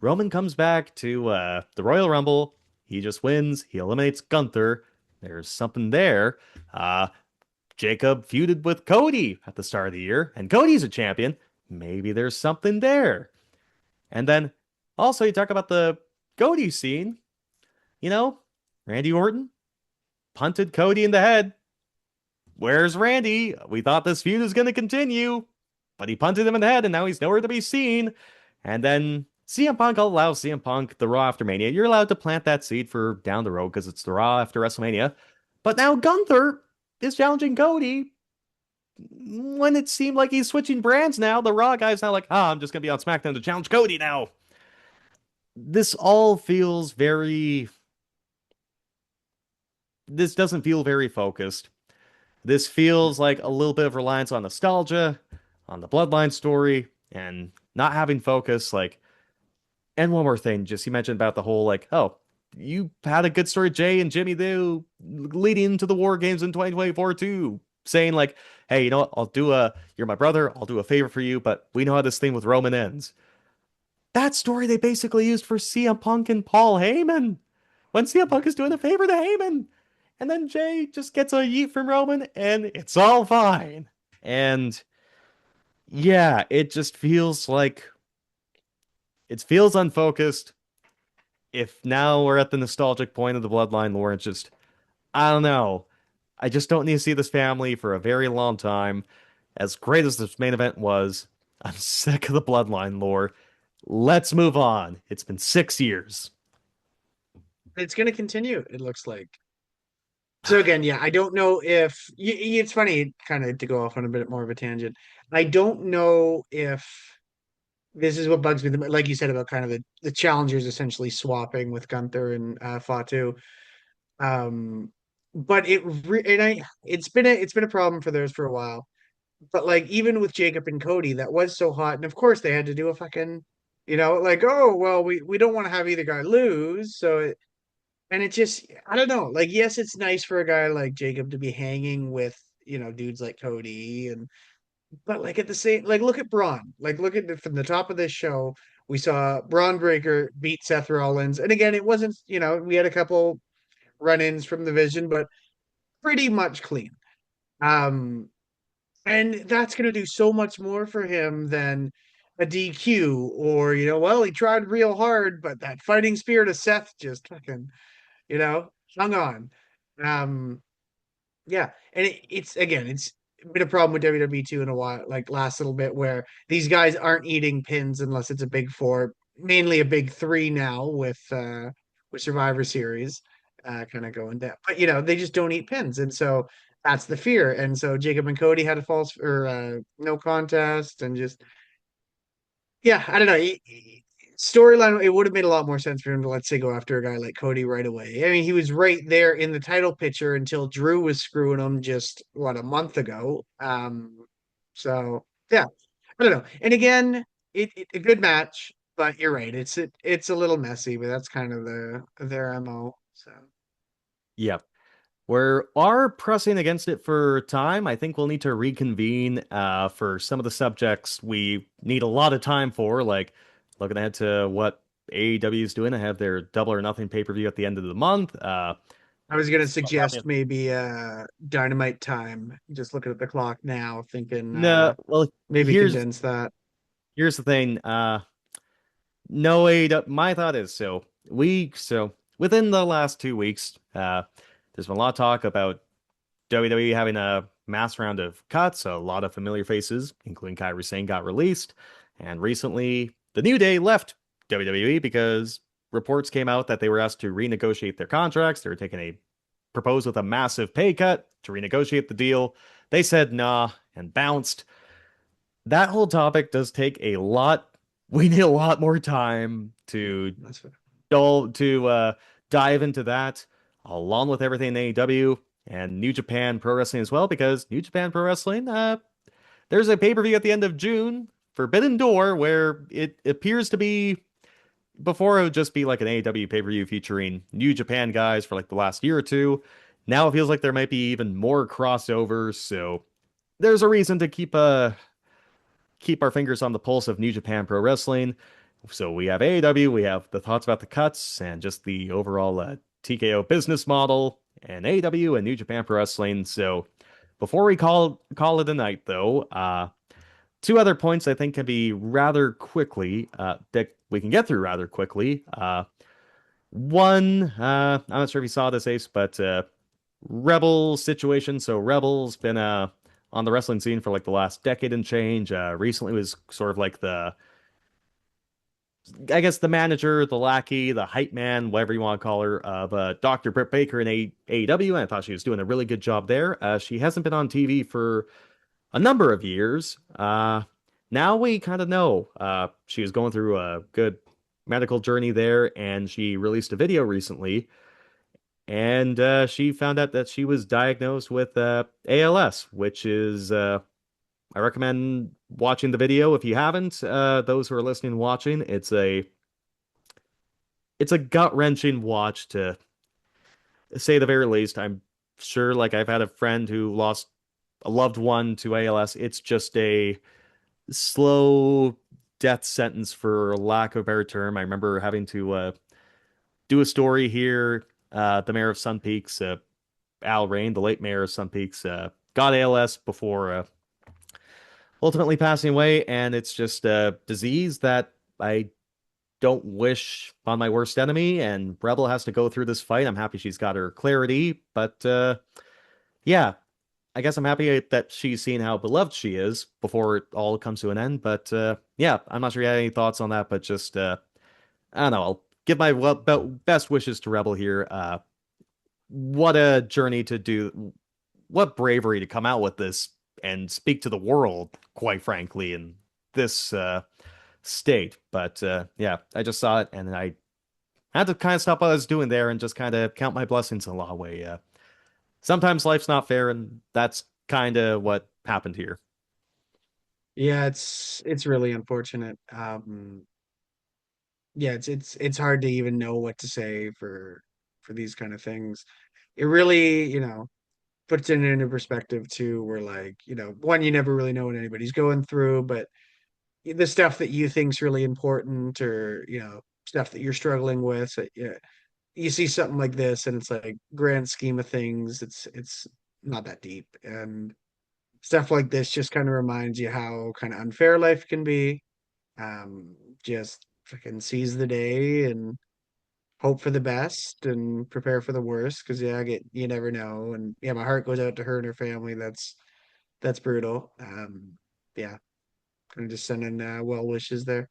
Roman comes back to the Royal Rumble. He just wins. He eliminates Gunther. There's something there. Uh, Jacob feuded with Cody at the start of the year, and Cody's a champion. Maybe there's something there. And then also you talk about the Cody scene. You know, Randy Orton punted Cody in the head. Where's Randy? We thought this feud was going to continue, but he punted him in the head, and now he's nowhere to be seen. And then CM Punk allows CM Punk the Raw after Mania. You're allowed to plant that seed for down the road because it's the Raw after WrestleMania. But now Gunther is challenging Cody when it seemed like he's switching brands now. The Raw guy's now like, I'm just going to be on SmackDown to challenge Cody now. This all feels very. This doesn't feel very focused. This feels like a little bit of reliance on nostalgia, on the Bloodline story, and not having focus. Like, and one more thing, just you mentioned about the whole like, you had a good story, Jay and Jimmy Doo, leading into the War Games in 2024 too, saying like, hey, you know what? You're my brother. I'll do a favor for you, but we know how this thing with Roman ends. That story they basically used for CM Punk and Paul Heyman when CM Punk is doing a favor to Heyman. And then Jay just gets a yeet from Roman and it's all fine. And yeah, it just feels like it feels unfocused. If now we're at the nostalgic point of the Bloodline lore, it's just, I don't know. I just don't need to see this family for a very long time. As great as this main event was, I'm sick of the Bloodline lore. Let's move on. It's been 6 years. It's going to continue, it looks like. So again, yeah, I don't know if it's funny kind of to go off on a bit more of a tangent. I don't know if this is what bugs me, like you said about kind of the challengers essentially swapping with Gunther and Fatu. Um, but it's been a problem for theirs for a while. But like even with Jacob and Cody, that was so hot, and of course they had to do a fucking, like, oh well, we don't want to have either guy lose, and it just, I don't know, like, yes, it's nice for a guy like Jacob to be hanging with dudes like Cody, but like at the same, like, look at Braun, like, look at from the top of this show, we saw Braun Breaker beat Seth Rollins, and again, it wasn't, we had a couple run-ins from the Vision, but pretty much clean. Um, and that's going to do so much more for him than a DQ or, well, he tried real hard, but that fighting spirit of Seth just fucking, you know, hung on. Um, yeah. And it's been a problem with WWE too in a while, like last little bit, where these guys aren't eating pins unless it's a big four, mainly a big three now with Survivor Series kind of going down. But they just don't eat pins. And so that's the fear. And so Jacob and Cody had a false or no contest, and just, yeah, I don't know. Storyline, it would have made a lot more sense for him to, let's say, go after a guy like Cody right away. I mean, he was right there in the title picture until Drew was screwing him just a month ago. So yeah, I don't know. And again, a good match, but you're right. It's a little messy, but that's kind of their MO. So Yep. We are pressing against it for time. I think we'll need to reconvene for some of the subjects we need a lot of time for, like looking ahead to what AEW is doing. I have their Double or Nothing pay-per-view at the end of the month. I was gonna suggest maybe Dynamite time. Just looking at the clock now, thinking No, well, maybe condense that. here's the thing. No AEW. My thought is so within the last 2 weeks, there's been a lot of talk about WWE having a mass round of cuts. A lot of familiar faces, including Kairi Sane, got released. And recently, the New Day left WWE because reports came out that they were asked to renegotiate their contracts. They were proposed with a massive pay cut to renegotiate the deal. They said nah and bounced. That whole topic does take a lot. We need a lot more time to That's fair. dive into that, along with everything in AEW and New Japan Pro Wrestling as well, because New Japan Pro Wrestling, there's a pay-per-view at the end of June, Forbidden Door, where it appears to be, before it would just be like an AEW pay-per-view featuring New Japan guys for like the last year or two. Now it feels like there might be even more crossovers, so there's a reason to keep our fingers on the pulse of New Japan Pro Wrestling. So we have AEW, we have the thoughts about the cuts and just the overall TKO business model, and AEW and New Japan Pro Wrestling. So before we call it a night, though, two other points I think can be rather quickly that we can get through rather quickly. One, I'm not sure if you saw this, Ace, but Rebel situation. So Rebel's been on the wrestling scene for like the last decade and change. Recently was sort of like I guess the manager, the lackey, the hype man, whatever you want to call her, of Dr. Britt Baker in AEW, and I thought she was doing a really good job there. She hasn't been on TV for a number of years. Now we kind of know she was going through a good medical journey there, and she released a video recently, and she found out that she was diagnosed with ALS, which is I recommend watching the video if you haven't. Those who are listening and watching, it's a gut-wrenching watch, to say the very least. I'm sure, like, I've had a friend who lost a loved one to ALS. It's just a slow death sentence, for lack of a better term. I remember having to do a story here. The mayor of Sun Peaks, Al Rain, the late mayor of Sun Peaks, got ALS before ultimately passing away, and it's just a disease that I don't wish on my worst enemy, and Rebel has to go through this fight. I'm happy she's got her clarity, but yeah, I guess I'm happy that she's seen how beloved she is before it all comes to an end. But yeah, I'm not sure you had any thoughts on that, but just I don't know, I'll give my best wishes to Rebel here. What a journey to do. What bravery to come out with this and speak to the world, quite frankly, in this state. But yeah, I just saw it and I had to kind of stop what I was doing there and just kind of count my blessings in a lot of way. Sometimes life's not fair, and that's kind of what happened here. Yeah, it's really unfortunate. Yeah, it's hard to even know what to say for these kind of things. It really, puts it into perspective too, where like, one, you never really know what anybody's going through, but the stuff that you think's really important or, stuff that you're struggling with. So, yeah, you see something like this and it's like grand scheme of things, it's not that deep. And stuff like this just kind of reminds you how kind of unfair life can be. Just fucking seize the day and hope for the best and prepare for the worst because yeah, you never know. And yeah, my heart goes out to her and her family. That's brutal. Yeah, kind of just sending well wishes there.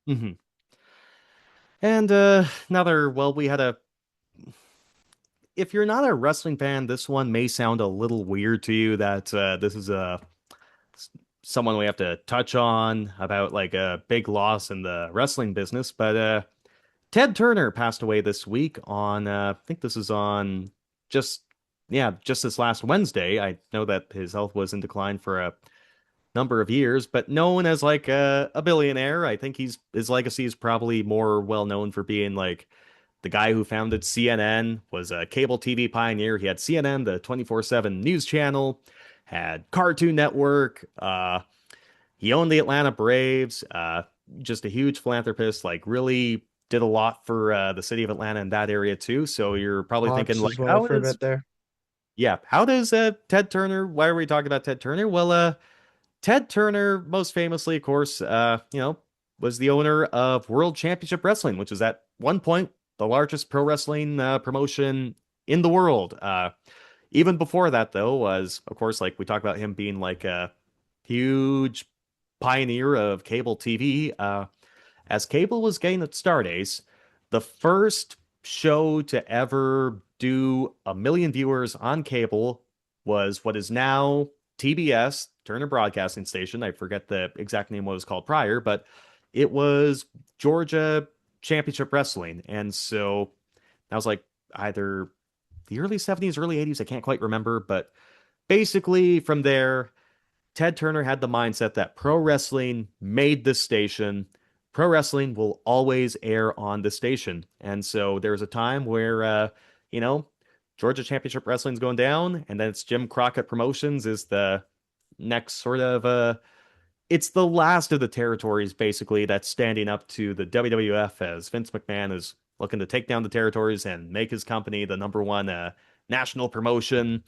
Hmm. And another, well, we had a. If you're not a wrestling fan, this one may sound a little weird to you that this is someone we have to touch on about like a big loss in the wrestling business, but Ted Turner passed away this week on I think this is on just just this last Wednesday. I know that his health was in decline for a number of years, but known as like a billionaire. I think his legacy is probably more well known for being like the guy who founded CNN, was a cable TV pioneer. He had CNN, the 24/7 news channel, had Cartoon Network. He owned the Atlanta Braves. Just a huge philanthropist. Like really did a lot for the city of Atlanta and that area too. So you're probably thinking Hawks like, as well for a bit there. how does Ted Turner? Why are we talking about Ted Turner? Well, Ted Turner, most famously, of course, was the owner of World Championship Wrestling, which was at one point the largest pro wrestling promotion in the world. Even before that, though, was, of course, like we talked about him being like a huge pioneer of cable TV. As cable was getting its start, Ace, the first show to ever do a million viewers on cable was what is now TBS, Turner Broadcasting Station. I forget the exact name what it was called prior, but it was Georgia Championship Wrestling. And so that was like either the early 70s, early 80s. I can't quite remember, but basically from there, Ted Turner had the mindset that pro wrestling made the station. Pro wrestling will always air on the station. And so there was a time where, you know, Georgia Championship Wrestling's going down, and then it's Jim Crockett Promotions is the next sort of it's the last of the territories basically that's standing up to the WWF as Vince McMahon is looking to take down the territories and make his company the number one national promotion.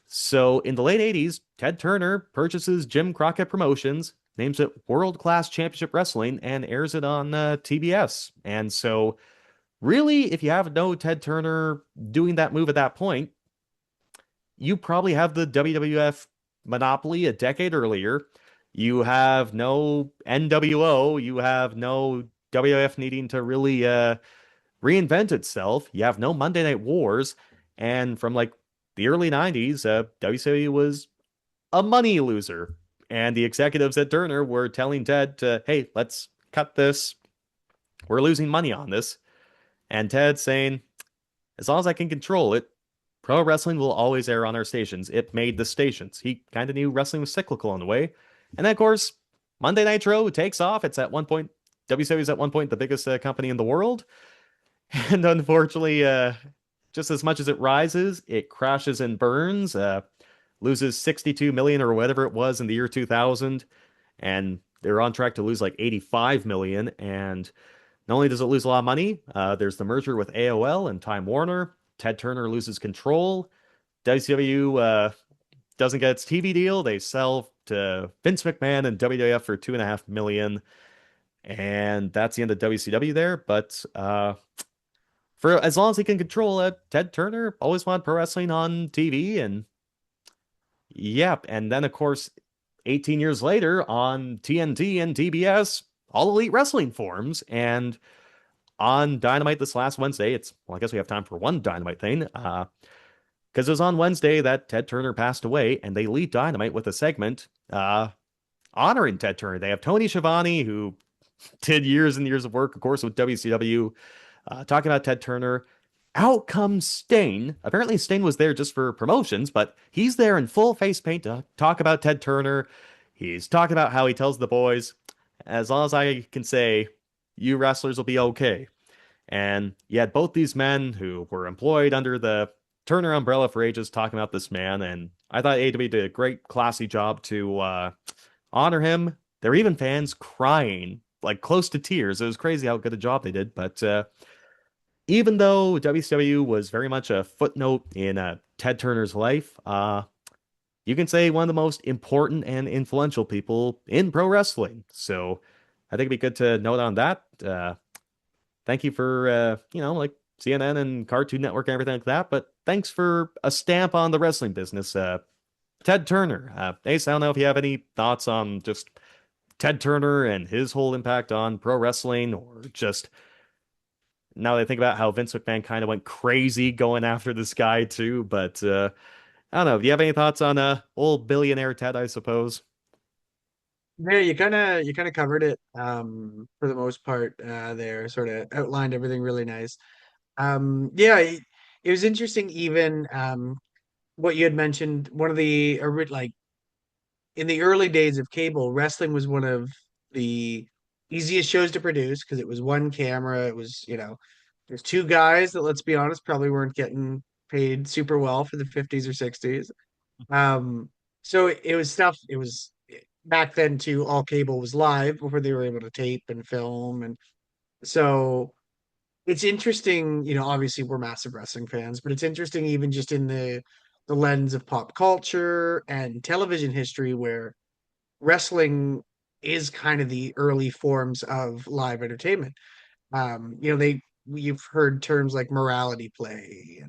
So in the late 80s, Ted Turner purchases Jim Crockett Promotions, names it World Class Championship Wrestling, and airs it on TBS. And so, really, if you have no Ted Turner doing that move at that point, you probably have the WWF monopoly a decade earlier. You have no NWO. You have no WWF needing to really reinvent itself. You have no Monday Night Wars. And from like the early 90s, WCW was a money loser. And the executives at Turner were telling Ted to, hey, let's cut this. We're losing money on this. And Ted saying, as long as I can control it, pro wrestling will always air on our stations. It made the stations. He kind of knew wrestling was cyclical in a way. And then, of course, Monday Nitro takes off. It's at one point, WCW is at one point the biggest company in the world. And unfortunately, just as much as it rises, it crashes and burns, loses 62 million or whatever it was in the year 2000. And they're on track to lose like 85 million. And not only does it lose a lot of money, there's the merger with AOL and Time Warner. Ted Turner loses control. WCW doesn't get its TV deal. They sell to Vince McMahon and WWF for $2.5 million. And that's the end of WCW there. But for as long as he can control it, Ted Turner always wanted pro wrestling on TV. And yep. And then, of course, 18 years later on TNT and TBS, All Elite Wrestling forms. And on Dynamite this last Wednesday. I guess we have time for one Dynamite thing. Because it was on Wednesday that Ted Turner passed away, and they lead Dynamite with a segment honoring Ted Turner. They have Tony Schiavone, who did years and years of work, of course, with WCW, talking about Ted Turner. Out comes Sting. Apparently, Sting was there just for promotions, but he's there in full face paint to talk about Ted Turner. He's talking about how he tells the boys, as long as I can say, you wrestlers will be okay. And you had both these men who were employed under the Turner umbrella for ages talking about this man. And I thought AEW did a great, classy job to honor him. There were even fans crying, like close to tears. It was crazy how good a job they did. But even though WCW was very much a footnote in Ted Turner's life, you can say one of the most important and influential people in pro wrestling. So I think it'd be good to note on that. Thank you for, like CNN and Cartoon Network and everything like that. But thanks for a stamp on the wrestling business. Ted Turner. Ace, I don't know if you have any thoughts on just Ted Turner and his whole impact on pro wrestling, or just now that I think about how Vince McMahon kind of went crazy going after this guy too. But I don't know. Do you have any thoughts on old billionaire Ted, I suppose? Yeah, you kind of covered it for the most part there, sort of outlined everything really nice. Yeah, it was interesting even what you had mentioned. One of the like in the early days of cable, wrestling was one of the easiest shows to produce because it was one camera. It was, there's two guys that, let's be honest, probably weren't getting paid super well for the 50s or 60s. Um, so it was stuff, it was back then too, all cable was live before they were able to tape and film. And so it's interesting, obviously we're massive wrestling fans, but it's interesting even just in the lens of pop culture and television history where wrestling is kind of the early forms of live entertainment. You've heard terms like morality play,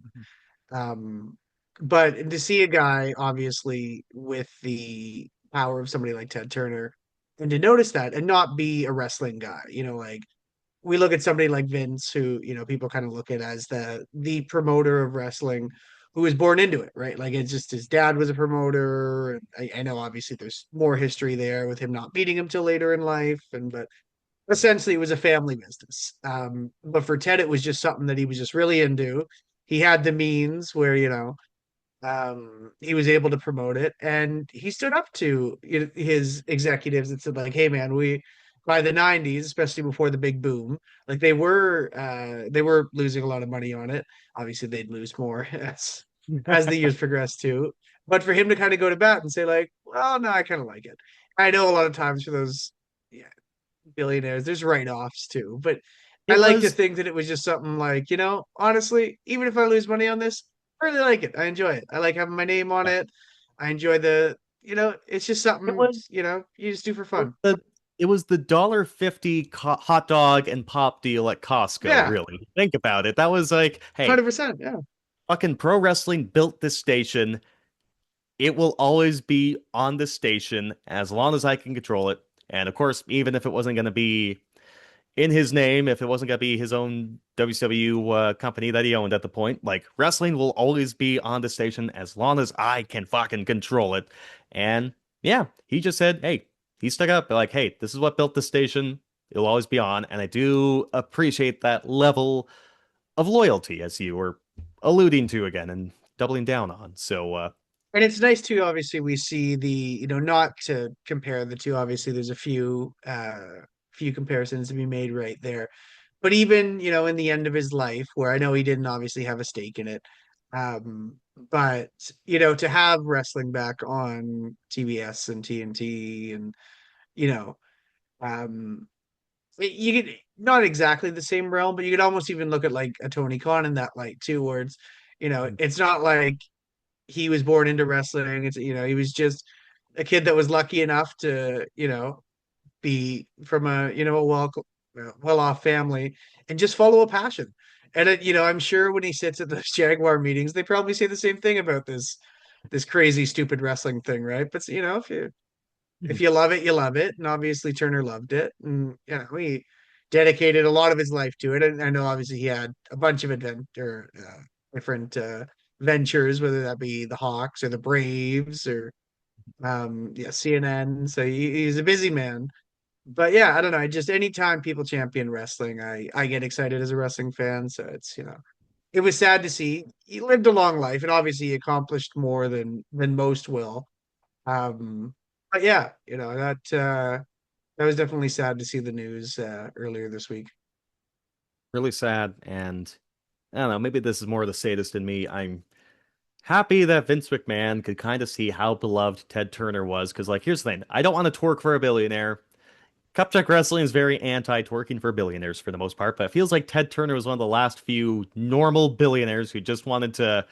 um, but to see a guy obviously with the power of somebody like Ted Turner, and to notice that and not be a wrestling guy, like we look at somebody like Vince, who people kind of look at as the promoter of wrestling, who was born into it, right? Like it's just his dad was a promoter. And I know obviously there's more history there with him not meeting him till later in life, but essentially it was a family business. But for Ted, it was just something that he was just really into. He had the means where he was able to promote it, and he stood up to his executives and said like, hey man, we by the 90s, especially before the big boom, like they were losing a lot of money on it. Obviously they'd lose more as the years progressed too, but for him to kind of go to bat and say like, well no, I kind of like it. I know a lot of times for those, yeah, billionaires there's write-offs too, but I It like to was think that it was just something like, honestly, even if I lose money on this, I really like it. I enjoy it. I like having my name on it. I enjoy it's just it something, was you just do for it was fun. the it was the $1.50 hot dog and pop deal at Costco, Yeah, really. Think about it. That was like, hey, 100%. Yeah. fucking pro wrestling built this station. It will always be on this station as long as I can control it. And of course, even if it wasn't going to be in his name, if it wasn't going to be his own WCW company that he owned at the point, like wrestling will always be on the station as long as I can fucking control it. And yeah, he just said, hey, he stuck up like, hey, this is what built the station. It'll always be on. And I do appreciate that level of loyalty, as you were alluding to again and doubling down on. So, And it's nice too, obviously we see not to compare the two, obviously there's a few comparisons to be made right there. But even, in the end of his life, where I know he didn't obviously have a stake in it, but to have wrestling back on TBS and TNT, and you know, um, you could not exactly the same realm, but you could almost even look at like a Tony Khan in that light too, where it's not like he was born into wrestling. It's he was just a kid that was lucky enough to be from a well off family and just follow a passion. And I'm sure when he sits at those Jaguar meetings, they probably say the same thing about this crazy stupid wrestling thing, right? But if you love it, you love it, and obviously Turner loved it, and he dedicated a lot of his life to it. And I know obviously he had a bunch of different ventures, whether that be the Hawks or the Braves or yeah, CNN. So he's a busy man. But yeah, I don't know. Just anytime people champion wrestling, I get excited as a wrestling fan. So it was sad to see. He lived a long life, and obviously he accomplished more than most will. But yeah, that was definitely sad to see the news earlier this week. Really sad, and I don't know, maybe this is more the sadist in me. I'm happy that Vince McMahon could kind of see how beloved Ted Turner was, because, like, here's the thing. I don't want to twerk for a billionaire. Cupcheck Wrestling is very anti-twerking for billionaires for the most part, but it feels like Ted Turner was one of the last few normal billionaires who just wanted to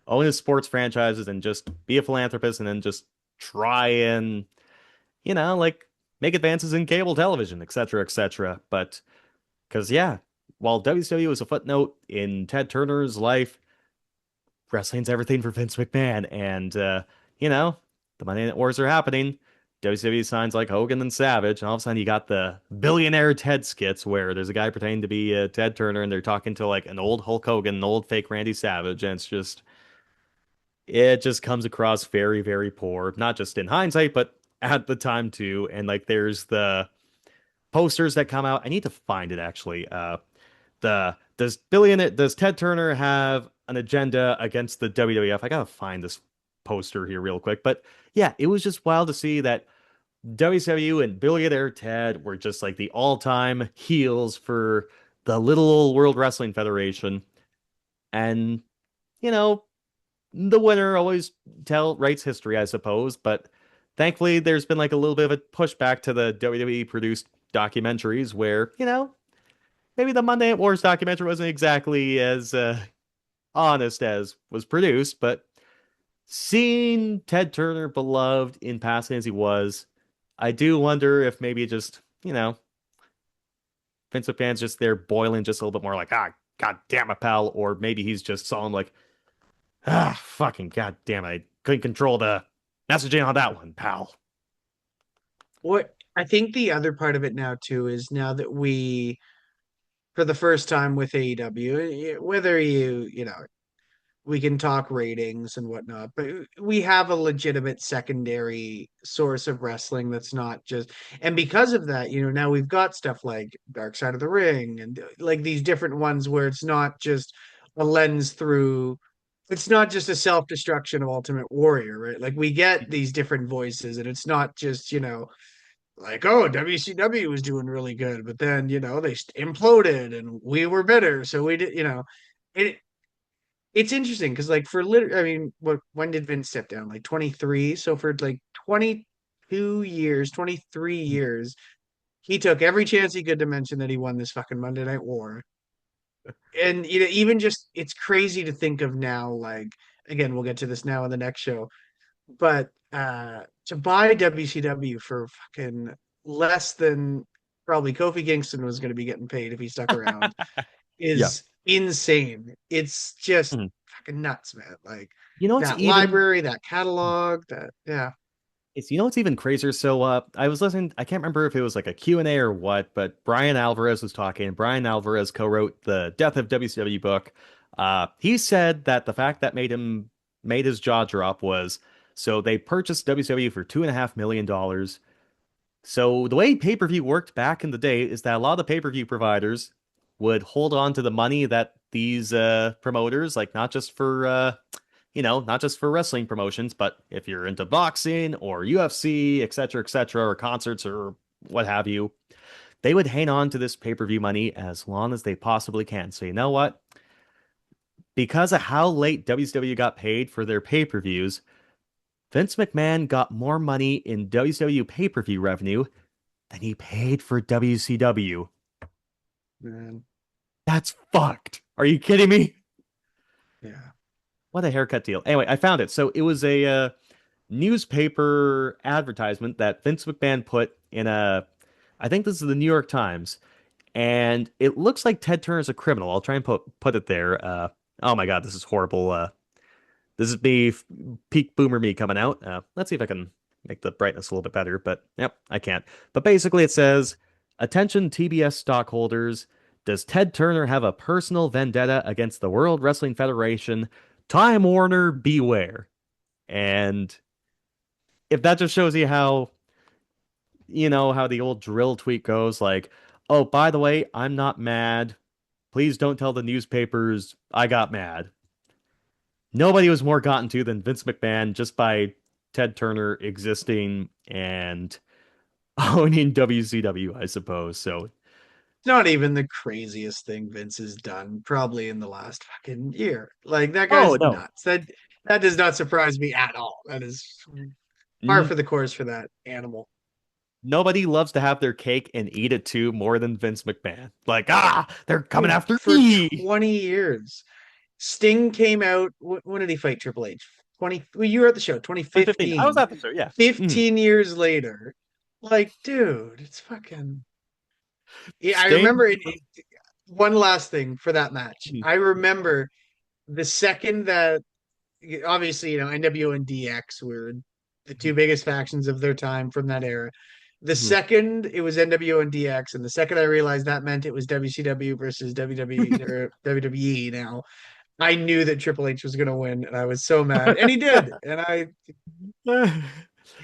own his sports franchises and just be a philanthropist and then just try and, like, make advances in cable television, etc., etc. But, because, yeah, while WCW was a footnote in Ted Turner's life, wrestling's everything for Vince McMahon. And, the Monday Night Wars are happening. WCW signs like Hogan and Savage, and all of a sudden you got the billionaire Ted skits where there's a guy pretending to be Ted Turner, and they're talking to like an old Hulk Hogan, an old fake Randy Savage, and it just comes across very, very poor, not just in hindsight, but at the time too. And like there's the posters that come out. I need to find it actually. Does Ted Turner have an agenda against the WWF? I gotta find this poster here real quick. But yeah, it was just wild to see that WCW and billionaire Ted were just like the all-time heels for the little old World Wrestling Federation. And, you know, the winner always writes history, I suppose. But thankfully, there's been like a little bit of a pushback to the WWE produced documentaries where, maybe the Monday Night Wars documentary wasn't exactly as honest as was produced, but seeing Ted Turner beloved in passing as he was, I do wonder if maybe just, Vince McMahon's just there boiling just a little bit more like, god damn it, pal, or maybe he's just someone like, fucking god damn it, I couldn't control the messaging on that one, pal. What I think the other part of it now too is now that we, for the first time with AEW, whether we can talk ratings and whatnot, but we have a legitimate secondary source of wrestling that's not just, and because of that, now we've got stuff like Dark Side of the Ring and like these different ones where it's not just a lens through, it's not just a self-destruction of Ultimate Warrior, right? Like we get these different voices and it's not just, like, oh, WCW was doing really good, but then, they imploded and we were bitter. So we did, it, it's interesting because like I mean, when did Vince step down? Like 23. So for like 22 years, 23 years, he took every chance he could to mention that he won this fucking Monday Night War. And even just it's crazy to think of now, like again, we'll get to this now in the next show. But to buy WCW for fucking less than probably Kofi Kingston was going to be getting paid if he stuck around Yeah. is insane. It's just Mhm. fucking nuts, man. Like It's that even library, that catalog, that yeah. it's even crazier. So I was listening, I can't remember if it was like a Q&A or what, but Brian Alvarez was talking. Brian Alvarez co-wrote the Death of WCW book. He said that the fact that made his jaw drop was so they purchased WCW for $2.5 million. So the way pay-per-view worked back in the day is that a lot of the pay-per-view providers would hold on to the money that these promoters, like not just for wrestling promotions, but if you're into boxing or UFC, etc., or concerts or what have you, they would hang on to this pay-per-view money as long as they possibly can. So you know what? Because of how late WCW got paid for their pay-per-views, Vince McMahon got more money in WCW pay-per-view revenue than he paid for WCW. Man. That's fucked. Are you kidding me? Yeah. What a haircut deal. Anyway, I found it. So it was a newspaper advertisement that Vince McMahon put in I think this is the New York Times, and it looks like Ted Turner's a criminal. I'll try and put it there. Oh my God, this is horrible. This is me, peak boomer me coming out. Let's see if I can make the brightness a little bit better, but yep, I can't. But basically it says, Attention TBS stockholders. Does Ted Turner have a personal vendetta against the World Wrestling Federation? Time Warner, beware. And if that just shows you how, how the old drill tweet goes, like, oh, by the way, I'm not mad. Please don't tell the newspapers I got mad. Nobody was more gotten to than Vince McMahon just by Ted Turner existing and owning WCW, I suppose. So, Not even the craziest thing Vince has done probably in the last fucking year. Like that oh guy's no, nuts. That does not surprise me at all. That is par N- for the course for that animal. nobody loves to have their cake and eat it too more than Vince McMahon. Like, they're coming Dude, after for me. 20 years. Sting came out. When did he fight Triple H? 20. Well, you were at the show, 2015. I was 2015. at the show, yeah. Mhm. 15 years later. Like, dude, it's fucking. Yeah, I Sting. remember one last thing for that match. Mhm. I remember the second that obviously, NWO and DX were the two biggest factions of their time from that era. The Mhm. second it was NWO and DX, and the second I realized that meant it was WCW versus WWE or WWE now, I knew that Triple H was going to win, and I was so mad, and he did. And yeah,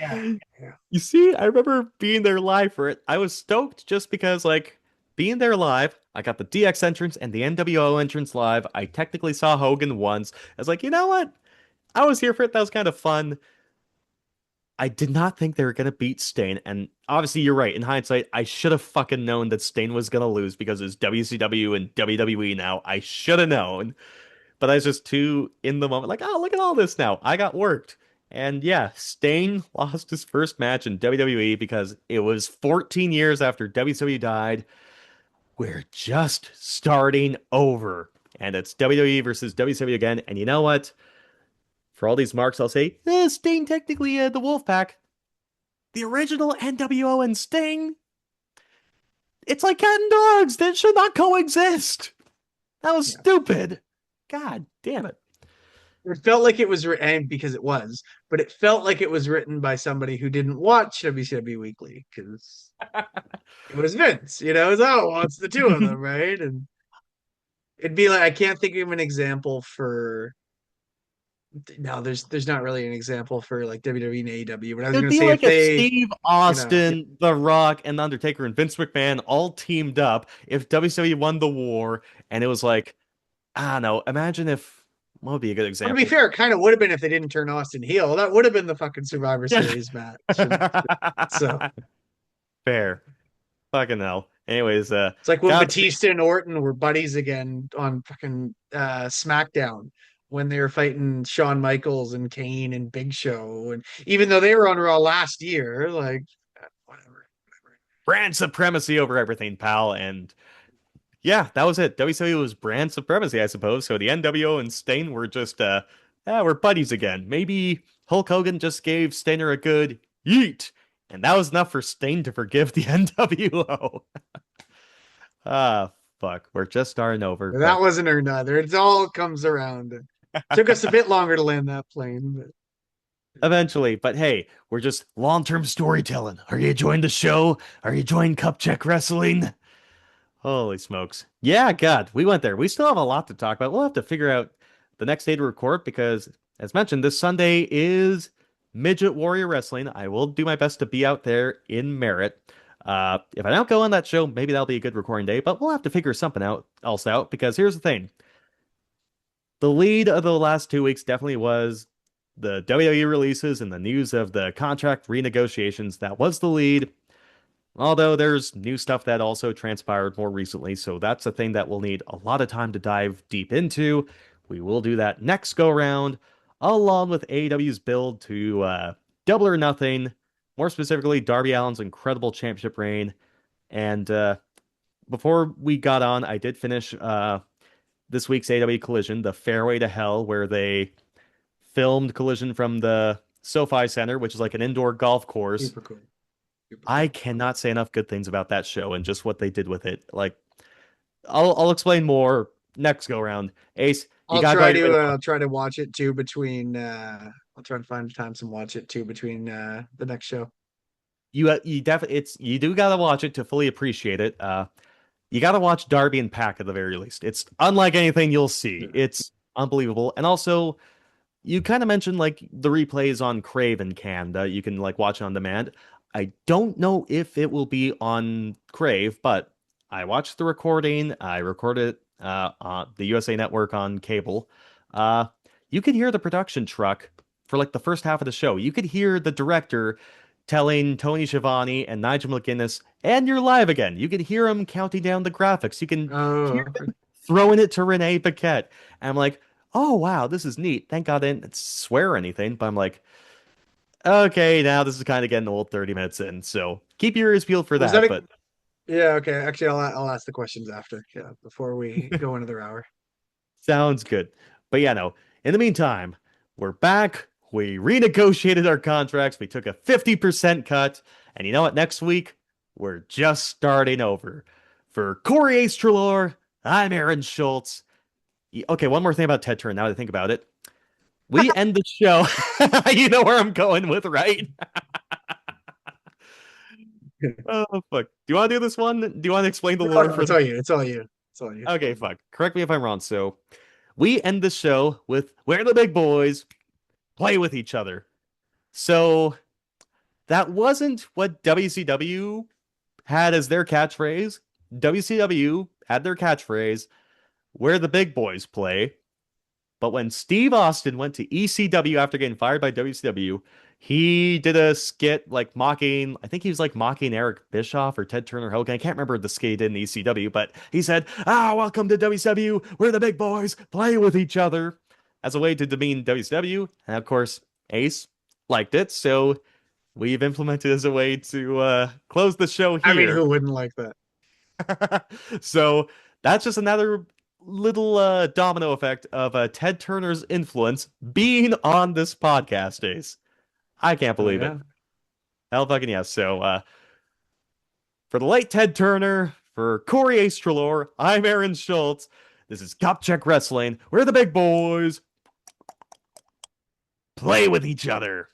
yeah, You see, I remember being there live for it. I was stoked just because, like, being there live, I got the DX entrance and the NWO entrance live. I technically saw Hogan once. I was like, you know what? I was here for it. That was kind of fun. I did not think they were going to beat Stain. And obviously, you're right. In hindsight, I should have fucking known that Stain was going to lose because it's WCW and WWE now. I should have known. But I was just too in the moment, like, oh, look at all this now. I got worked. And yeah, Stain lost his first match in WWE because it was 14 years after WCW died. We're just starting over. And it's WWE versus WCW again. And you know what? For all these marks, I'll say, Sting technically the Wolfpack. The original NWO and Sting, it's like cat and dogs. That should not coexist. That was yeah. stupid. God damn it. It felt like it was written because it was, but it felt like it was written by somebody who didn't watch WCW Weekly because it was Vince. It was well, it's the two of them, right? And it'd be like I can't think of an example for no, there's not really an example for like WWE and AEW, but I was It'd gonna be say if like if they, Steve yeah, Austin, The Rock, and The Undertaker and Vince McMahon all teamed up. If WCW won the war, and it was like, I don't know. Imagine if what would be a good well, to be example? fair, it kind of would have been if they didn't turn Austin heel. That would have been the fucking Survivor Yeah. Series match. And so Fair. Fucking hell. Anyways, it's like when God, Batista and Orton were buddies again on fucking SmackDown when they were fighting Shawn Michaels and Kane and Big Show. And even though they were on Raw last year, like whatever. brand supremacy over everything, pal. And yeah, that was it. WCW was brand supremacy, I suppose. So the NWO and Stain were just yeah, we're buddies again. Maybe Hulk Hogan just gave Stainer a good yeet, and that was enough for Stain to forgive the NWO. Ah, fuck. We're just starting over, That but wasn't her neither. It all comes around. Took us a bit longer to land that plane, but eventually. But hey, we're just long-term storytelling. Are you enjoying the show? Are you enjoying Cup Check Wrestling? Holy smokes. Yeah, God, we went there. We still have a lot to talk about. We'll have to figure out the next day to record because, as mentioned, this Sunday is Midget Warrior Wrestling. I will do my best to be out there in Merritt. If I don't go on that show, maybe that'll be a good recording day, but we'll have to figure something else out because here's the thing. The lead of the last 2 weeks definitely was the WWE releases and the news of the contract renegotiations. That was the lead. Although there's new stuff that also transpired more recently, so that's a thing that we'll need a lot of time to dive deep into. We will do that next go round, along with AEW's build to Double or Nothing, more specifically Darby Allin's incredible championship reign. And before we got on, I did finish this week's AEW Collision, the Fairway to Hell, where they filmed Collision from the SoFi Center, which is like an indoor golf course. super cool. Super I cool. cannot say enough good things about that show and just what they did with it. Like, I'll explain more next go round. Ace, you gotta go out of your way to watch. I'll try to watch it too between I'll try to find times and watch it too between the next show. You definitely you do gotta watch it to fully appreciate it. You gotta watch Darby and Pac at the very least. It's unlike anything you'll see. It's unbelievable. And also, you kind of mentioned like the replays on Crave and Canada. You can like watch it on demand. I don't know if it will be on Crave, but I watched the recording. I recorded on the USA Network on cable. Uh, you could hear the production truck for like the first half of the show. You could hear the director telling Tony Schiavone and Nigel McGuinness, "And you're live again." You could hear him counting down the graphics. You can hear Oh, them throwing it to Renee Paquette. And I'm like, oh wow, this is neat. Thank God I didn't swear or anything, but I'm like, okay, now this is kind of getting old 30 minutes in, so keep your ears peeled for was that. that But yeah, okay. Actually, I'll ask the questions after. Yeah, before we go another hour. sounds good. But yeah, no. In the meantime, we're back. We renegotiated our contracts. We took a 50% cut. And you know what? Next week, we're just starting over. For Corey Ace Trelaw, I'm Aaron Schultz. Okay, one more thing about Ted Turner now that I think about it. We end the show. You know where I'm going with, right? Oh, fuck. Do you want to do this one? Do you want to explain the No, lore no, for it's the. all you. It's all you. It's all you. Okay, fuck. Correct me if I'm wrong. So, we end the show with where the big boys play with each other. So, that wasn't what WCW had as their catchphrase. WCW had their catchphrase, where the big boys play. But when Steve Austin went to ECW after getting fired by WCW, he did a skit like mocking, I think he was like mocking Eric Bischoff or Ted Turner Hogan. I can't remember the skit he did in ECW, but he said, welcome to WCW, where the big boys play with each other, as a way to demean WCW. And of course, Ace liked it, so we've implemented as a way to close the show I mean, here. who wouldn't like that? So that's just another little domino effect of Ted Turner's influence being on this podcast, Ace. I can't Oh believe it. yeah. Hell fucking yes. So for the late Ted Turner, for Corey Ace Trelaw, I'm Aaron Schultz. This is Cup Check Wrestling, where the big boys play with each other.